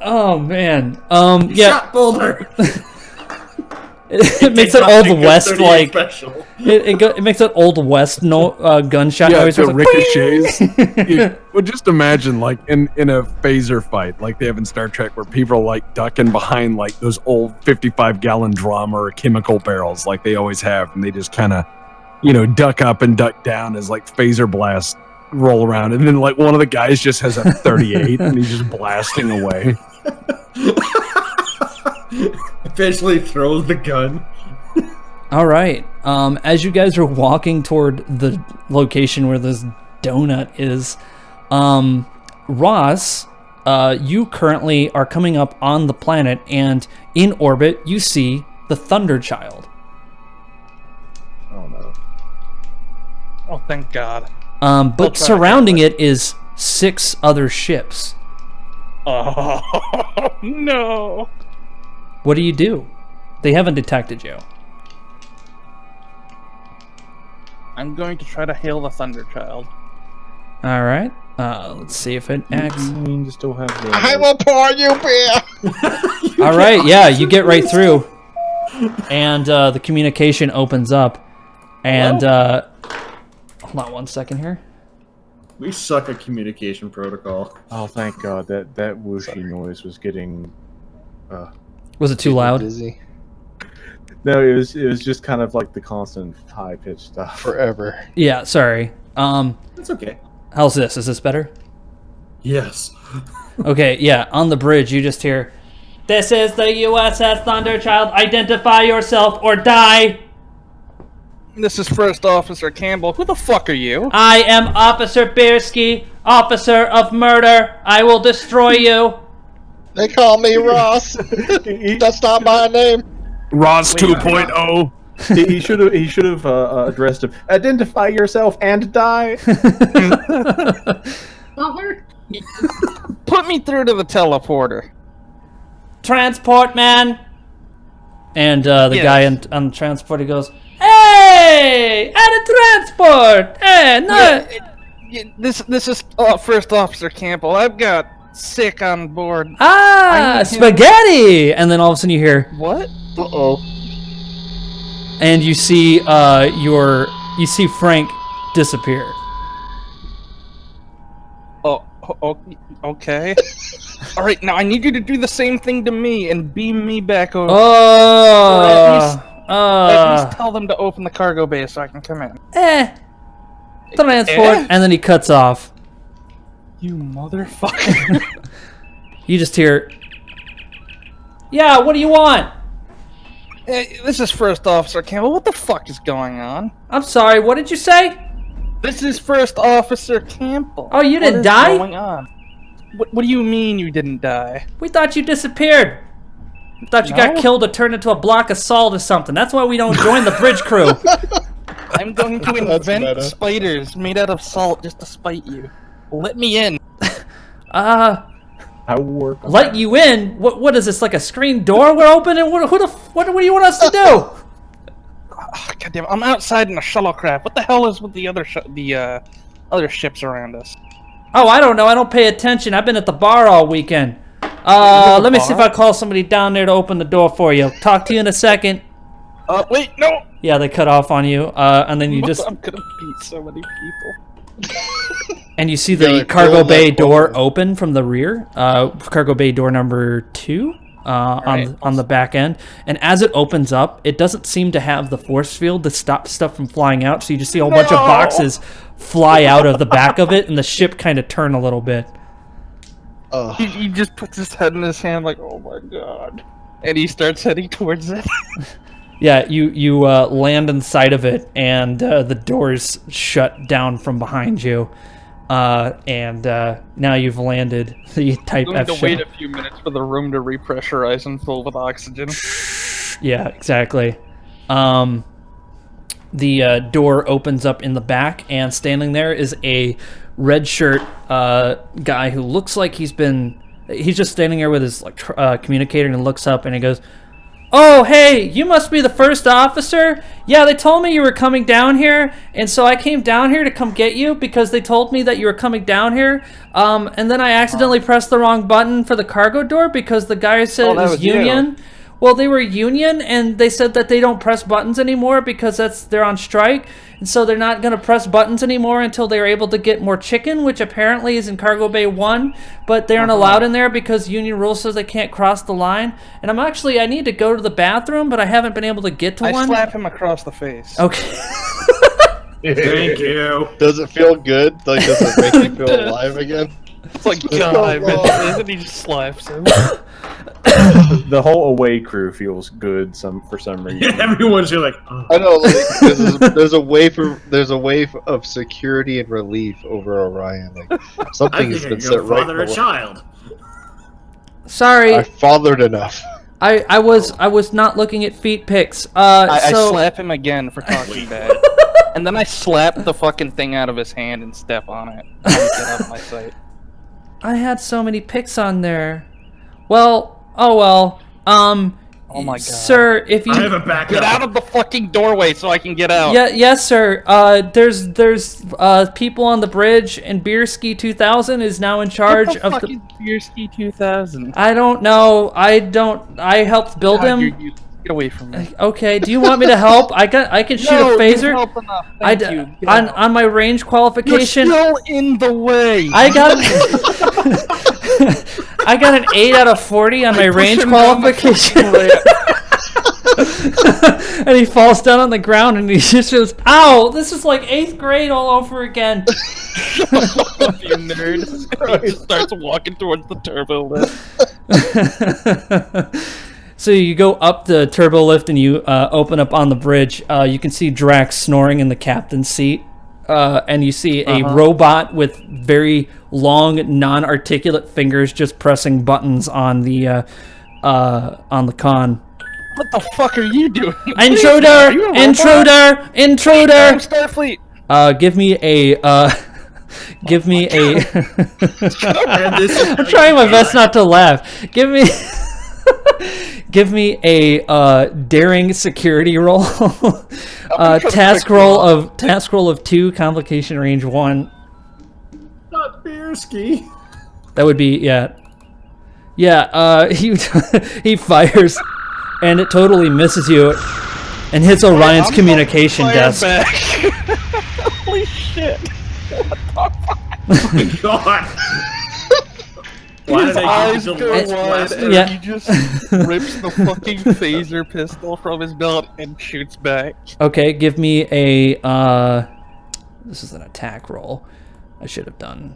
Oh man, yeah, Shot Boulder. it makes it old west like it makes it old west gunshot Yeah, noise. it It's like, ricochets. Well, just imagine like in a phaser fight, like they have in Star Trek, where people are like ducking behind like those old 55-gallon drum or chemical barrels, like they always have, and they just kind of, duck up and duck down as like phaser blasts roll around, and then like one of the guys just has a 38 and he's just blasting away. Eventually throws the gun. all right. As you guys are walking toward the location where this donut is, Ross, you currently are coming up on the planet, and in orbit you see the Thunder Child. Oh no. Oh, thank God. But try to surrounding it is 6 other ships. Oh, no. What do you do? They haven't detected you. I'm going to try to hail the Thunder Child. All right. Let's see if it acts. You mean you still have the... I will pour you beer. All right. Yeah, you get right through, and the communication opens up. And hold on one second here. We suck at communication protocol. Oh, thank God. That whooshy noise was getting... Was it too loud? Busy No, it was just kind of like the constant high-pitched stuff. forever. Yeah. Sorry. It's okay. How's this? Is this better? Yes. Okay. Yeah. On the bridge, you just hear, "This is the USS Thunderchild. Identify yourself or die." This is First Officer Campbell. Who the fuck are you? I am Officer Biersky, officer of murder. I will destroy you. They call me Ross. That's not my name. Ross 2.0. He should have addressed him. Identify yourself and die. Put me through to the teleporter. Transport man. And the Yes. guy on the transport, he goes, "Hey, at a transport. Hey, no." This is First Officer Campbell. I've got sick on board. Ah, spaghetti. And then all of a sudden you hear, What? Uh-oh. and you see you see Frank disappear. Oh, okay. All right, now I need you to do the same thing to me and beam me back over. At least tell them to open the cargo bay so I can come in. Transport. And then he cuts off. You motherfucker. You just hear, "Yeah, what do you want?" Hey, this is First Officer Campbell. What the fuck is going on? I'm sorry, what did you say? This is First Officer Campbell. Oh, you didn't What is die? going on? What do you mean you didn't die? We thought you disappeared. We thought you got killed or turned into a block of salt or something. That's why we don't join the bridge crew. I'm going to That's invent meta. spiders made out of salt just to spite you. Let me in. I will work. on Let you in? What is this, like a screen door we're opening? What do you want us to do? Oh, God damn, I'm outside in a shuttlecraft. What the hell is with the other other ships around us? Oh, I don't know. I don't pay attention. I've been at the bar all weekend. Let me see if I call somebody down there to open the door for you. Talk to you in a second. Wait, no! Yeah, they cut off on you, and then you just... I'm gonna beat so many people. And you see Yeah, the like cargo fill bay that door hole. open from the rear. Cargo bay door number 2 Right. on the back end. And as it opens up, it doesn't seem to have the force field to stop stuff from flying out. So you just see a whole bunch of boxes fly out of the back of it, and the ship kind of turn a little bit. He just puts his head in his hand like, oh my god. And he starts heading towards it. Yeah, you land inside of it, and the doors shut down from behind you. And now you've landed the Type I'm going F to ship. wait a few minutes for the room to repressurize and fill with oxygen. Yeah, exactly. The door opens up in the back, and standing there is a red shirt guy who looks like he's just standing there with his communicator, and looks up and he goes, "Oh, hey, you must be the first officer? Yeah, they told me you were coming down here, and so I came down here to come get you because they told me that you were coming down here. And then I accidentally pressed the wrong button for the cargo door because the guy said it that was was you. union. Well, they were union, and they said that they don't press buttons anymore because they're on strike, and so they're not going to press buttons anymore until they're able to get more chicken, which apparently is in Cargo Bay 1, but they aren't allowed in there because union rule says they can't cross the line. And I need to go to the bathroom, but I haven't been able to get to I one." slap him across the face. Okay. Thank you. Does it feel good? Like, does it make you feel alive again? It's like, God, and he just slaps him. The whole away crew feels good for some reason. Everyone's just like, oh. I know, like, there's a wave of security and relief over Orion. Like, I something has think I been can set go right. father a child. Sorry, I fathered enough. I was not looking at feet pics. I So slap him again for talking bad. And then I slap the fucking thing out of his hand and step on it. Get out of my sight. I had so many pics on there. Well, oh well. Oh my god. Sir, if you I have a backup. Get out of the fucking doorway so I can get out. yes, sir. There's people on the bridge, and Beerski 2000 is now in charge What the of fuck the. is Beerski 2000? I don't know. I helped build God, him. you get away from me. Okay. Do you want me to help? I can shoot No, a you've phaser. helped enough. Thank you. Get On out. on my range You're qualification. still in the way. I got I got an 8 out of 40 on my range him down the qualification. And he falls down on the ground and he just goes, "Ow! This is like 8th grade all over again." You nerd. He just starts walking towards the turbo lift. So you go up the turbo lift and you open up on the bridge. You can see Drax snoring in the captain's seat. And you see a robot with very long, non-articulate fingers just pressing buttons on the con. What the fuck are you doing? Intruder! Are you a robot? Intruder! Intruder! I'm Starfleet. Give me a. Give me a. And this is I'm trying my best not to laugh. Give me. Give me a daring security roll. Task roll of 2, complication range 1. not Beerski. That would be he fires, and it totally misses you, and hits Orion's communication desk. Back. Holy shit. Oh my god. Why did His they eyes give go the wide, blaster? and Yeah. he just rips the fucking phaser pistol from his belt and shoots back. Okay, give me a. This is an attack roll. I should have done.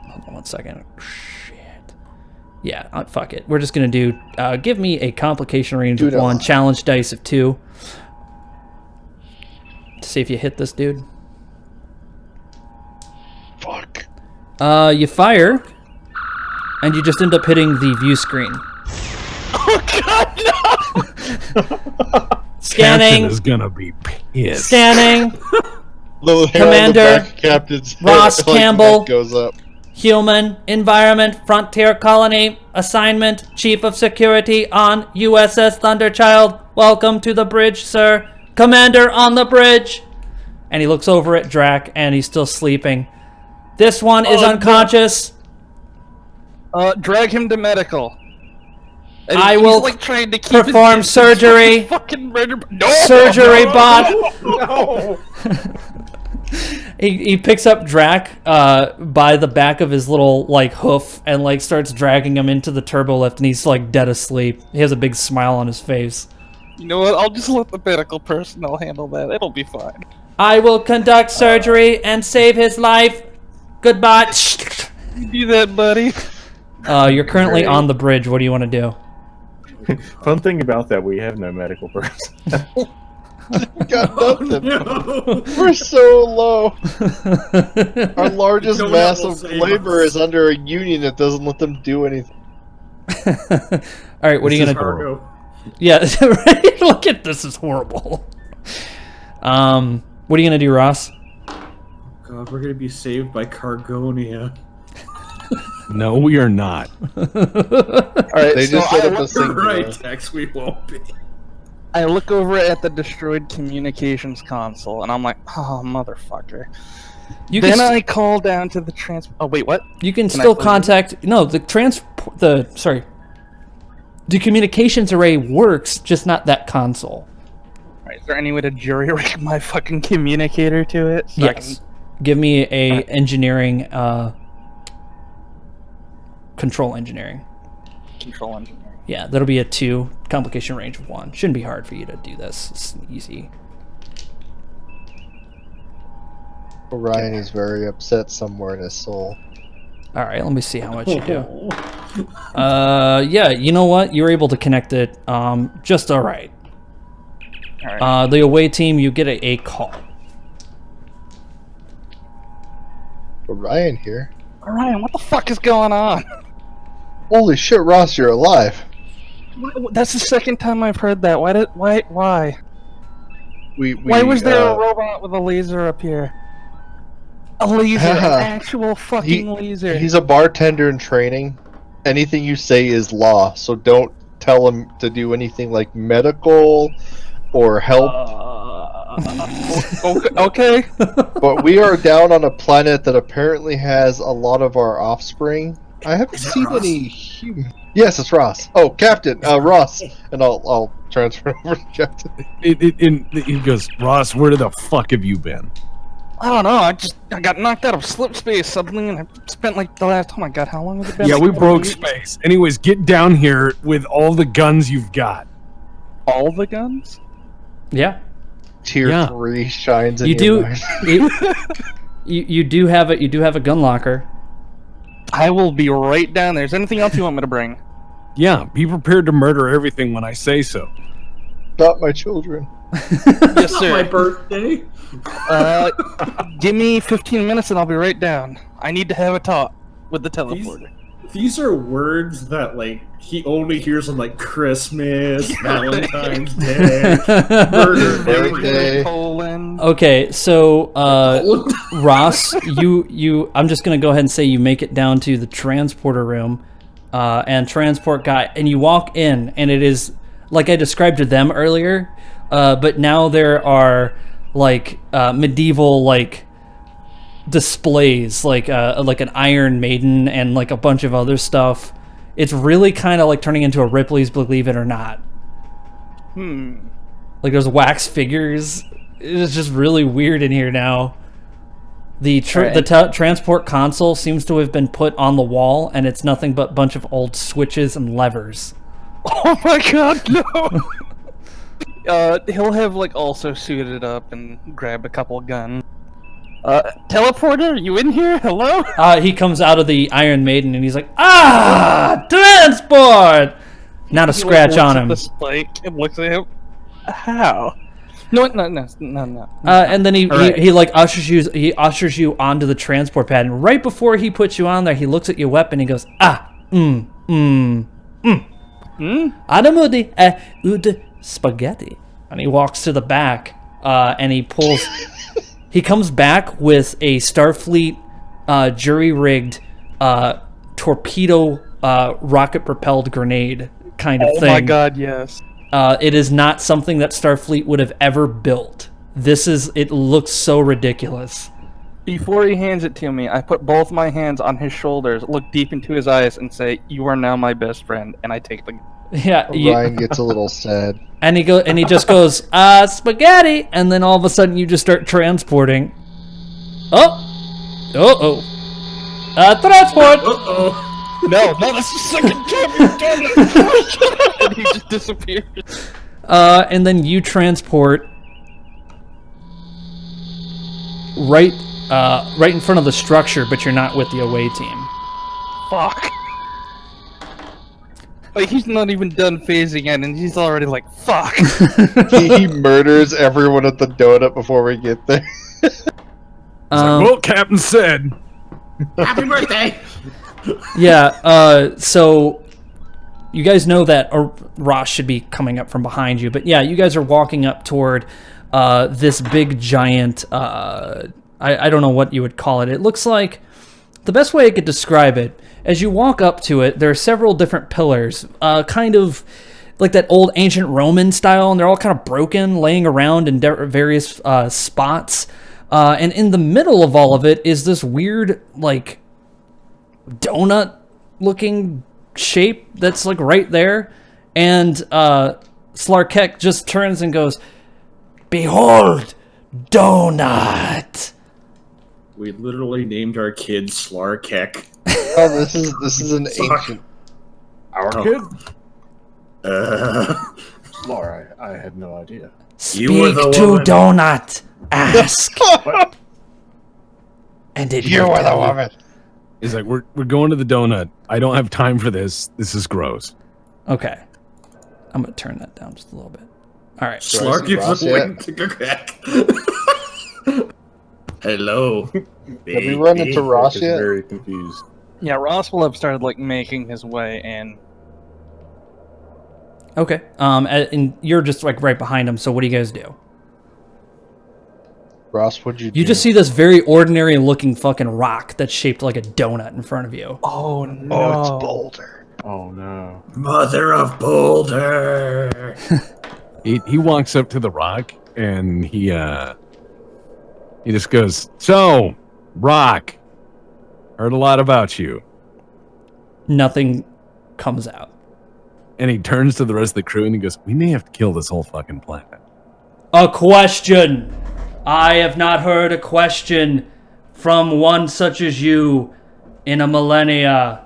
Hold on 1 second. Shit. Yeah, fuck it. We're just gonna do. Give me a complication range of 1, challenge dice of 2. To see if you hit this dude. You fire, and you just end up hitting the view screen. Oh God, no! Scanning. Captain is gonna be pissed. Scanning. The hair on the Commander back of Captain's Ross hair, like, Campbell. neck goes up. Human, environment, frontier colony, assignment, chief of security on USS Thunderchild. Welcome to the bridge, sir. Commander on the bridge. And he looks over at Drac, and he's still sleeping. This one is unconscious. Drag him to medical. And I he's, will like, trying to keep perform his surgery. Fucking murder. No! Surgery bot. No! He picks up Drac by the back of his little like hoof and like starts dragging him into the turbo lift, and he's like dead asleep. He has a big smile on his face. You know what? I'll just let the medical personnel handle that. It'll be fine. I will conduct surgery and save his life. Goodbye. You do that, buddy. You're currently on the bridge. What do you want to do? Fun thing about that, we have no medical personnel. We got nothing. We're so low. Our largest No one mass will of save labor us. is under a union that doesn't let them do anything. All right, what are you gonna do? Cargo. Yeah, right. Look at this. Is horrible. What are you gonna do, Ross? God, we're gonna be saved by Cargonia. No, we are not. All right, They just set up a You're singular. right, Tex. We won't be. I look over at the destroyed communications console, and I'm like, oh, motherfucker. You Then can I call down to the Oh, wait, what? you can Can I still close it? contact. No, the the communications array works, just not that console. All right, is there any way to jury-rig my fucking communicator to it? So I Yes. Give me a engineering, control engineering. can control engineering. Yeah, that'll be a 2, complication range of 1. Shouldn't be hard for you to do this. It's easy. Orion is very upset somewhere in his soul. All right, let me see how much you do. Yeah, you know what? You're able to connect it, just all right. All right. The away team, you get a call. Orion here. Ryan, what the fuck is going on? Holy shit, Ross, you're alive. That's the second time I've heard that. Why? Why We was there a robot with a laser up here? A laser, an actual fucking laser. He's a bartender in training. Anything you say is law, so don't tell him to do anything like medical or help. Okay. But we are down on a planet that apparently has a lot of our offspring. I haven't seen any human. Yes, it's Ross. Oh, Captain, Ross, and I'll transfer over to Captain. He goes, Ross, where the fuck have you been? I don't know. I got knocked out of slip space suddenly, and I spent like the last. Oh my god, how long has it been? Yeah, Like we 4 broke weeks? space. Anyways, get down here with all the guns you've got. All the guns? Yeah. Tier 3 shines in You your do. mind. You do have it. You do have a gun locker. I will be right down there. Is there anything else you want me to bring? Yeah, be prepared to murder everything when I say so. Not my children. Yes, Not sir. my birthday. Give me 15 minutes and I'll be right down. I need to have a talk with the teleporter. These are words that like he only hears on like Christmas, Valentine's Day, murder, Birthday. Poland. Okay, so Ross, you I'm just gonna go ahead and say you make it down to the transporter room, and transport guy, and you walk in, and it is like I described to them earlier, but now there are like medieval like displays, like an Iron Maiden and like a bunch of other stuff. It's really kind of like turning into a Ripley's Believe It or Not. Like there's wax figures. It's just really weird in here now. The transport console seems to have been put on the wall, and it's nothing but a bunch of old switches and levers. Oh my god, no! He'll have like also suited up and grabbed a couple guns. Teleporter, you in here? Hello? He comes out of the Iron Maiden and he's like, transport! Not a scratch on him. The spike and looks at him. How? No. And then he like ushers you onto the transport pad, and right before he puts you on there, he looks at your weapon. And he goes, Adamudi ud spaghetti, and he walks to the back, and he pulls. He comes back with a Starfleet jury-rigged torpedo rocket-propelled grenade kind of thing. Oh my god, yes. It is not something that Starfleet would have ever built. It looks so ridiculous. Before he hands it to me, I put both my hands on his shoulders, look deep into his eyes, and say, "You are now my best friend," and I take the... Yeah, Ryan gets a little sad. And he just goes, spaghetti, and then all of a sudden you just start transporting. Transport. No, that's the second time you've done it. And he just disappears. And then you transport right in front of the structure, but you're not with the away team. Fuck. Like, he's not even done phasing in, and he's already like, fuck. He murders everyone at the donut before we get there. Well, Captain said. Happy birthday! Yeah, so you guys know that Ross should be coming up from behind you, but yeah, you guys are walking up toward this big giant, I don't know what you would call it. It looks like, the best way I could describe it, as you walk up to it, there are several different pillars, kind of like that old ancient Roman style, and they're all kind of broken, laying around in various spots. And in the middle of all of it is this weird, like, donut-looking shape that's, like, right there. And Slarkek just turns and goes, "Behold, donut!" We literally named our kid Slarkek. Oh, this is an ancient... Our kid? Laura, I had no idea. Speak to donut! Ask! And did You were the woman! He's like, we're going to the donut. I don't have time for this. This is gross. Okay. I'm going to turn that down just a little bit. All right. Slark is waiting to go crack. Hello. Have we run into Ross yet? Very confused. Yeah, Ross will have started, like, making his way in. Okay. And you're just, like, right behind him, so what do you guys do? Ross, what'd you do? You just see this very ordinary looking fucking rock that's shaped like a donut in front of you. Oh, no. Oh, it's Boulder. Oh no. Mother of Boulder. He walks up to the rock and he just goes, "So, Rock, heard a lot about you." Nothing comes out. And he turns to the rest of the crew and he goes, "We may have to kill this whole fucking planet." A question! I have not heard a question from one such as you in a millennia.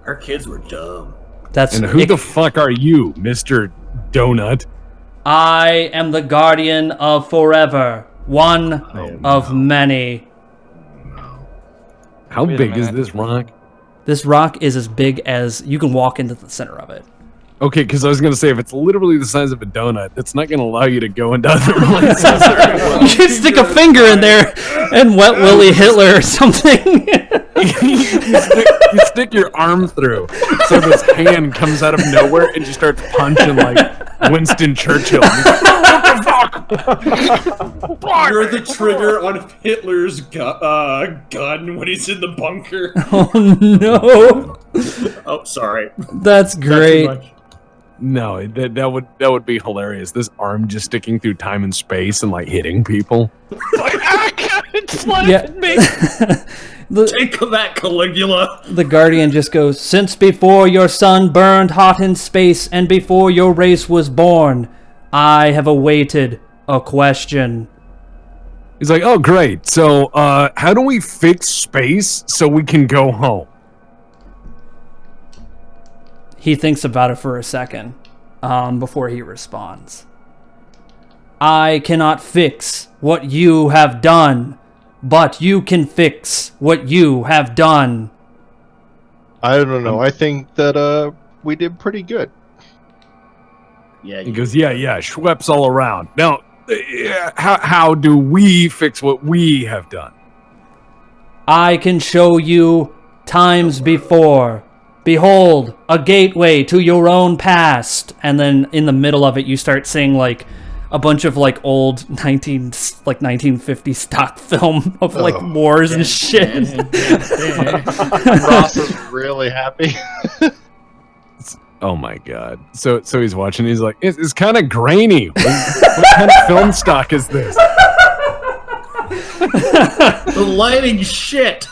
Our kids were dumb. And who the fuck are you, Mr. Donut? I am the guardian of forever. One of many. How big is this rock? This rock is as big as you can walk into the center of it. Okay, because I was going to say, if it's literally the size of a donut, it's not going to allow you to go into other places. You can stick a finger in there and wet Willy Hitler or something. you stick your arm through, so this hand comes out of nowhere and just starts punching like Winston Churchill. You're the trigger on Hitler's gun when he's in the bunker. Oh no! Oh, sorry. That's great. No, that would be hilarious. This arm just sticking through time and space and like hitting people. It's slapping me. Take that, Caligula. The Guardian just goes, "Since before your sun burned hot in space and before your race was born, I have awaited a question." He's like, "Oh, great. So, how do we fix space so we can go home?" He thinks about it for a second before he responds. "I cannot fix what you have done, but you can fix what you have done." I don't know. I think that we did pretty good. Yeah. He goes, yeah, Schweppes all around. Now, How do we fix what we have done? I can show you times before. Behold, a gateway to your own past. And then in the middle of it, you start seeing like a bunch of like old 1950 stock film of like wars and shit. Ross is really happy. Oh my god! So he's watching. He's like, it's kind of grainy. What kind of film stock is this? The lighting shit.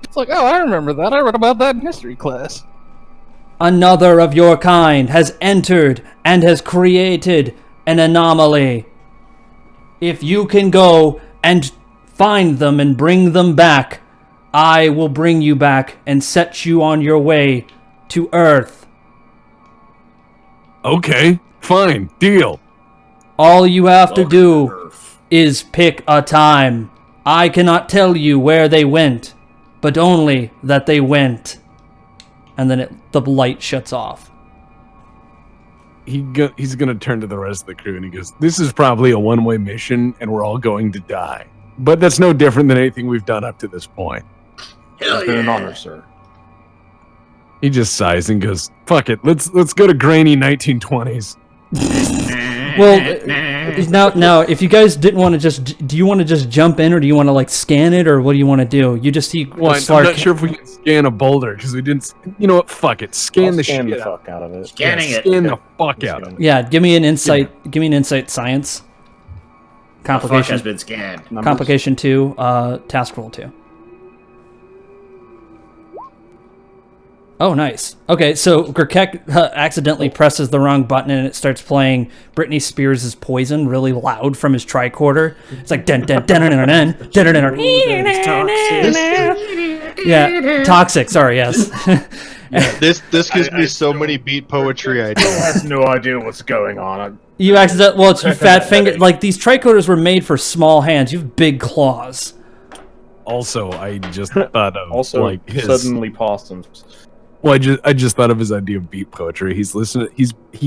It's like, oh, I remember that. I read about that in history class. Another of your kind has entered and has created an anomaly. If you can go and find them and bring them back, I will bring you back and set you on your way to Earth. Okay, fine, deal. All you have to do is pick a time. I cannot tell you where they went, but only that they went. And then the light shuts off. He's gonna turn to the rest of the crew and he goes, "This is probably a one-way mission, and we're all going to die. But that's no different than anything we've done up to this point." It's been an honor, sir. He just sighs and goes, "Fuck it, let's go to grainy 1920s." Well, now, if you guys didn't want to do you want to just jump in, or do you want to like scan it, or what do you want to do? You just see. Well, I'm not sure if we can scan a boulder because we didn't. You know what? Fuck it. Scan the shit. The fuck out of it. Scanning it. Scan the fuck out of it. Yeah, give me an insight. Yeah. Give me an insight science. Complication The fuck has been scanned. Complication 2. Task roll 2. Oh, nice. Okay, so Grkek accidentally presses the wrong button and it starts playing Britney Spears' Poison really loud from his tricorder. It's like dun dun dun dun dun dun dun dun. Yeah, toxic. Sorry, yes. This gives me so many beat poetry ideas. has no idea what's going on. You accidentally, well, it's you fat finger. Like these tricorders were made for small hands. You have big claws. Also, I just thought of Also, his suddenly possums. Well, I just thought of his idea of beat poetry. He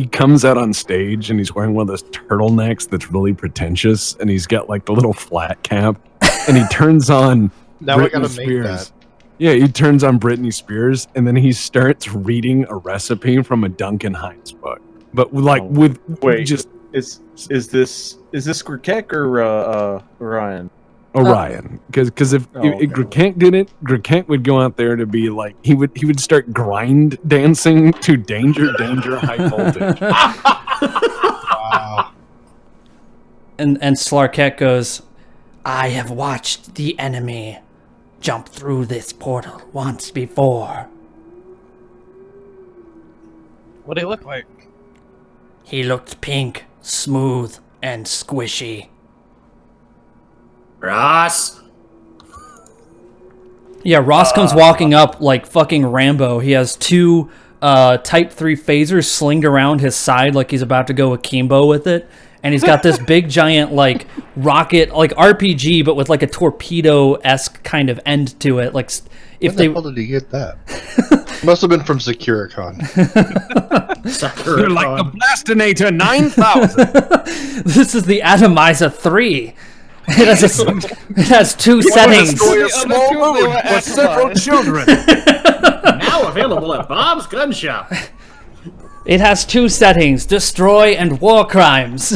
comes out on stage and he's wearing one of those turtlenecks that's really pretentious, and he's got like the little flat cap, and he turns on now Britney I gotta Spears. make that. Yeah, he turns on Britney Spears, and then he starts reading a recipe from a Duncan Hines book. But like with just is this Grkek or Ryan? Orion, because if Grkek did it, Grkek would go out there to be like he would start grind dancing to danger, high voltage. Wow. And Slarket goes, I have watched the enemy jump through this portal once before. What do he look like? He looked pink, smooth, and squishy. Ross. Yeah, Ross comes walking up like fucking Rambo. He has 2 Type 3 phasers slinged around his side like he's about to go akimbo with it. And he's got this big giant like rocket, like RPG, but with like a torpedo-esque kind of end to it. Like if Where the hell did he get that? Must have been from Securicon. You're like the Blastinator 9000. This is the Atomizer 3. It has 2 settings. Destroy a small moon for several children. Now available at Bob's Gun Shop. It has 2 settings: destroy and war crimes.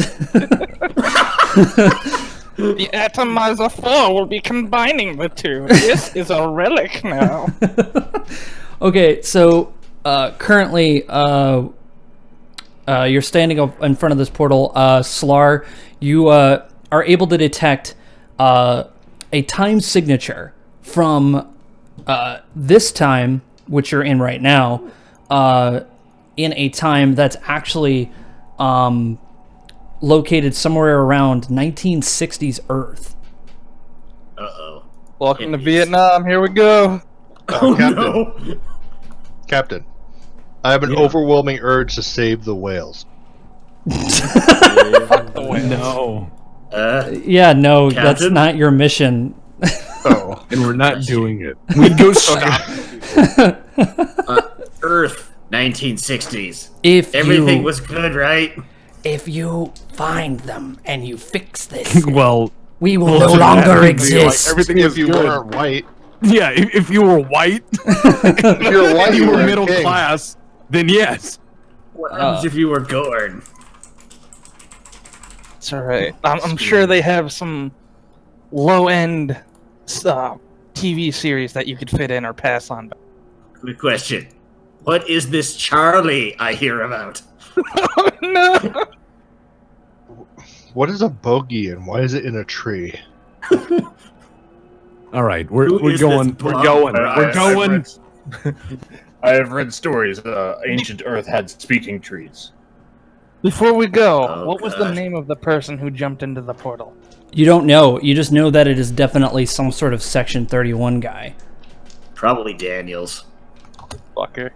The Atomizer 4 will be combining the 2. This is a relic now. Okay, so currently you're standing up in front of this portal. Slar, you are able to detect a time signature from this time, which you're in right now, in a time that's actually located somewhere around 1960s Earth. Uh-oh. Welcome to Vietnam. Here we go. Captain, No. Captain, I have an overwhelming urge to save the whales. No. Yeah, no, that's Captain? not your mission. Oh. And we're not doing it. We go stop. Earth, 1960s. If Everything you, was good, right? if you find them and you fix this, Well, we will no so longer that would be exist. Like, everything If is you good. weren't white, Yeah, if you were white, if you're white, you were a middle king. class, then yes. What happens if you were Gorn? It's all right. I'm sure they have some low-end TV series that you could fit in or pass on. Good question. What is this Charlie I hear about? Oh, no. What is a bogey and why is it in a tree? All right, Who we're is going. this We're blob? going. We're going. I have read stories. Ancient Earth had speaking trees. Before we go, Oh, what was the God. name of the person who jumped into the portal? You don't know. You just know that it is definitely some sort of Section 31 guy. Probably Daniels. Fucker.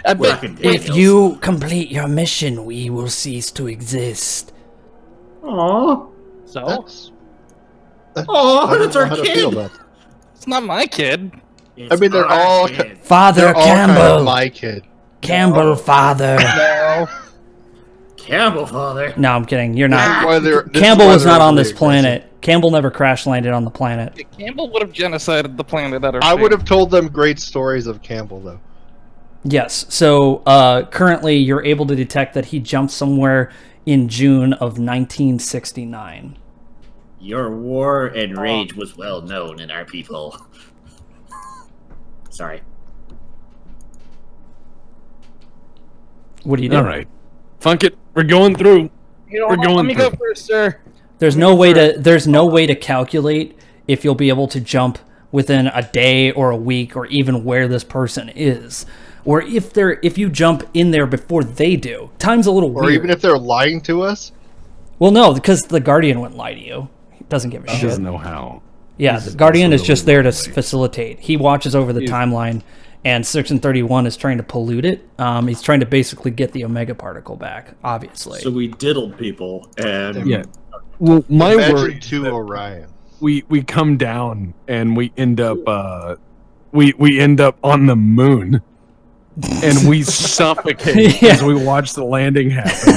Fucking If Daniels. you complete your mission, we will cease to exist. Aww. So? I Oh, don't that's know our how to feel kid. about that. It's not my kid. It's I mean, they're our all kid. Father they're all kind Campbell. of my kid. Campbell, father. Campbell father. No, I'm kidding. You're This is not. why they're- this is Campbell why was they're not on really this planet. Campbell never crash landed on the planet. Campbell would have genocided the planet at our I fate. would have told them great stories of Campbell, though. Yes. So currently, you're able to detect that he jumped somewhere in June of 1969. Your war and rage was well known in our people. Sorry. What do you do? All right, fuck it. We're going through. You know We're what? going Let me go through. first, sir. There's no way to calculate if you'll be able to jump within a day or a week or even where this person is, or if you jump in there before they do. Time's a little Or weird. even if they're lying to us. Well, no, because the Guardian wouldn't lie to you. He doesn't give a He shit. doesn't know how. Yeah, This the is Guardian is also just really there to lonely. facilitate. He watches over the timeline, and Section 31 is trying to pollute it. He's trying to basically get the Omega particle back, obviously. So we diddled people, and Yeah. Well, my Imagine worry is to that Orion. we come down and we end up we end up on the moon and we suffocate Yeah. as we watch the landing happen.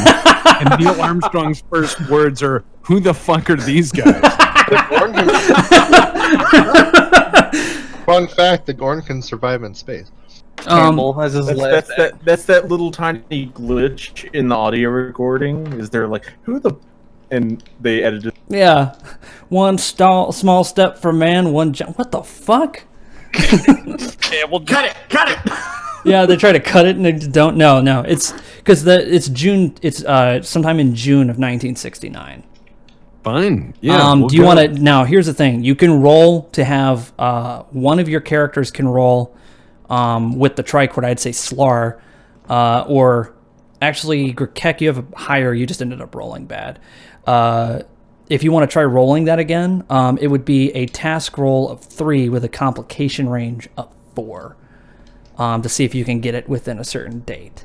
And Neil Armstrong's first words are, "Who the fuck are these guys?" The Gorn can... Fun fact, the Gorn can survive in space. Campbell has his last. That's that little tiny glitch in the audio recording. Is there like who the and they edited? Yeah, one small step for man, one jump. What the fuck? Campbell. cut it, cut it. Yeah, they try to cut it and they just don't. No, it's because it's June. It's sometime in June of 1969. Fine. Yeah. we'll Do you go. want to now? Here's the thing: you can roll to have one of your characters can roll with the tricord. I'd say Slar, or actually Grkek. You have a higher. You just ended up rolling bad. If you want to try rolling that again, it would be a task roll of 3 with a complication range of 4 to see if you can get it within a certain date.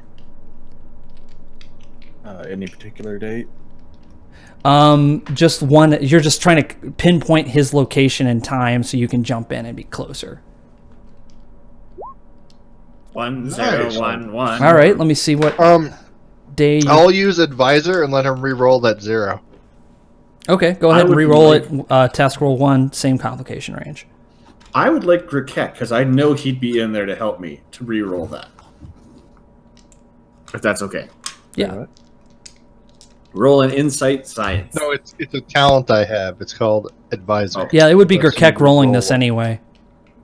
Any particular date? Just one. You're just trying to pinpoint his location and time so you can jump in and be closer. 1011. All right, let me see what day. I'll use advisor and let him re-roll that 0. Okay, go ahead and re-roll it. Task roll 1, same complication range. I would like Grkek, because I know he'd be in there to help me to re-roll that. If that's okay. Yeah. Roll an insight science. No, it's a talent I have. It's called advisor. Yeah, it would be That's Grkek you rolling roll this one. anyway.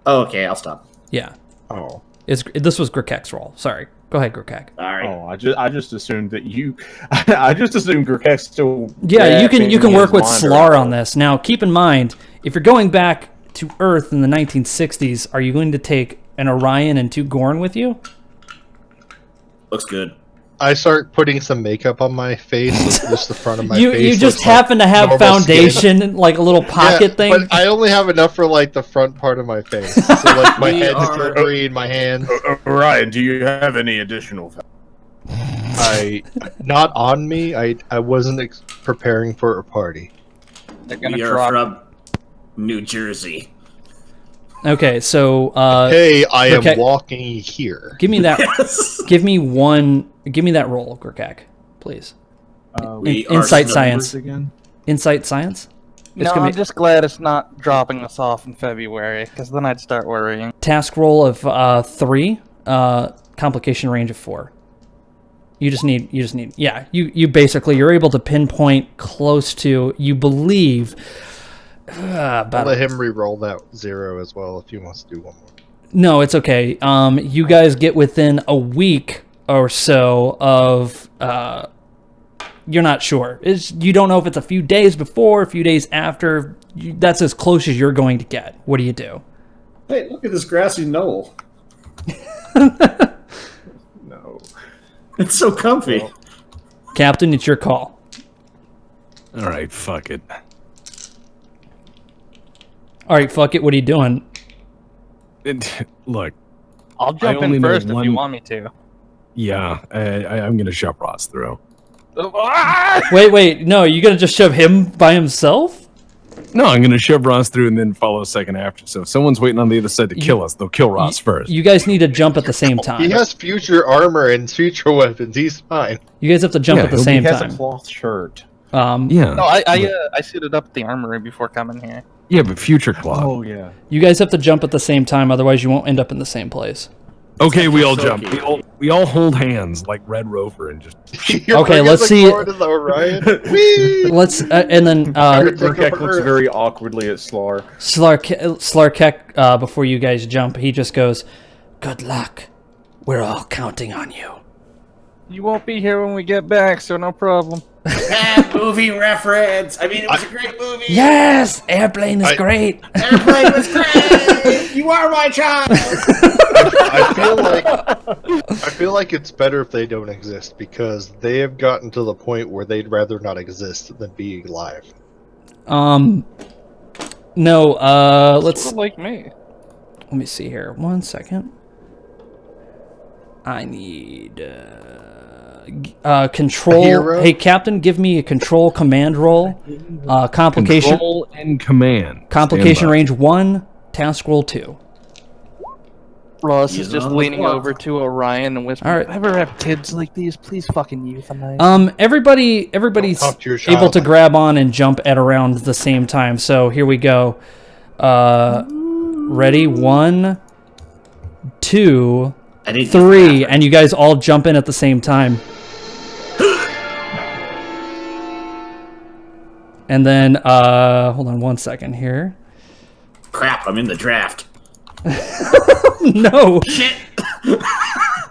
Oh, okay, I'll stop. Yeah. Oh. This was Grkek's roll. Sorry. Go ahead, Grkek. All right. Oh, I just assumed that you. I just assumed Grkek still. Yeah, you can yapping work his with mind Slar around. on this. Now, keep in mind, if you're going back to Earth in the 1960s, are you going to take an Orion and 2 Gorn with you? Looks good. I start putting some makeup on my face, just the front of my You face. just looks like happen to have normal skin. foundation, like a little pocket Yeah, thing. But I only have enough for like the front part of my face. So like my head's green, my hands. Ryan, do you have any additional? Not on me. I wasn't preparing for a party. They're gonna We are drop. from New Jersey. Okay, so Hey, I am okay. walking here. give me that. Yes. Give me that roll, Grkek, please. Insight science. Again? Insight science? No, I'm just glad it's not dropping us off in February, because then I'd start worrying. Task roll of 3, complication range of 4. You just need, yeah, you basically, you're able to pinpoint close to, you believe, I'll let him re-roll that 0 as well if he wants to do one more. No, it's okay. You guys get within a week or so of, you're not sure. You don't know if it's a few days before, a few days after. That's as close as you're going to get. What do you do? Hey, look at this grassy knoll. No. It's so comfy. Well, Captain, it's your call. All right, fuck it. All right, fuck it. What are you doing? Look, I'll jump only in know first if you one- want me to. yeah, I'm gonna shove Ross through. Wait. No, you gonna just shove him by himself? No, I'm gonna shove Ross through and then follow second after. So if someone's waiting on the other side to kill us, they'll kill Ross first. You guys need to jump at the same time. He has future armor and future weapons. He's fine. You guys have to jump at the he same has time. a cloth shirt. Yeah. No, I suited up at the armory before coming here. Yeah, but future clock. Oh yeah. You guys have to jump at the same time, otherwise you won't end up in the same place. Okay, we all so jump. We all hold hands like Red Rover and just. You're Okay, bringing let's the see- cord to the Orion. Whee! Let's and then Rukek looks very awkwardly at Slar. Slarkek, before you guys jump, he just goes, "Good luck. We're all counting on you." You won't be here when we get back, so no problem. Movie reference. I mean, it was a great movie. Yes, airplane is great. Airplane was great. You are my child. I feel like it's better if they don't exist because they have gotten to the point where they'd rather not exist than be alive. No. Let's Sort of like me. let me see here. 1 second. I need control. Hero? Hey, Captain, give me a control command roll. Complication Control and command. complication Stand by. range 1. Task roll 2. Ross He's is just on the leaning clock. over to Orion and whispering, All right. "Ever have kids like these? Please fucking euthanize." Everybody's Don't talk to your able child to like grab on and jump at around the same time. So here we go. Ready? 1, 2, 3, and you guys all jump in at the same time. And then, hold on 1 second here. Crap! I'm in the draft. No.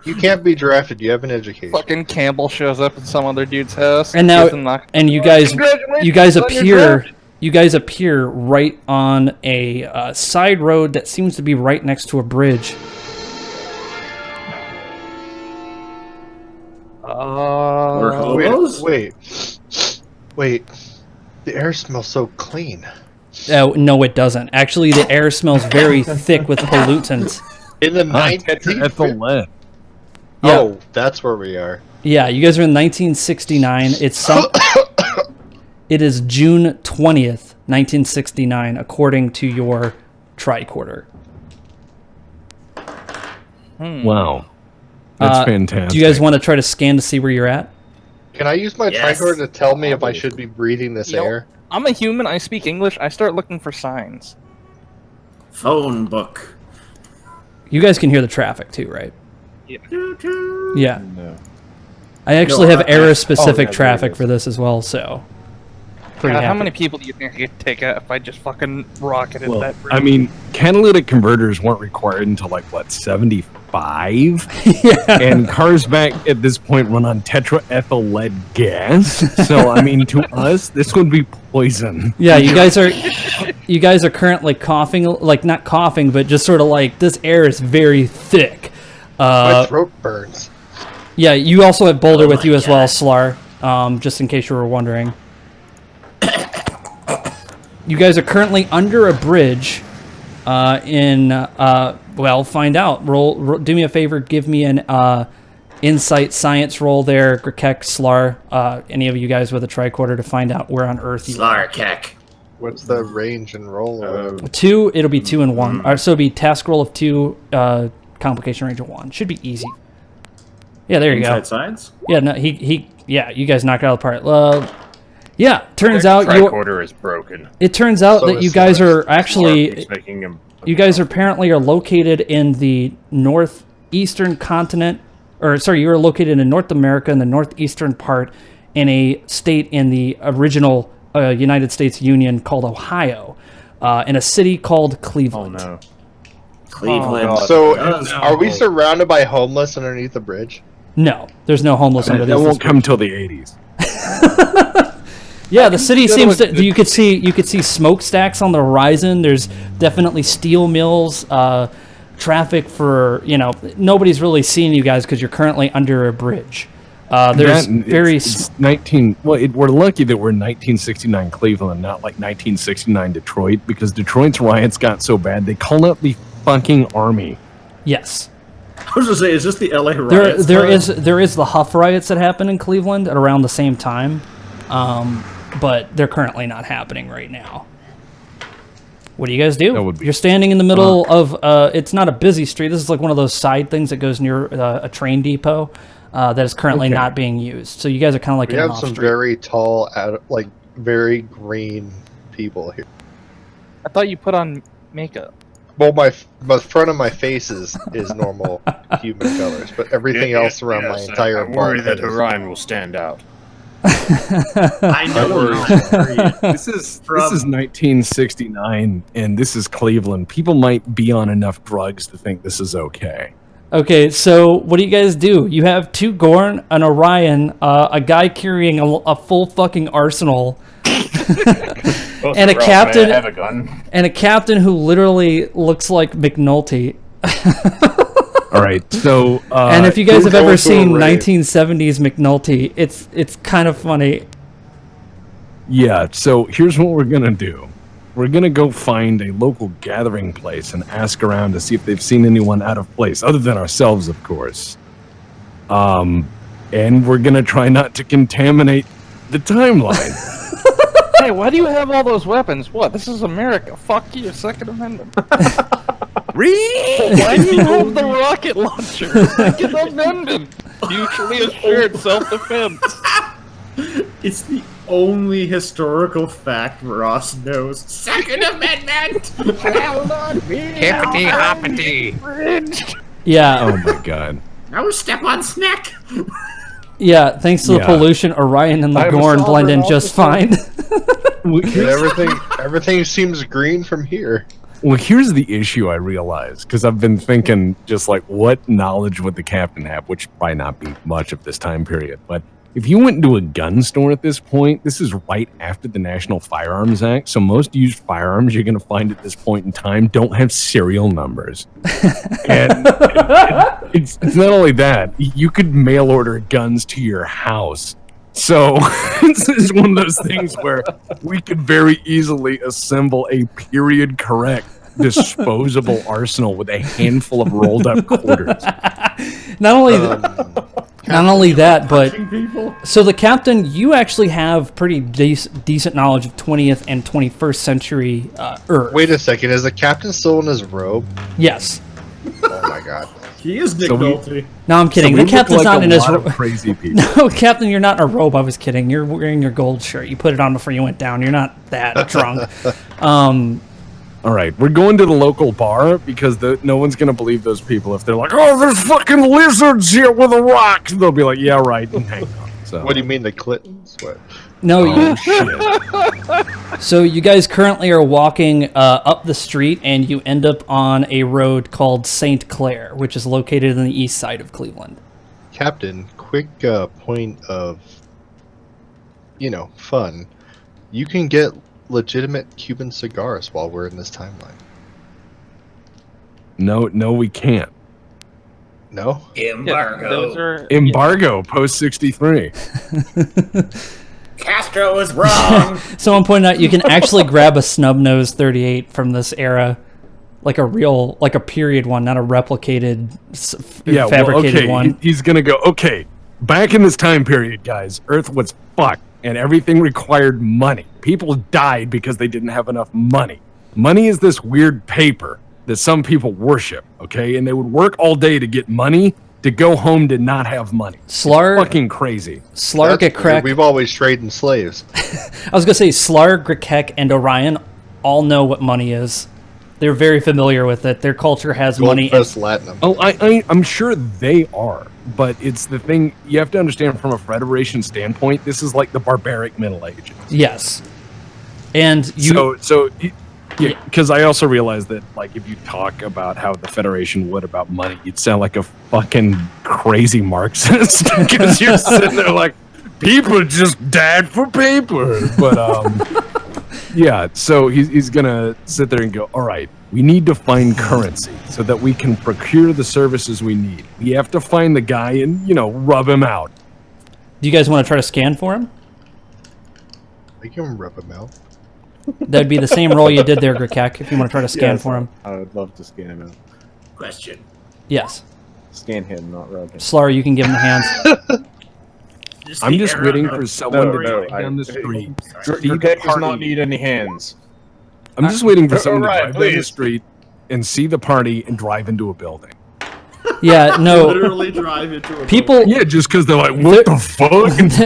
You can't be drafted. You have an education. Fucking Campbell shows up at some other dude's house. And now, gives him the- and you guys Congratulations on your draft. You guys appear right on a side road that seems to be right next to a bridge. We're hobos? Wait. The air smells so clean. No, it doesn't. Actually, the air smells very thick with pollutants. In the Tetraethyl lead. Yeah. Oh, that's where we are. Yeah, you guys are in 1969. It is June 20th, 1969, according to your tricorder. Wow. That's fantastic. Do you guys want to try to scan to see where you're at? Can I use my Yes. tricorder to tell me if I should be breathing this air? I'm a human. I speak English. I start looking for signs. Phone book. You guys can hear the traffic too, right? Yeah. Yeah. No. I actually have error-specific Oh, yeah, traffic there it for this as well, so... Pretty God, how happy. many people do you think I could take out if I just fucking rocketed Well, that? I mean, catalytic converters weren't required until like what 75, and cars back at this point run on tetraethyl lead gas. So I mean, to us, this would be poison. Yeah, you guys are currently coughing, like not coughing, but just sort of like this air is very thick. My throat burns. Yeah, you also have Boulder with my you as well, God. Slar. Just in case you were wondering. You guys are currently under a bridge. Well, find out. Roll. Do me a favor. Give me an insight science roll there, Grekek, Slar. Any of you guys with a tricorder to find out where on Earth you are. Slarkek. What's the range and roll? 2. It'll be 2 and 1. So it'll be task roll of 2. Complication range of 1. Should be easy. Yeah, there you go. Inside sides? Yeah, no, yeah, you guys knocked it out of the park. Yeah, turns Their out tricorder is broken. it turns out So that is you guys Solar's. are actually, He's making him. you guys apparently are located in the northeastern continent, or sorry, you are located in North America in the northeastern part in a state in the original United States Union called Ohio, in a city called Oh Cleveland. no. Cleveland. God. So, Does- are we surrounded by homeless underneath the bridge? No, there's no homeless under That this. won't come till the 80s. Yeah, the city seems to. You could see smokestacks on the horizon. There's definitely steel mills. Traffic for nobody's really seeing you guys because you're currently under a bridge. There's It's 19. Well, we're lucky that we're in 1969 Cleveland, not like 1969 Detroit, because Detroit's riots got so bad they called out the fucking army. yes. I was going to say, is this the LA There riots? there is the Huff riots that happen in Cleveland at around the same time, but they're currently not happening right now. What do you guys do? That would be- You're standing in the middle of it's not a busy street. This is like one of those side things that goes near a train depot that is currently not being used. So you guys are kind of like We in an have off some street. very tall, like very green people here. I thought you put on makeup. Well, the front of my face is normal human colors, but everything else around my entire I'm worried bald head that is- Orion will stand out. I know. This is 1969, and this is Cleveland. People might be on enough drugs to think this is okay. Okay, so what do you guys do? You have 2 Gorn, an Orion, a guy carrying a full fucking arsenal, and a captain, have a gun. and a captain who literally looks like McNulty. All right, so And if you guys we're have ever going to a seen raid. 1970s McNulty, it's kind of funny. yeah, so here's what we're gonna do. We're gonna go find a local gathering place and ask around to see if they've seen anyone out of place, other than ourselves, of course. And we're gonna try not to contaminate the timeline. Hey, why do you have all those weapons? What? This is America. Fuck you, Second Amendment. Why do you have the rocket launcher? Second Amendment. Mutually assured self-defense. It's the only historical fact Ross knows. Second Amendment! Hippity hoppity. Yeah, Oh my god. No step on snack! yeah. Thanks to the Yeah. pollution, Orion and the I'm a Gorn blend in sovereign just officer. fine. And everything seems green from here. Well, here's the issue I realize, because I've been thinking just like, what knowledge would the captain have, which would probably not be much of this time period. But if you went into a gun store at this point, this is right after the National Firearms Act, so most used firearms you're going to find at this point in time don't have serial numbers. And it's not only that, you could mail order guns to your house. So it's one of those things where we could very easily assemble a period correct disposable arsenal with a handful of rolled up quarters. Not only that, but People? so the captain, you actually have pretty decent knowledge of 20th and 21st century Earth. Wait a second, is the captain still in his robe? Yes. Oh my god. He is Nick So we- Nolte. No, I'm kidding. So The we captain's look like not a in his lot of robe. crazy people. No, Captain, you're not in a robe. I was kidding. You're wearing your gold shirt. You put it on before you went down. You're not that drunk. All right, we're going to the local bar because no one's going to believe those people if they're like, oh, there's fucking lizards here with a rock. They'll be like, yeah, right, and hang on. So, What do you mean the clit sweat? No, oh, shit. so you guys currently are walking up the street, and you end up on a road called St. Clair, which is located on the east side of Cleveland. Captain, quick point of, fun. You can get legitimate Cuban cigars while we're in this timeline. No, we can't. No? Embargo. Those are Embargo, post 63. Castro was wrong. Someone pointed out you can actually grab a snub-nosed 38 from this era, like a period one, not a replicated, Yeah, fabricated okay. one. He's going to go, okay, back in this time period, guys, Earth was fucked, and everything required money. People died because they didn't have enough money. Money is this weird paper that some people worship, okay? And they would work all day to get money, to go home to not have money. Slar, It's fucking crazy. Slar, That's Gekek. weird. We've always traded in slaves. I was gonna say Slar, Gekek, and Orion all know what money is. They're very familiar with it. Their culture has money. Goldfest Latinum. Oh, I'm sure they are, but it's the thing you have to understand from a Federation standpoint. This is like the barbaric Middle Ages. Yes, and you. Yeah, because I also realized that, like, if you talk about how the Federation would about money, you'd sound like a fucking crazy Marxist. Because you're sitting there like, people just died for paper. But, yeah, so he's going to sit there and go, all right, we need to find currency so that we can procure the services we need. We have to find the guy and, rub him out. Do you guys want to try to scan for him? I can rub him out. That'd be the same roll you did there, Gekek, if you want to try to scan for him. I would love to scan him out. Question. Yes. Scan him, not rub him. Slar, you can give him the hands. I'm just waiting for someone to drive down the street. Your deck does not need any hands. I'm just waiting for someone to Alright, drive down the please. street and see the party and drive into a building. Yeah, no. Literally drive into a People. Yeah, just because they're like, what the fuck?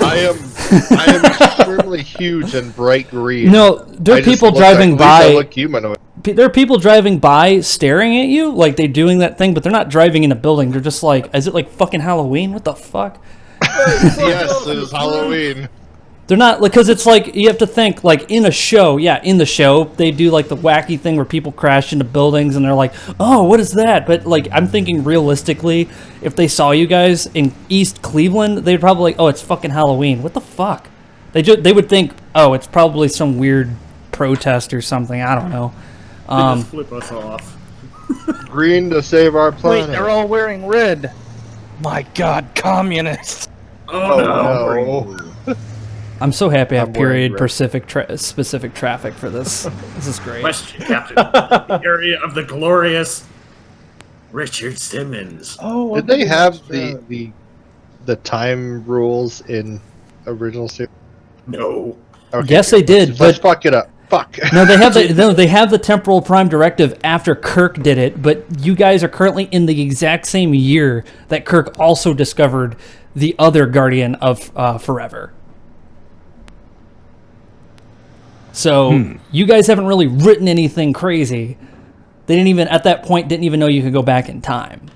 I am extremely huge and bright green. No, there are I just people look driving like, at least I by. look humanoid. There are people driving by staring at you, like they're doing that thing, but they're not driving in a building. They're just like, is it like fucking Halloween? What the fuck? Yes, it is Halloween. They're not, because it's like, you have to think, like, in a show, in the show, they do, like, the wacky thing where people crash into buildings and they're like, oh, what is that? But, like, I'm thinking realistically, if they saw you guys in East Cleveland, they'd probably like, oh, it's fucking Halloween. What the fuck? They would think, oh, it's probably some weird protest or something. I don't know. They just flip us off. Green to save our Wait, planet. they're all wearing red. My God, communists! Oh, no. I'm so happy I have I'm wearing period specific traffic for this. This is great. Question, Captain. The area of the glorious Richard Simmons. Oh, Did they have the time rules in original series? No. Okay, Yes, they did, Let's but fuck it up. Fuck. no, they have the temporal prime directive after Kirk did it, but you guys are currently in the exact same year that Kirk also discovered the other Guardian of Forever. So you guys haven't really written anything crazy. They didn't even at that point didn't even know you could go back in time.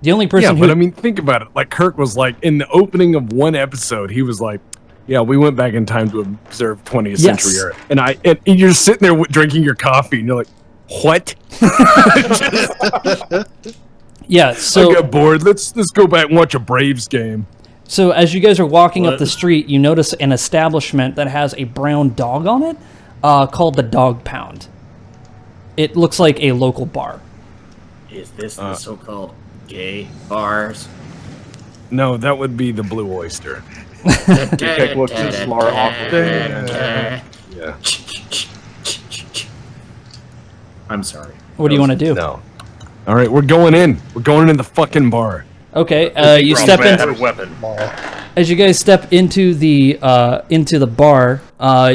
The only person but I mean, think about it. Like, Kirk was like, in the opening of one episode, he was like, yeah, we went back in time to observe 20th century era. And you're sitting there drinking your coffee, and you're like, what? yeah, so I got bored. Let's go back and watch a Braves game. So as you guys are walking up the street, you notice an establishment that has a brown dog on it, called the Dog Pound. It looks like a local bar. Is this the so-called gay bars? No, that would be the Blue Oyster. Gekek looks at Slar awkwardly. Yeah. I'm sorry. What do you want to do? No. All right, we're going in. We're going in the fucking bar. Okay, you step Have in. a weapon. As you guys step into the bar,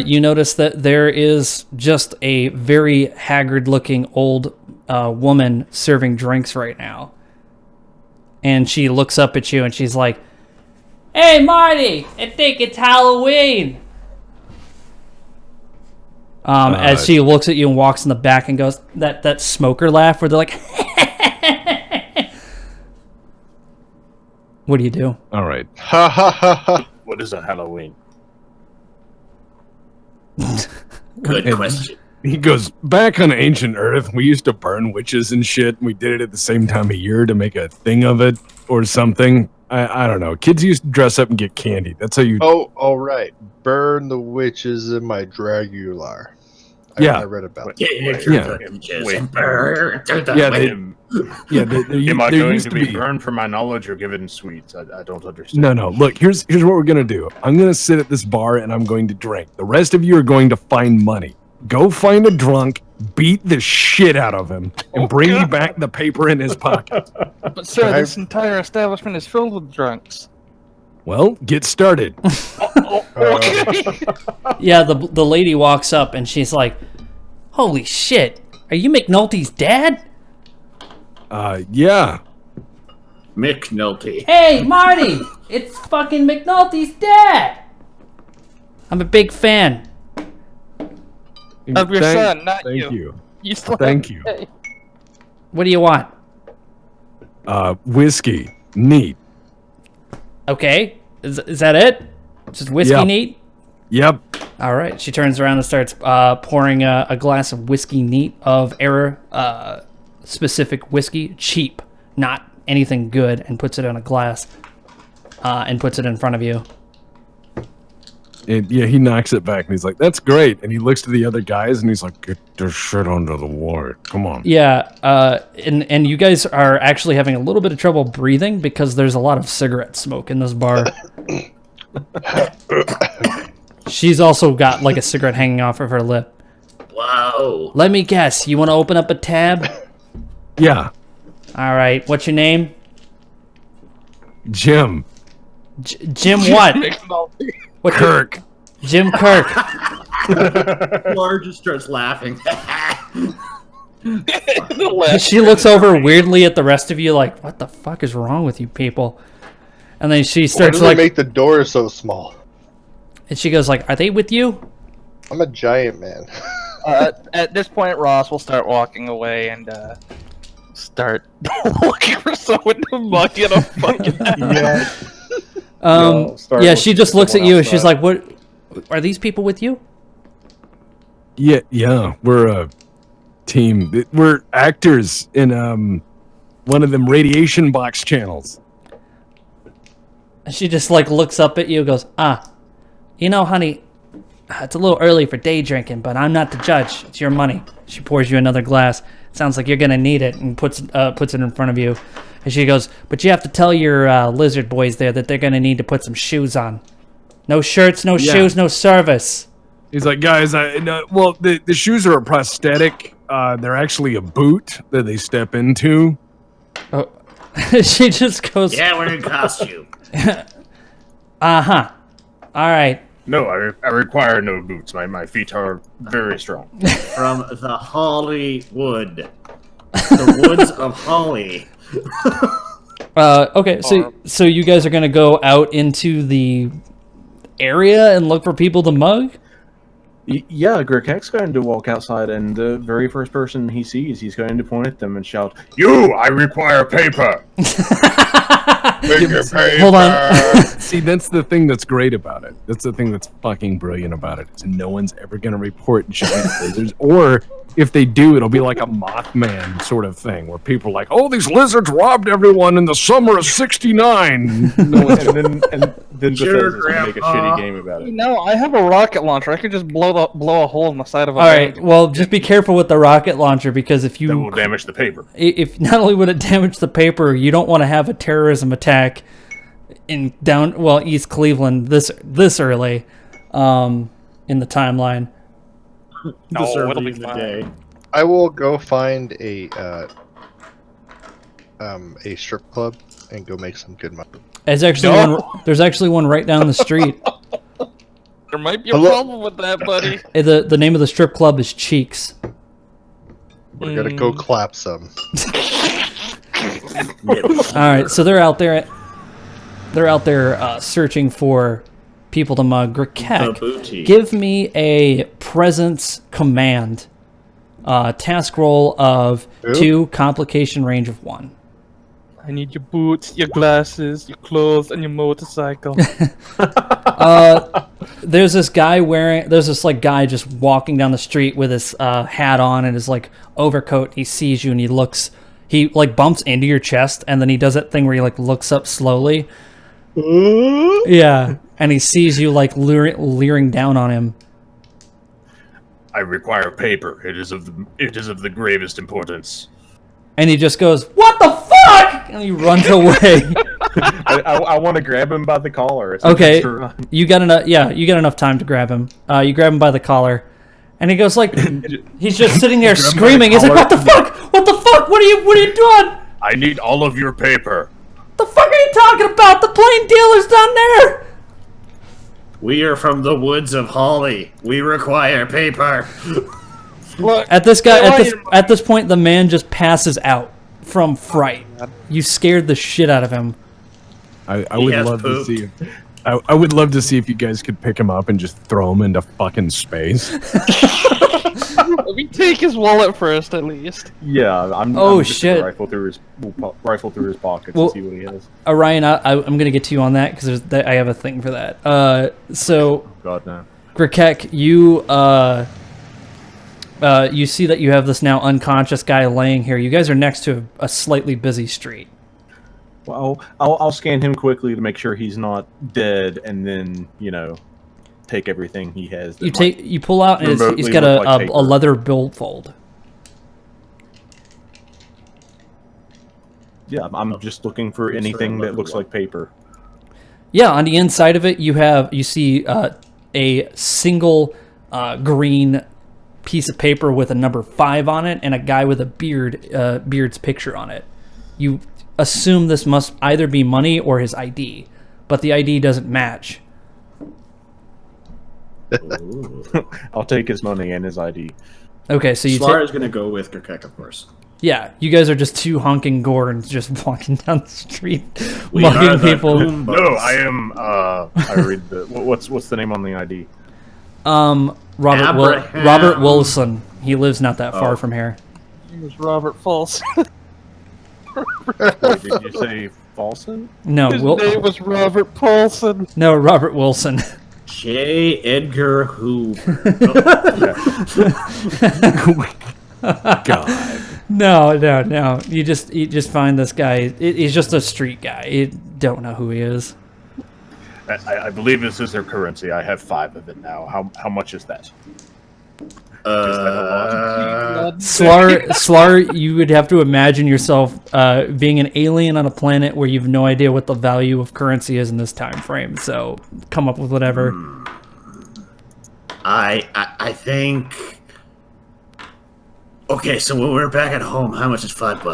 you notice that there is just a very haggard-looking old woman serving drinks right now, and she looks up at you and she's like, "Hey, Marty, I think it's Halloween." As she looks at you and walks in the back and goes that smoker laugh where they're like, what do you do? All right. Ha ha ha ha. What is a Halloween? Good question. He goes, back on ancient Earth, we used to burn witches and shit. And we did it at the same time of year to make a thing of it or something. I don't know. Kids used to dress up and get candy. That's how you... Oh, all right. Burn the witches in my Dragular. I read about it. Am I going to be burned for my knowledge or given sweets? I don't understand. No. Look, here's what we're going to do. I'm going to sit at this bar and I'm going to drink. The rest of you are going to find money. Go find a drunk, beat the shit out of him, and bring me back the paper in his pocket. But sir, this entire establishment is filled with drunks. Well, get started. Yeah, the lady walks up and she's like, "Holy shit, are you McNulty's dad?" Yeah. McNulty. Hey, Marty! It's fucking McNulty's dad! I'm a big fan. Of your son, not thank you. you. You still Thank have you. to pay. What do you want? Whiskey. Neat. Okay. Is that it? Just whiskey Yep. neat? Yep. All right. She turns around and starts pouring a glass of whiskey neat of era specific whiskey, cheap, not anything good, and puts it in a glass and puts it in front of you. And yeah, he knocks it back and he's like, "That's great." And he looks to the other guys and he's like, "Get this shit under the water. Come on." Yeah, and you guys are actually having a little bit of trouble breathing because there's a lot of cigarette smoke in this bar. She's also got like a cigarette hanging off of her lip. Wow. Let me guess, you want to open up a tab? Yeah. All right, what's your name? Jim. Jim what? What? Kirk. Jim Kirk. Laura just starts laughing. She looks over weirdly at the rest of you like, what the fuck is wrong with you people? And then she Why starts do they like, make the door so small? and she goes like, are they with you? I'm a giant man. At this point, Ross will start walking away and start looking for someone to mug in a fucking Yeah, she just looks at you and she's like, what, are these people with you? Yeah, we're a team. We're actors in one of them radiation box channels. And she just like looks up at you and goes, you know, honey, it's a little early for day drinking, but I'm not the judge. It's your money. She pours you another glass. Sounds like you're gonna need it, and puts it in front of you. And she goes, but you have to tell your lizard boys there that they're gonna need to put some shoes on. No shirts, no shoes, no service. He's like, guys, well, the shoes are a prosthetic. They're actually a boot that they step into. Oh, she just goes, Yeah, we're in costume. uh-huh. All right. No, I require no boots. My feet are very strong. From the Hollywood. The woods of Holly. Okay, so you guys are gonna go out into the area and look for people to mug? Yeah, Gurkek's going to walk outside, and the very first person he sees, he's going to point at them and shout, You! I require paper! Hold on. See, that's the thing that's great about it. That's the thing that's fucking brilliant about it. Is no one's ever going to report giant lizards. Or if they do, it'll be like a Mothman sort of thing where people are like, oh, these lizards robbed everyone in the summer of '69. No one's and then Bethesda's going to make a shitty game about it. No, I have a rocket launcher. I could just blow a hole in the side of a All right, bank. well, just be careful with the rocket launcher because if That you will damage the paper. if not only would it damage the paper, you don't want to have a terrorism attack in East Cleveland this early in the timeline. This it'll early be in the fine. day. I will go find a strip club and go make some good money. There's actually one right down the street. There might be a problem with that, buddy. The name of the strip club is Cheeks. We're gonna go clap some. All right, so they're out there. They're out there searching for people to mug. The Grekek, booty. give me a presence command. Task roll of 2, complication range of 1. I need your boots, your glasses, your clothes, and your motorcycle. There's this guy guy just walking down the street with his hat on and his like overcoat. He sees you and he like bumps into your chest, and then he does that thing where he like looks up slowly. Yeah, and he sees you like leering down on him. I require paper. It is of the gravest importance. And he just goes, "What the fuck?" And he runs away. I want to grab him by the collar. Okay, you got enough. Yeah, you got enough time to grab him. You grab him by the collar, and he goes like, he's just sitting there screaming. He's like, "What the fuck? What the fuck? What are you doing? I need all of your paper. The fuck are you talking about? The plain dealer's down there." We are from the woods of Holly. We require paper. Look, At this point, the man just passes out. from fright. You scared the shit out of him. I would love to see. I would love to see if you guys could pick him up and just throw him into fucking space. Let me take his wallet first, at least. Yeah, I'm just shit! gonna rifle through his pockets and see what he has. Orion, I'm gonna get to you on that because I have a thing for that. So, God no. Grakek, you see that you have this now unconscious guy laying here. You guys are next to a slightly busy street. Well, I'll scan him quickly to make sure he's not dead, and then take everything he has. You pull out, and he's got a leather billfold. Yeah, I'm just looking for anything that looks like paper. Yeah, on the inside of it, you see a single green piece of paper with a number 5 on it, and a guy with a beard's picture on it. You assume this must either be money or his ID, but the ID doesn't match. I'll take his money and his ID. Okay, so Slar is going to go with Grakek, of course. Yeah, you guys are just two honking Gorns just walking down the street, mugging people. No, I am. I read the. What's the name on the ID? Robert Wilson. He lives not that far from here. It was Robert False. Wait, did you say Falson? No, His name was Robert Paulson. No, Robert Wilson. J. Edgar Hoover. God. No. You just find this guy. He's just a street guy. You don't know who he is. I believe this is their currency. I have 5 of it now. How much is that? Slar, you would have to imagine yourself being an alien on a planet where you have no idea what the value of currency is in this time frame. So come up with whatever. I think. Okay, so when we're back at home, how much is $5?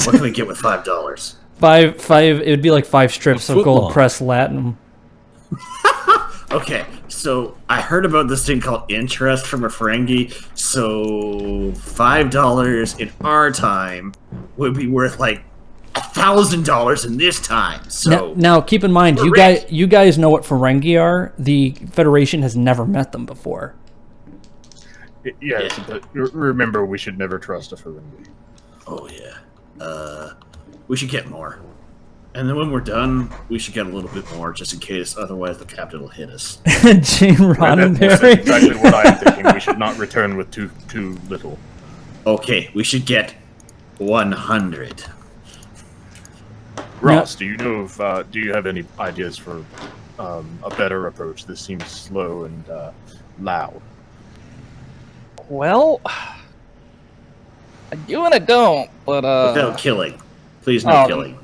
What can we get with $5? Five. It would be like 5 strips of gold pressed latinum. Okay, so I heard about this thing called interest from a Ferengi. So $5 in our time would be worth like $1,000 in this time. So now keep in mind, you guys know what Ferengi are. The Federation has never met them before. Yes, but remember, we should never trust a Ferengi. Oh yeah, we should get more. And then when we're done, we should get a little bit more, just in case. Otherwise, the captain will hit us. Gene Roddenberry. That's exactly what I'm thinking. We should not return with too little. Okay, we should get 100. Ross, do you know if do you have any ideas for a better approach? This seems slow and loud. Well, I do and I don't, but without killing, please, no killing.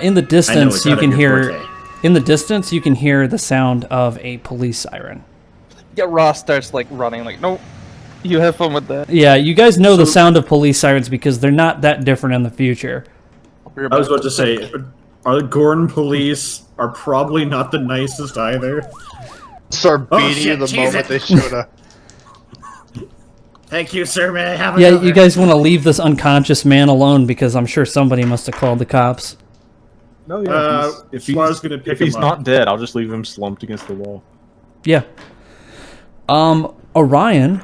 In the distance, you can hear. In the distance, you can hear the sound of a police siren. Yeah, Ross starts like running. Like, nope. You have fun with that. Yeah, you guys know the sound of police sirens because they're not that different in the future. I was about to say, the Gorn police are probably not the nicest either. Start beating you the moment they showed up. Thank you, sir. May I have Yeah, another? you guys want to leave this unconscious man alone because I'm sure somebody must have called the cops. No, yeah. If he's not dead, I'll just leave him slumped against the wall. Yeah. Orion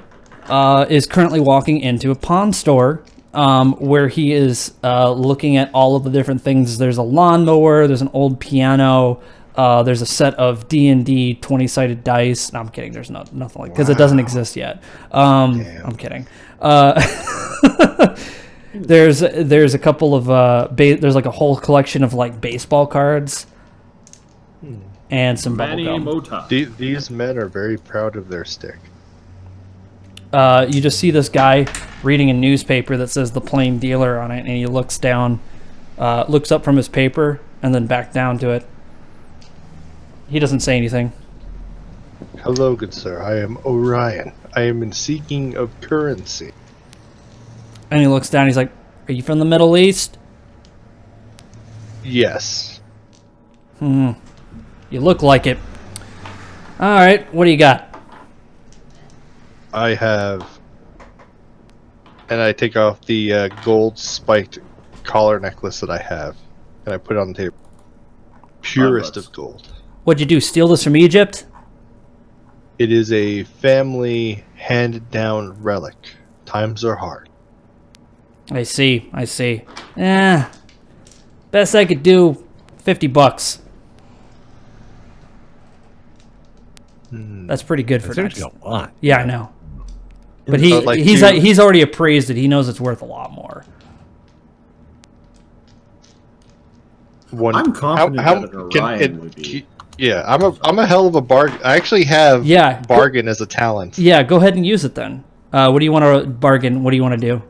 is currently walking into a pawn store where he is looking at all of the different things. There's a lawnmower, there's an old piano, there's a set of D&D 20-sided dice. No, I'm kidding. There's nothing like because it doesn't exist yet. I'm kidding. There's a couple of there's like a whole collection of like baseball cards and some bubblegum. These men are very proud of their stick. You just see this guy reading a newspaper that says "The Plain Dealer" on it, and he looks down, looks up from his paper, and then back down to it. He doesn't say anything. Hello, good sir. I am Orion. I am in seeking of currency. And he looks down. He's like, "Are you from the Middle East?" Yes. You look like it. All right, what do you got? I have and I take off the gold spiked collar necklace that I have, and I put it on the table. Purest of gold. What'd you do? Steal this from Egypt? It is a family handed down relic. Times are hard. I see. I see. Best I could do, $50. That's pretty good for That's next. actually a lot. Yeah, I know. But So, like, he's already appraised it. He knows it's worth a lot more. I'm confident that an Orion would be. Yeah, I'm a hell of a bargain. I actually have bargain as a talent. Yeah, go ahead and use it then. What do you want to bargain? What do you want to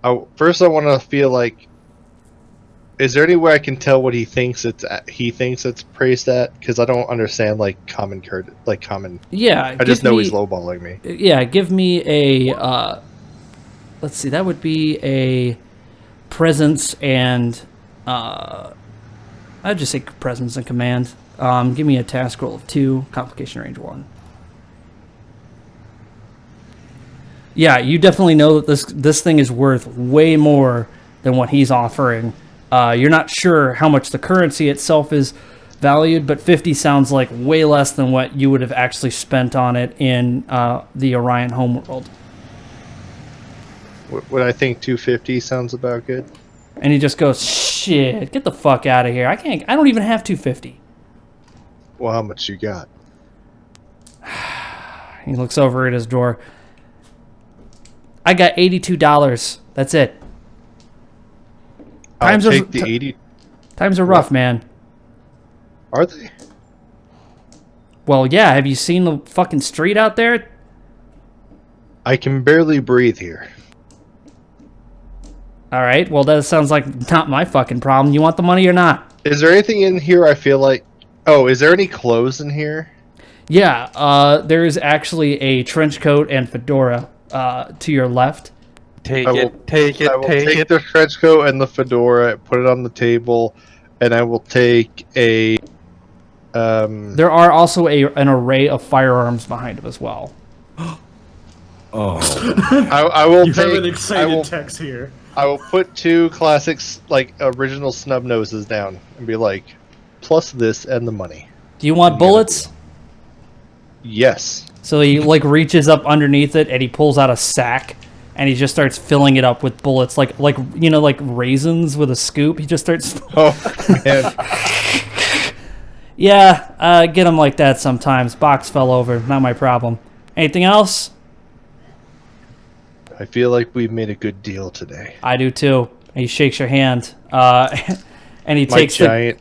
do? First, I want to feel like. Is there any way I can tell what he thinks it's praised at? Because I don't understand common. Yeah, I just know he's lowballing me. Yeah, give me a. Let's see, that would be a presence and. I'd just say presence and command. Give me a task roll of 2, complication range 1. Yeah, you definitely know that this thing is worth way more than what he's offering. You're not sure how much the currency itself is valued, but 50 sounds like way less than what you would have actually spent on it in the Orion homeworld. What I think 250 sounds about good. And he just goes, "Shit, get the fuck out of here! I don't even have 250." Well, how much you got? He looks over at his drawer. I got $82. That's it. Times I'll take the 80. Times are rough, man. Are they? Well, yeah. Have you seen the fucking street out there? I can barely breathe here. All right. Well, that sounds like not my fucking problem. You want the money or not? Is there anything in here I feel like... Oh, is there any clothes in here? Yeah. There is actually a trench coat and fedora to your left. I will take the trench coat and the fedora, put it on the table, and I will take a... There are also an array of firearms behind him as well. Oh. I will you take... have an excited text here. I will put 2 classics, original snub noses down and be like, plus this and the money. Do you want bullets? Yes. So he reaches up underneath it and he pulls out a sack and he just starts filling it up with bullets, like raisins with a scoop. He just starts. Oh man. Yeah, get him like that sometimes. Box fell over. Not my problem. Anything else? I feel like we've made a good deal today. I do too. And he shakes your hand, and he takes my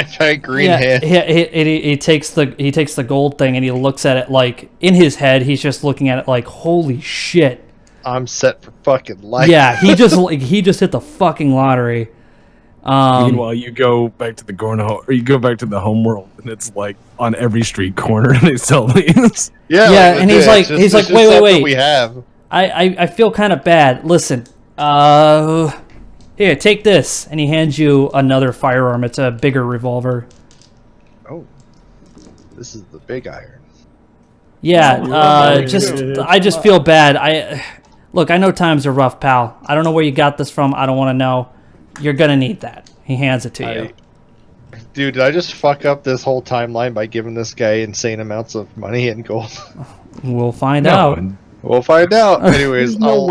giant green hand. He takes the gold thing and he looks at it in his head. He's just looking at it like, holy shit. I'm set for fucking life. Yeah, he just hit the fucking lottery. Meanwhile, you go back to the the homeworld, and it's on every street corner they sell these. Yeah, and he's like, wait. We have. I feel kind of bad. Listen, here, take this, and he hands you another firearm. It's a bigger revolver. Oh, this is the big iron. Yeah, I just feel bad. Look, I know times are rough, pal. I don't know where you got this from. I don't want to know. You're gonna need that. He hands it to you. Dude, did I just fuck up this whole timeline by giving this guy insane amounts of money and gold? We'll find out. We'll find out. Anyways, I'll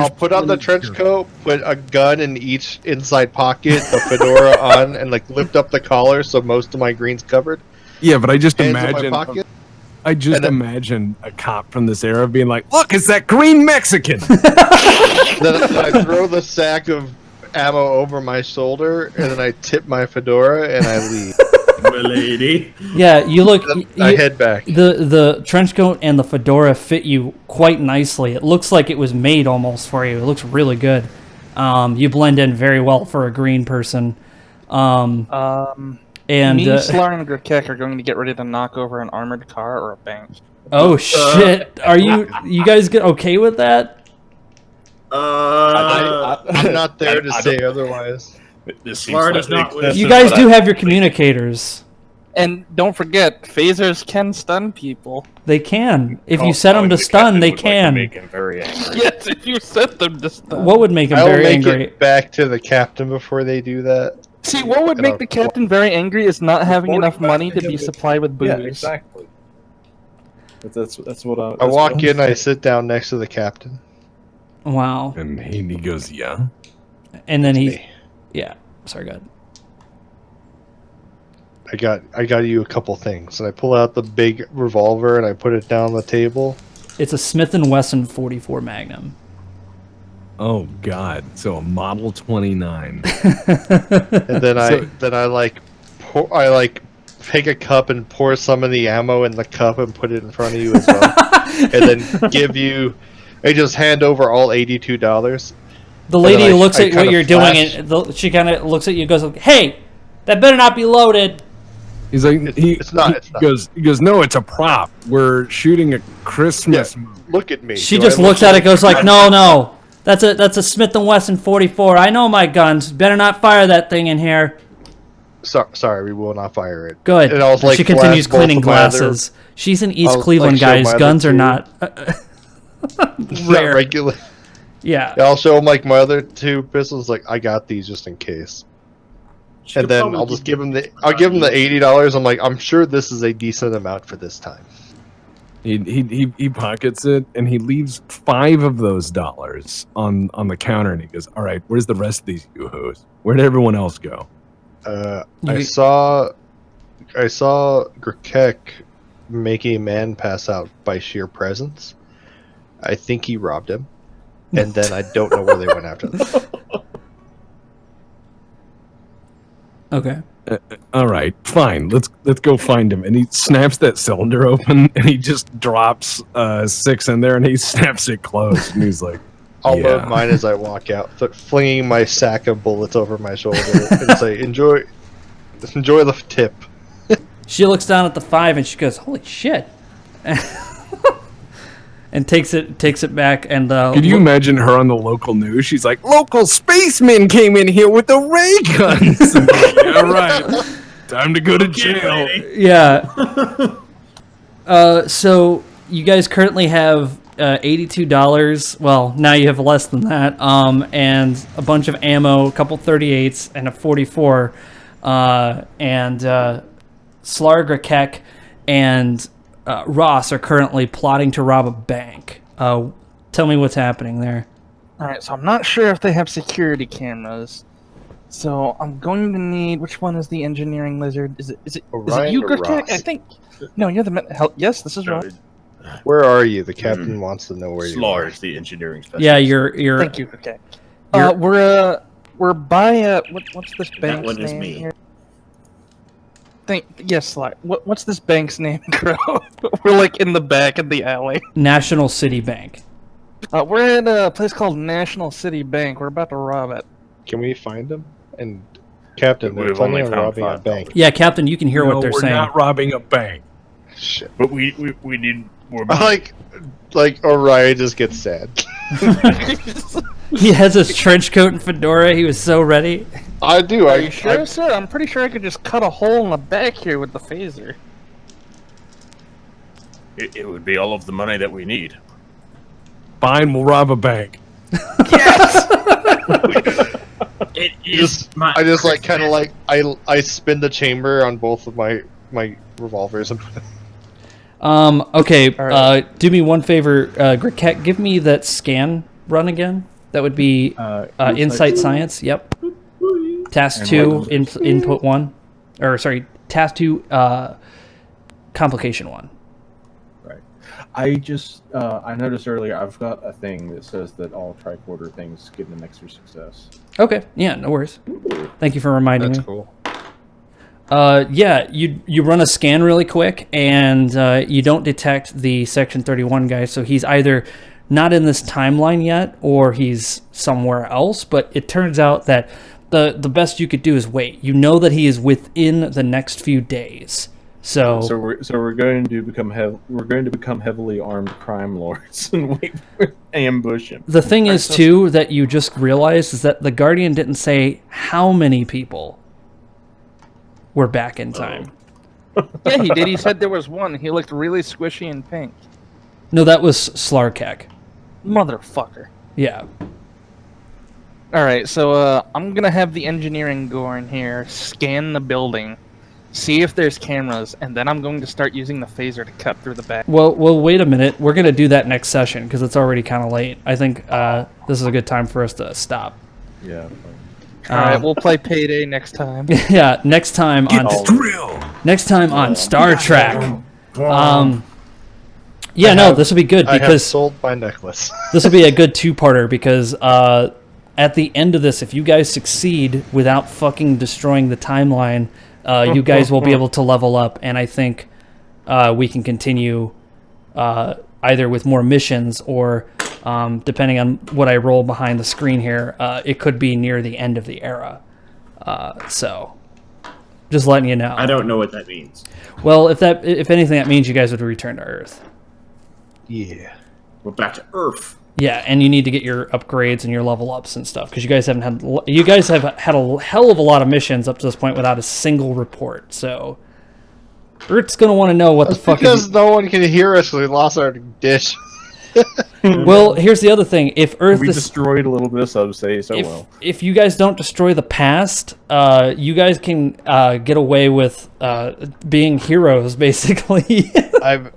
put on the trench coat, put a gun in each inside pocket, the fedora on, and lift up the collar so most of my green's covered. Yeah, but I just Hands in my imagine. pocket. Imagine a cop from this era being like, "Look, it's that green Mexican." Then I throw the sack of ammo over my shoulder, and then I tip my fedora and I leave. Milady. Yeah, you look. I head back. The trench coat and the fedora fit you quite nicely. It looks like it was made almost for you. It looks really good. You blend in very well for a green person. And me, Slar, and Grikek are going to get ready to knock over an armored car or a bank. Oh shit! Are you guys get okay with that? I'm not there to say otherwise. Slar does not. You guys do have your communicators. And don't forget, phasers can stun people. They can. If you set them to stun, they can. Make him very angry. Yes, if you set them to stun. What would make him I'll very make angry? it back to the captain before they do that. See, what would make the captain very angry is not having enough money to be supplied with booze. Yeah, exactly. That's what I walk in, I sit down next to the captain. Wow. And he goes, yeah. And then yeah. Sorry, go ahead. I got you a couple things. And I pull out the big revolver and I put it down on the table. It's a Smith & Wesson 44 Magnum. Oh God! So a Model 29. And then I take a cup and pour some of the ammo in the cup and put it in front of you as well. And then I just hand over all $82. The lady looks at what you're doing and she kind of looks at you and goes, "Hey, that better not be loaded." He's like, it's not. He goes, no, it's a prop. We're shooting a Christmas movie. Look at me. She just looks at it, goes like, "No, that's a Smith & Wesson 44. I know my guns. Better not fire that thing in here." Sorry, we will not fire it. Good. And I'll, she continues cleaning glasses. She's in East Cleveland, guys. Guns are not rare. Not regular. Yeah. I'll show them my other two pistols. I got these just in case. And then I'll just give him the $80. I'm sure this is a decent amount for this time. He pockets it and he leaves 5 of those dollars on the counter and he goes, "All right, where's the rest of these yoo-hoos? Where did everyone else go?" I saw Grekek make a man pass out by sheer presence. I think he robbed him, and then I don't know where they went after that. Okay. All right, fine. Let's go find him. And he snaps that cylinder open, and he just drops 6 in there, and he snaps it closed. And he's like, I'll load mine as I walk out, flinging my sack of bullets over my shoulder, and say, "Enjoy the tip." She looks down at the 5 and she goes, "Holy shit!" And takes it back. And could you imagine her on the local news? She's like, "Local spacemen came in here with the ray guns." Yeah, right. Time to go to jail. Yeah. So you guys currently have $82. Well, now you have less than that. And a bunch of ammo, a couple 38s, and a 44. And Slargrakek and Ross are currently plotting to rob a bank. Tell me what's happening there. Alright, so I'm not sure if they have security cameras. So I'm going to need... Which one is the engineering lizard? Is it you, Grekek? I think... No, you're the... Yes, this is right. Where are you? The captain wants to know where you are. Slar is the engineering specialist. Yeah, you're... Thank you, Grekek. We're by what's this bank's name here? Yes, Sly. What's this bank's name, Crow? We're in the back of the alley. National City Bank. We're at a place called National City Bank. We're about to rob it. Can we find them? And Captain, they're planning on robbing a bank. Yeah, Captain, you can hear what they're saying. We're not robbing a bank. Shit. But we need more money. Orion just gets sad. He has his trench coat and fedora. He was so ready. I do. Are you sure, sir? I'm pretty sure I could just cut a hole in the back here with the phaser. It would be all of the money that we need. Fine, we'll rob a bank. Yes! It is I spin the chamber on both of my revolvers. Okay, right. Do me one favor, Grekek, give me that scan run again. That would be Insight Science. Yep. Task 2, input 1. Or, sorry, Task 2, complication 1. Right. I just, I noticed earlier I've got a thing that says that all tricorder things get an extra success. Okay, yeah, no worries. Thank you for reminding me. That's cool. Yeah, you run a scan really quick, and you don't detect the Section 31 guy, so he's either not in this timeline yet, or he's somewhere else, but it turns out that the best you could do is wait. You know that he is within the next few days. So we're going to become heavily armed crime lords and wait for ambush him. The thing is too that you just realized is that the Guardian didn't say how many people were back in time. Yeah, he did. He said there was one. He looked really squishy and pink. No, that was Slarkak. Motherfucker. Yeah. Alright, so I'm gonna have the engineering Gorn here scan the building, see if there's cameras, and then I'm going to start using the phaser to cut through the back. Well, wait a minute. We're gonna do that next session because it's already kind of late. I think this is a good time for us to stop. Yeah. Alright, we'll play Payday next time. Yeah, next time Get on the drill. next time on Star Trek. Yeah, no, this will be good I have because sold my necklace. this will be a good two-parter because at the end of this, if you guys succeed without fucking destroying the timeline, you guys will be able to level up, and I think we can continue either with more missions or, depending on what I roll behind the screen here, it could be near the end of the era. So, just letting you know. I don't know what that means. Well, if anything, that means you guys would return to Earth. Yeah. We're back to Earth. Yeah, and you need to get your upgrades and your level ups and stuff because you guys have had a hell of a lot of missions up to this point without a single report. So Earth's gonna want to know what That's the fuck. Because no one can hear us. We lost our dish. Well, here's the other thing: if Earth We destroyed a little bit of subspace. if you guys don't destroy the past, you guys can get away with being heroes, basically. I've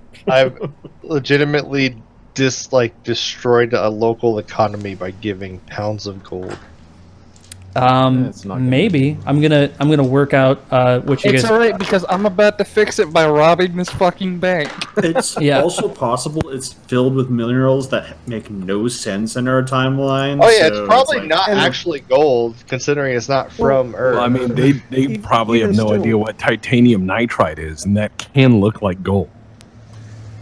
legitimately destroyed a local economy by giving pounds of gold. Maybe I'm gonna work out what you It's guys. alright because I'm about to fix it by robbing this fucking bank. It's Yeah. also possible it's filled with minerals that make no sense in our timeline. Oh yeah, so it's probably like- not actually gold, considering it's not from Earth. Well, I mean, they probably have no still- idea what titanium nitride is, and that can look like gold.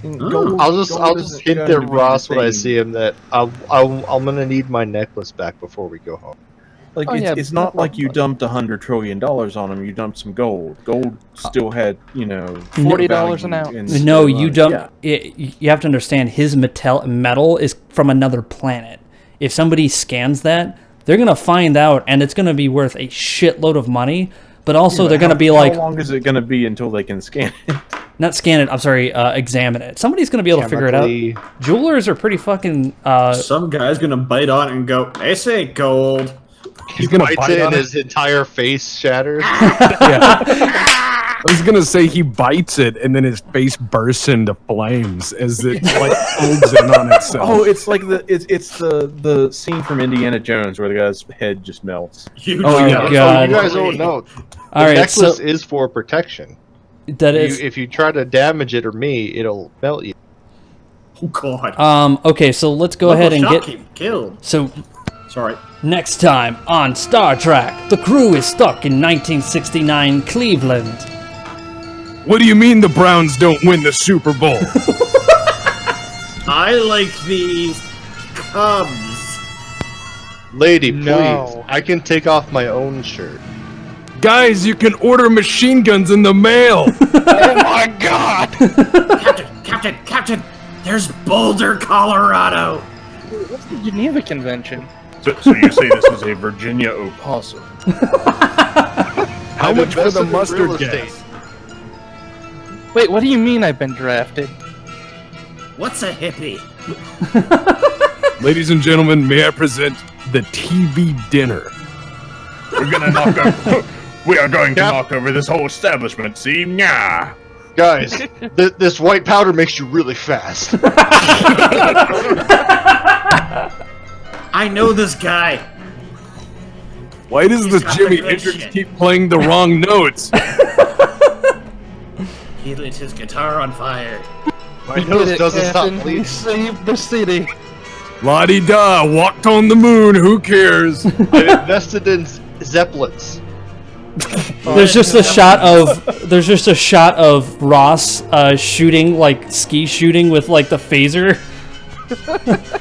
I'll just hint at Ross when I see him that I'm gonna need my necklace back before we go home. Like Oh, yeah, it's not like you dumped $100 trillion on him. You dumped some gold. Gold still had $40 an value ounce. and No, still, you don't. yeah. You have to understand his metal is from another planet. If somebody scans that, they're gonna find out, and it's gonna be worth a shitload of money. But also, they're gonna be like, how long is it gonna be until they can scan it? not scan it. I'm sorry, examine it. Somebody's gonna be able to figure it Chemically- out. Jewelers are pretty fucking. Some guy's gonna bite on it and go, "This ain't gold." He's gonna Bites bite it on and it. his entire face shatters. I was gonna say he bites it, and then his face bursts into flames as it like folds in on itself. Oh, it's like it's the scene from Indiana Jones where the guy's head just melts. You Oh, do my not God. You know guys me. don't know. The All right, necklace so is for protection. that is. If you try to damage it or me, it'll melt you. Oh God. Okay, so let's go Local ahead and get. shopkeep killed. So Sorry. next time on Star Trek, the crew is stuck in 1969 Cleveland. What do you mean the Browns don't win the Super Bowl? I like these Cubs. Lady, No. please. I can take off my own shirt. Guys, you can order machine guns in the mail. Oh my god! Captain! There's Boulder, Colorado. What's the Geneva Convention? So you say this is a Virginia opossum? How I've much for the invested in real mustard estate. gas? Wait, what do you mean I've been drafted? What's a hippie? Ladies and gentlemen, may I present the TV dinner? We're gonna knock over. We are going to knock over this whole establishment. See, nah. Guys, this white powder makes you really fast. I know this guy. Why does the got Jimi the good Hendrix shit. keep playing the wrong notes? He lit his guitar on fire. My nose doesn't stop We bleeding. saved the city. La-di-da, walked on the moon, who cares? I invested in Zeppelins. There's just a shot of Ross shooting, like ski shooting with like the phaser.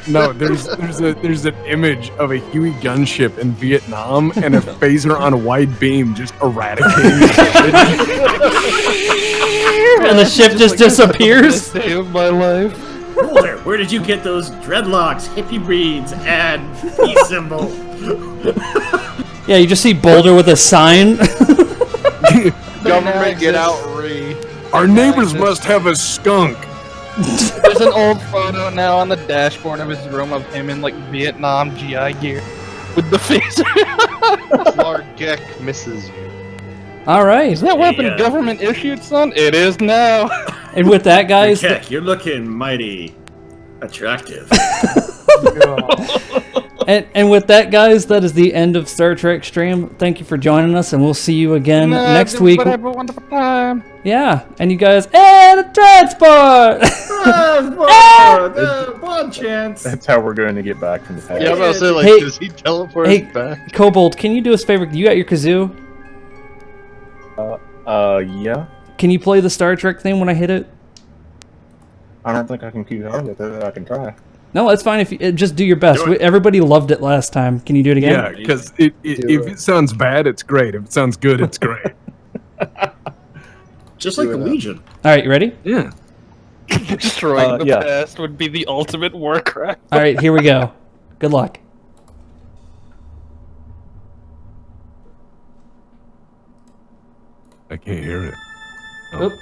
No, there's an image of a Huey gunship in Vietnam and a phaser on a wide beam just eradicating And the ship just disappears. Day of my life. Boulder, where did you get those dreadlocks, hippie breeds, and peace symbol? Yeah, you just see Boulder with a sign. Government, get out, Ree. Our neighbors must have a skunk. There's an old photo now on the dashboard of his room of him in like Vietnam GI gear with the face. Slar Gek misses you. All right. Is that weapon government issued, son? It is now. And with that, guys, Keck, you're looking mighty attractive. and with that, guys, that is the end of Star Trek Stream. Thank you for joining us, and we'll see you again next week. Have a wonderful time. Yeah, and you guys, and a transport. One chance. That's how we're going to get back from the past. Yeah, I was about to say, like, Hey- does he teleport hey, us back? Kobold, can you do us a favor? You got your kazoo? Yeah. Can you play the Star Trek theme when I hit it? I don't think I can keep on with it. I can try. No, that's fine. If you just do your best. Do it. Everybody loved it last time. Can you do it again? Yeah, because if it sounds bad, it's great. If it sounds good, it's great. Just like the Legion. All right, you ready? Yeah. Destroying the yeah. past would be the ultimate war crime. All right, here we go. Good luck. I can't hear it. Oop.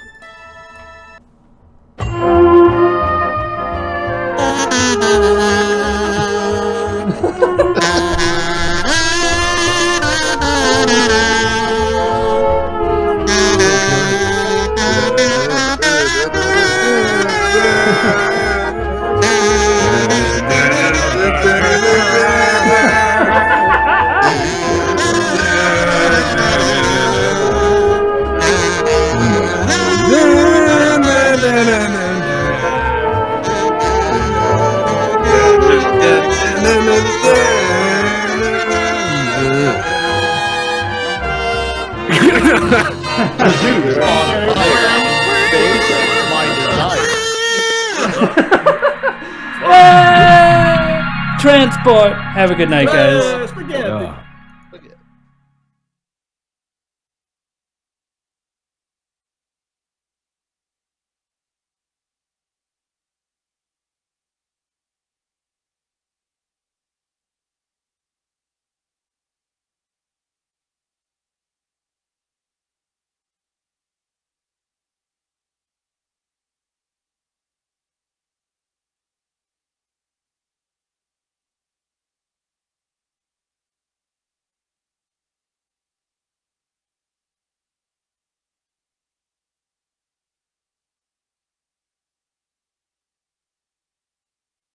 Transport. Have a good night, guys. Spaghetti. Yeah. Look at-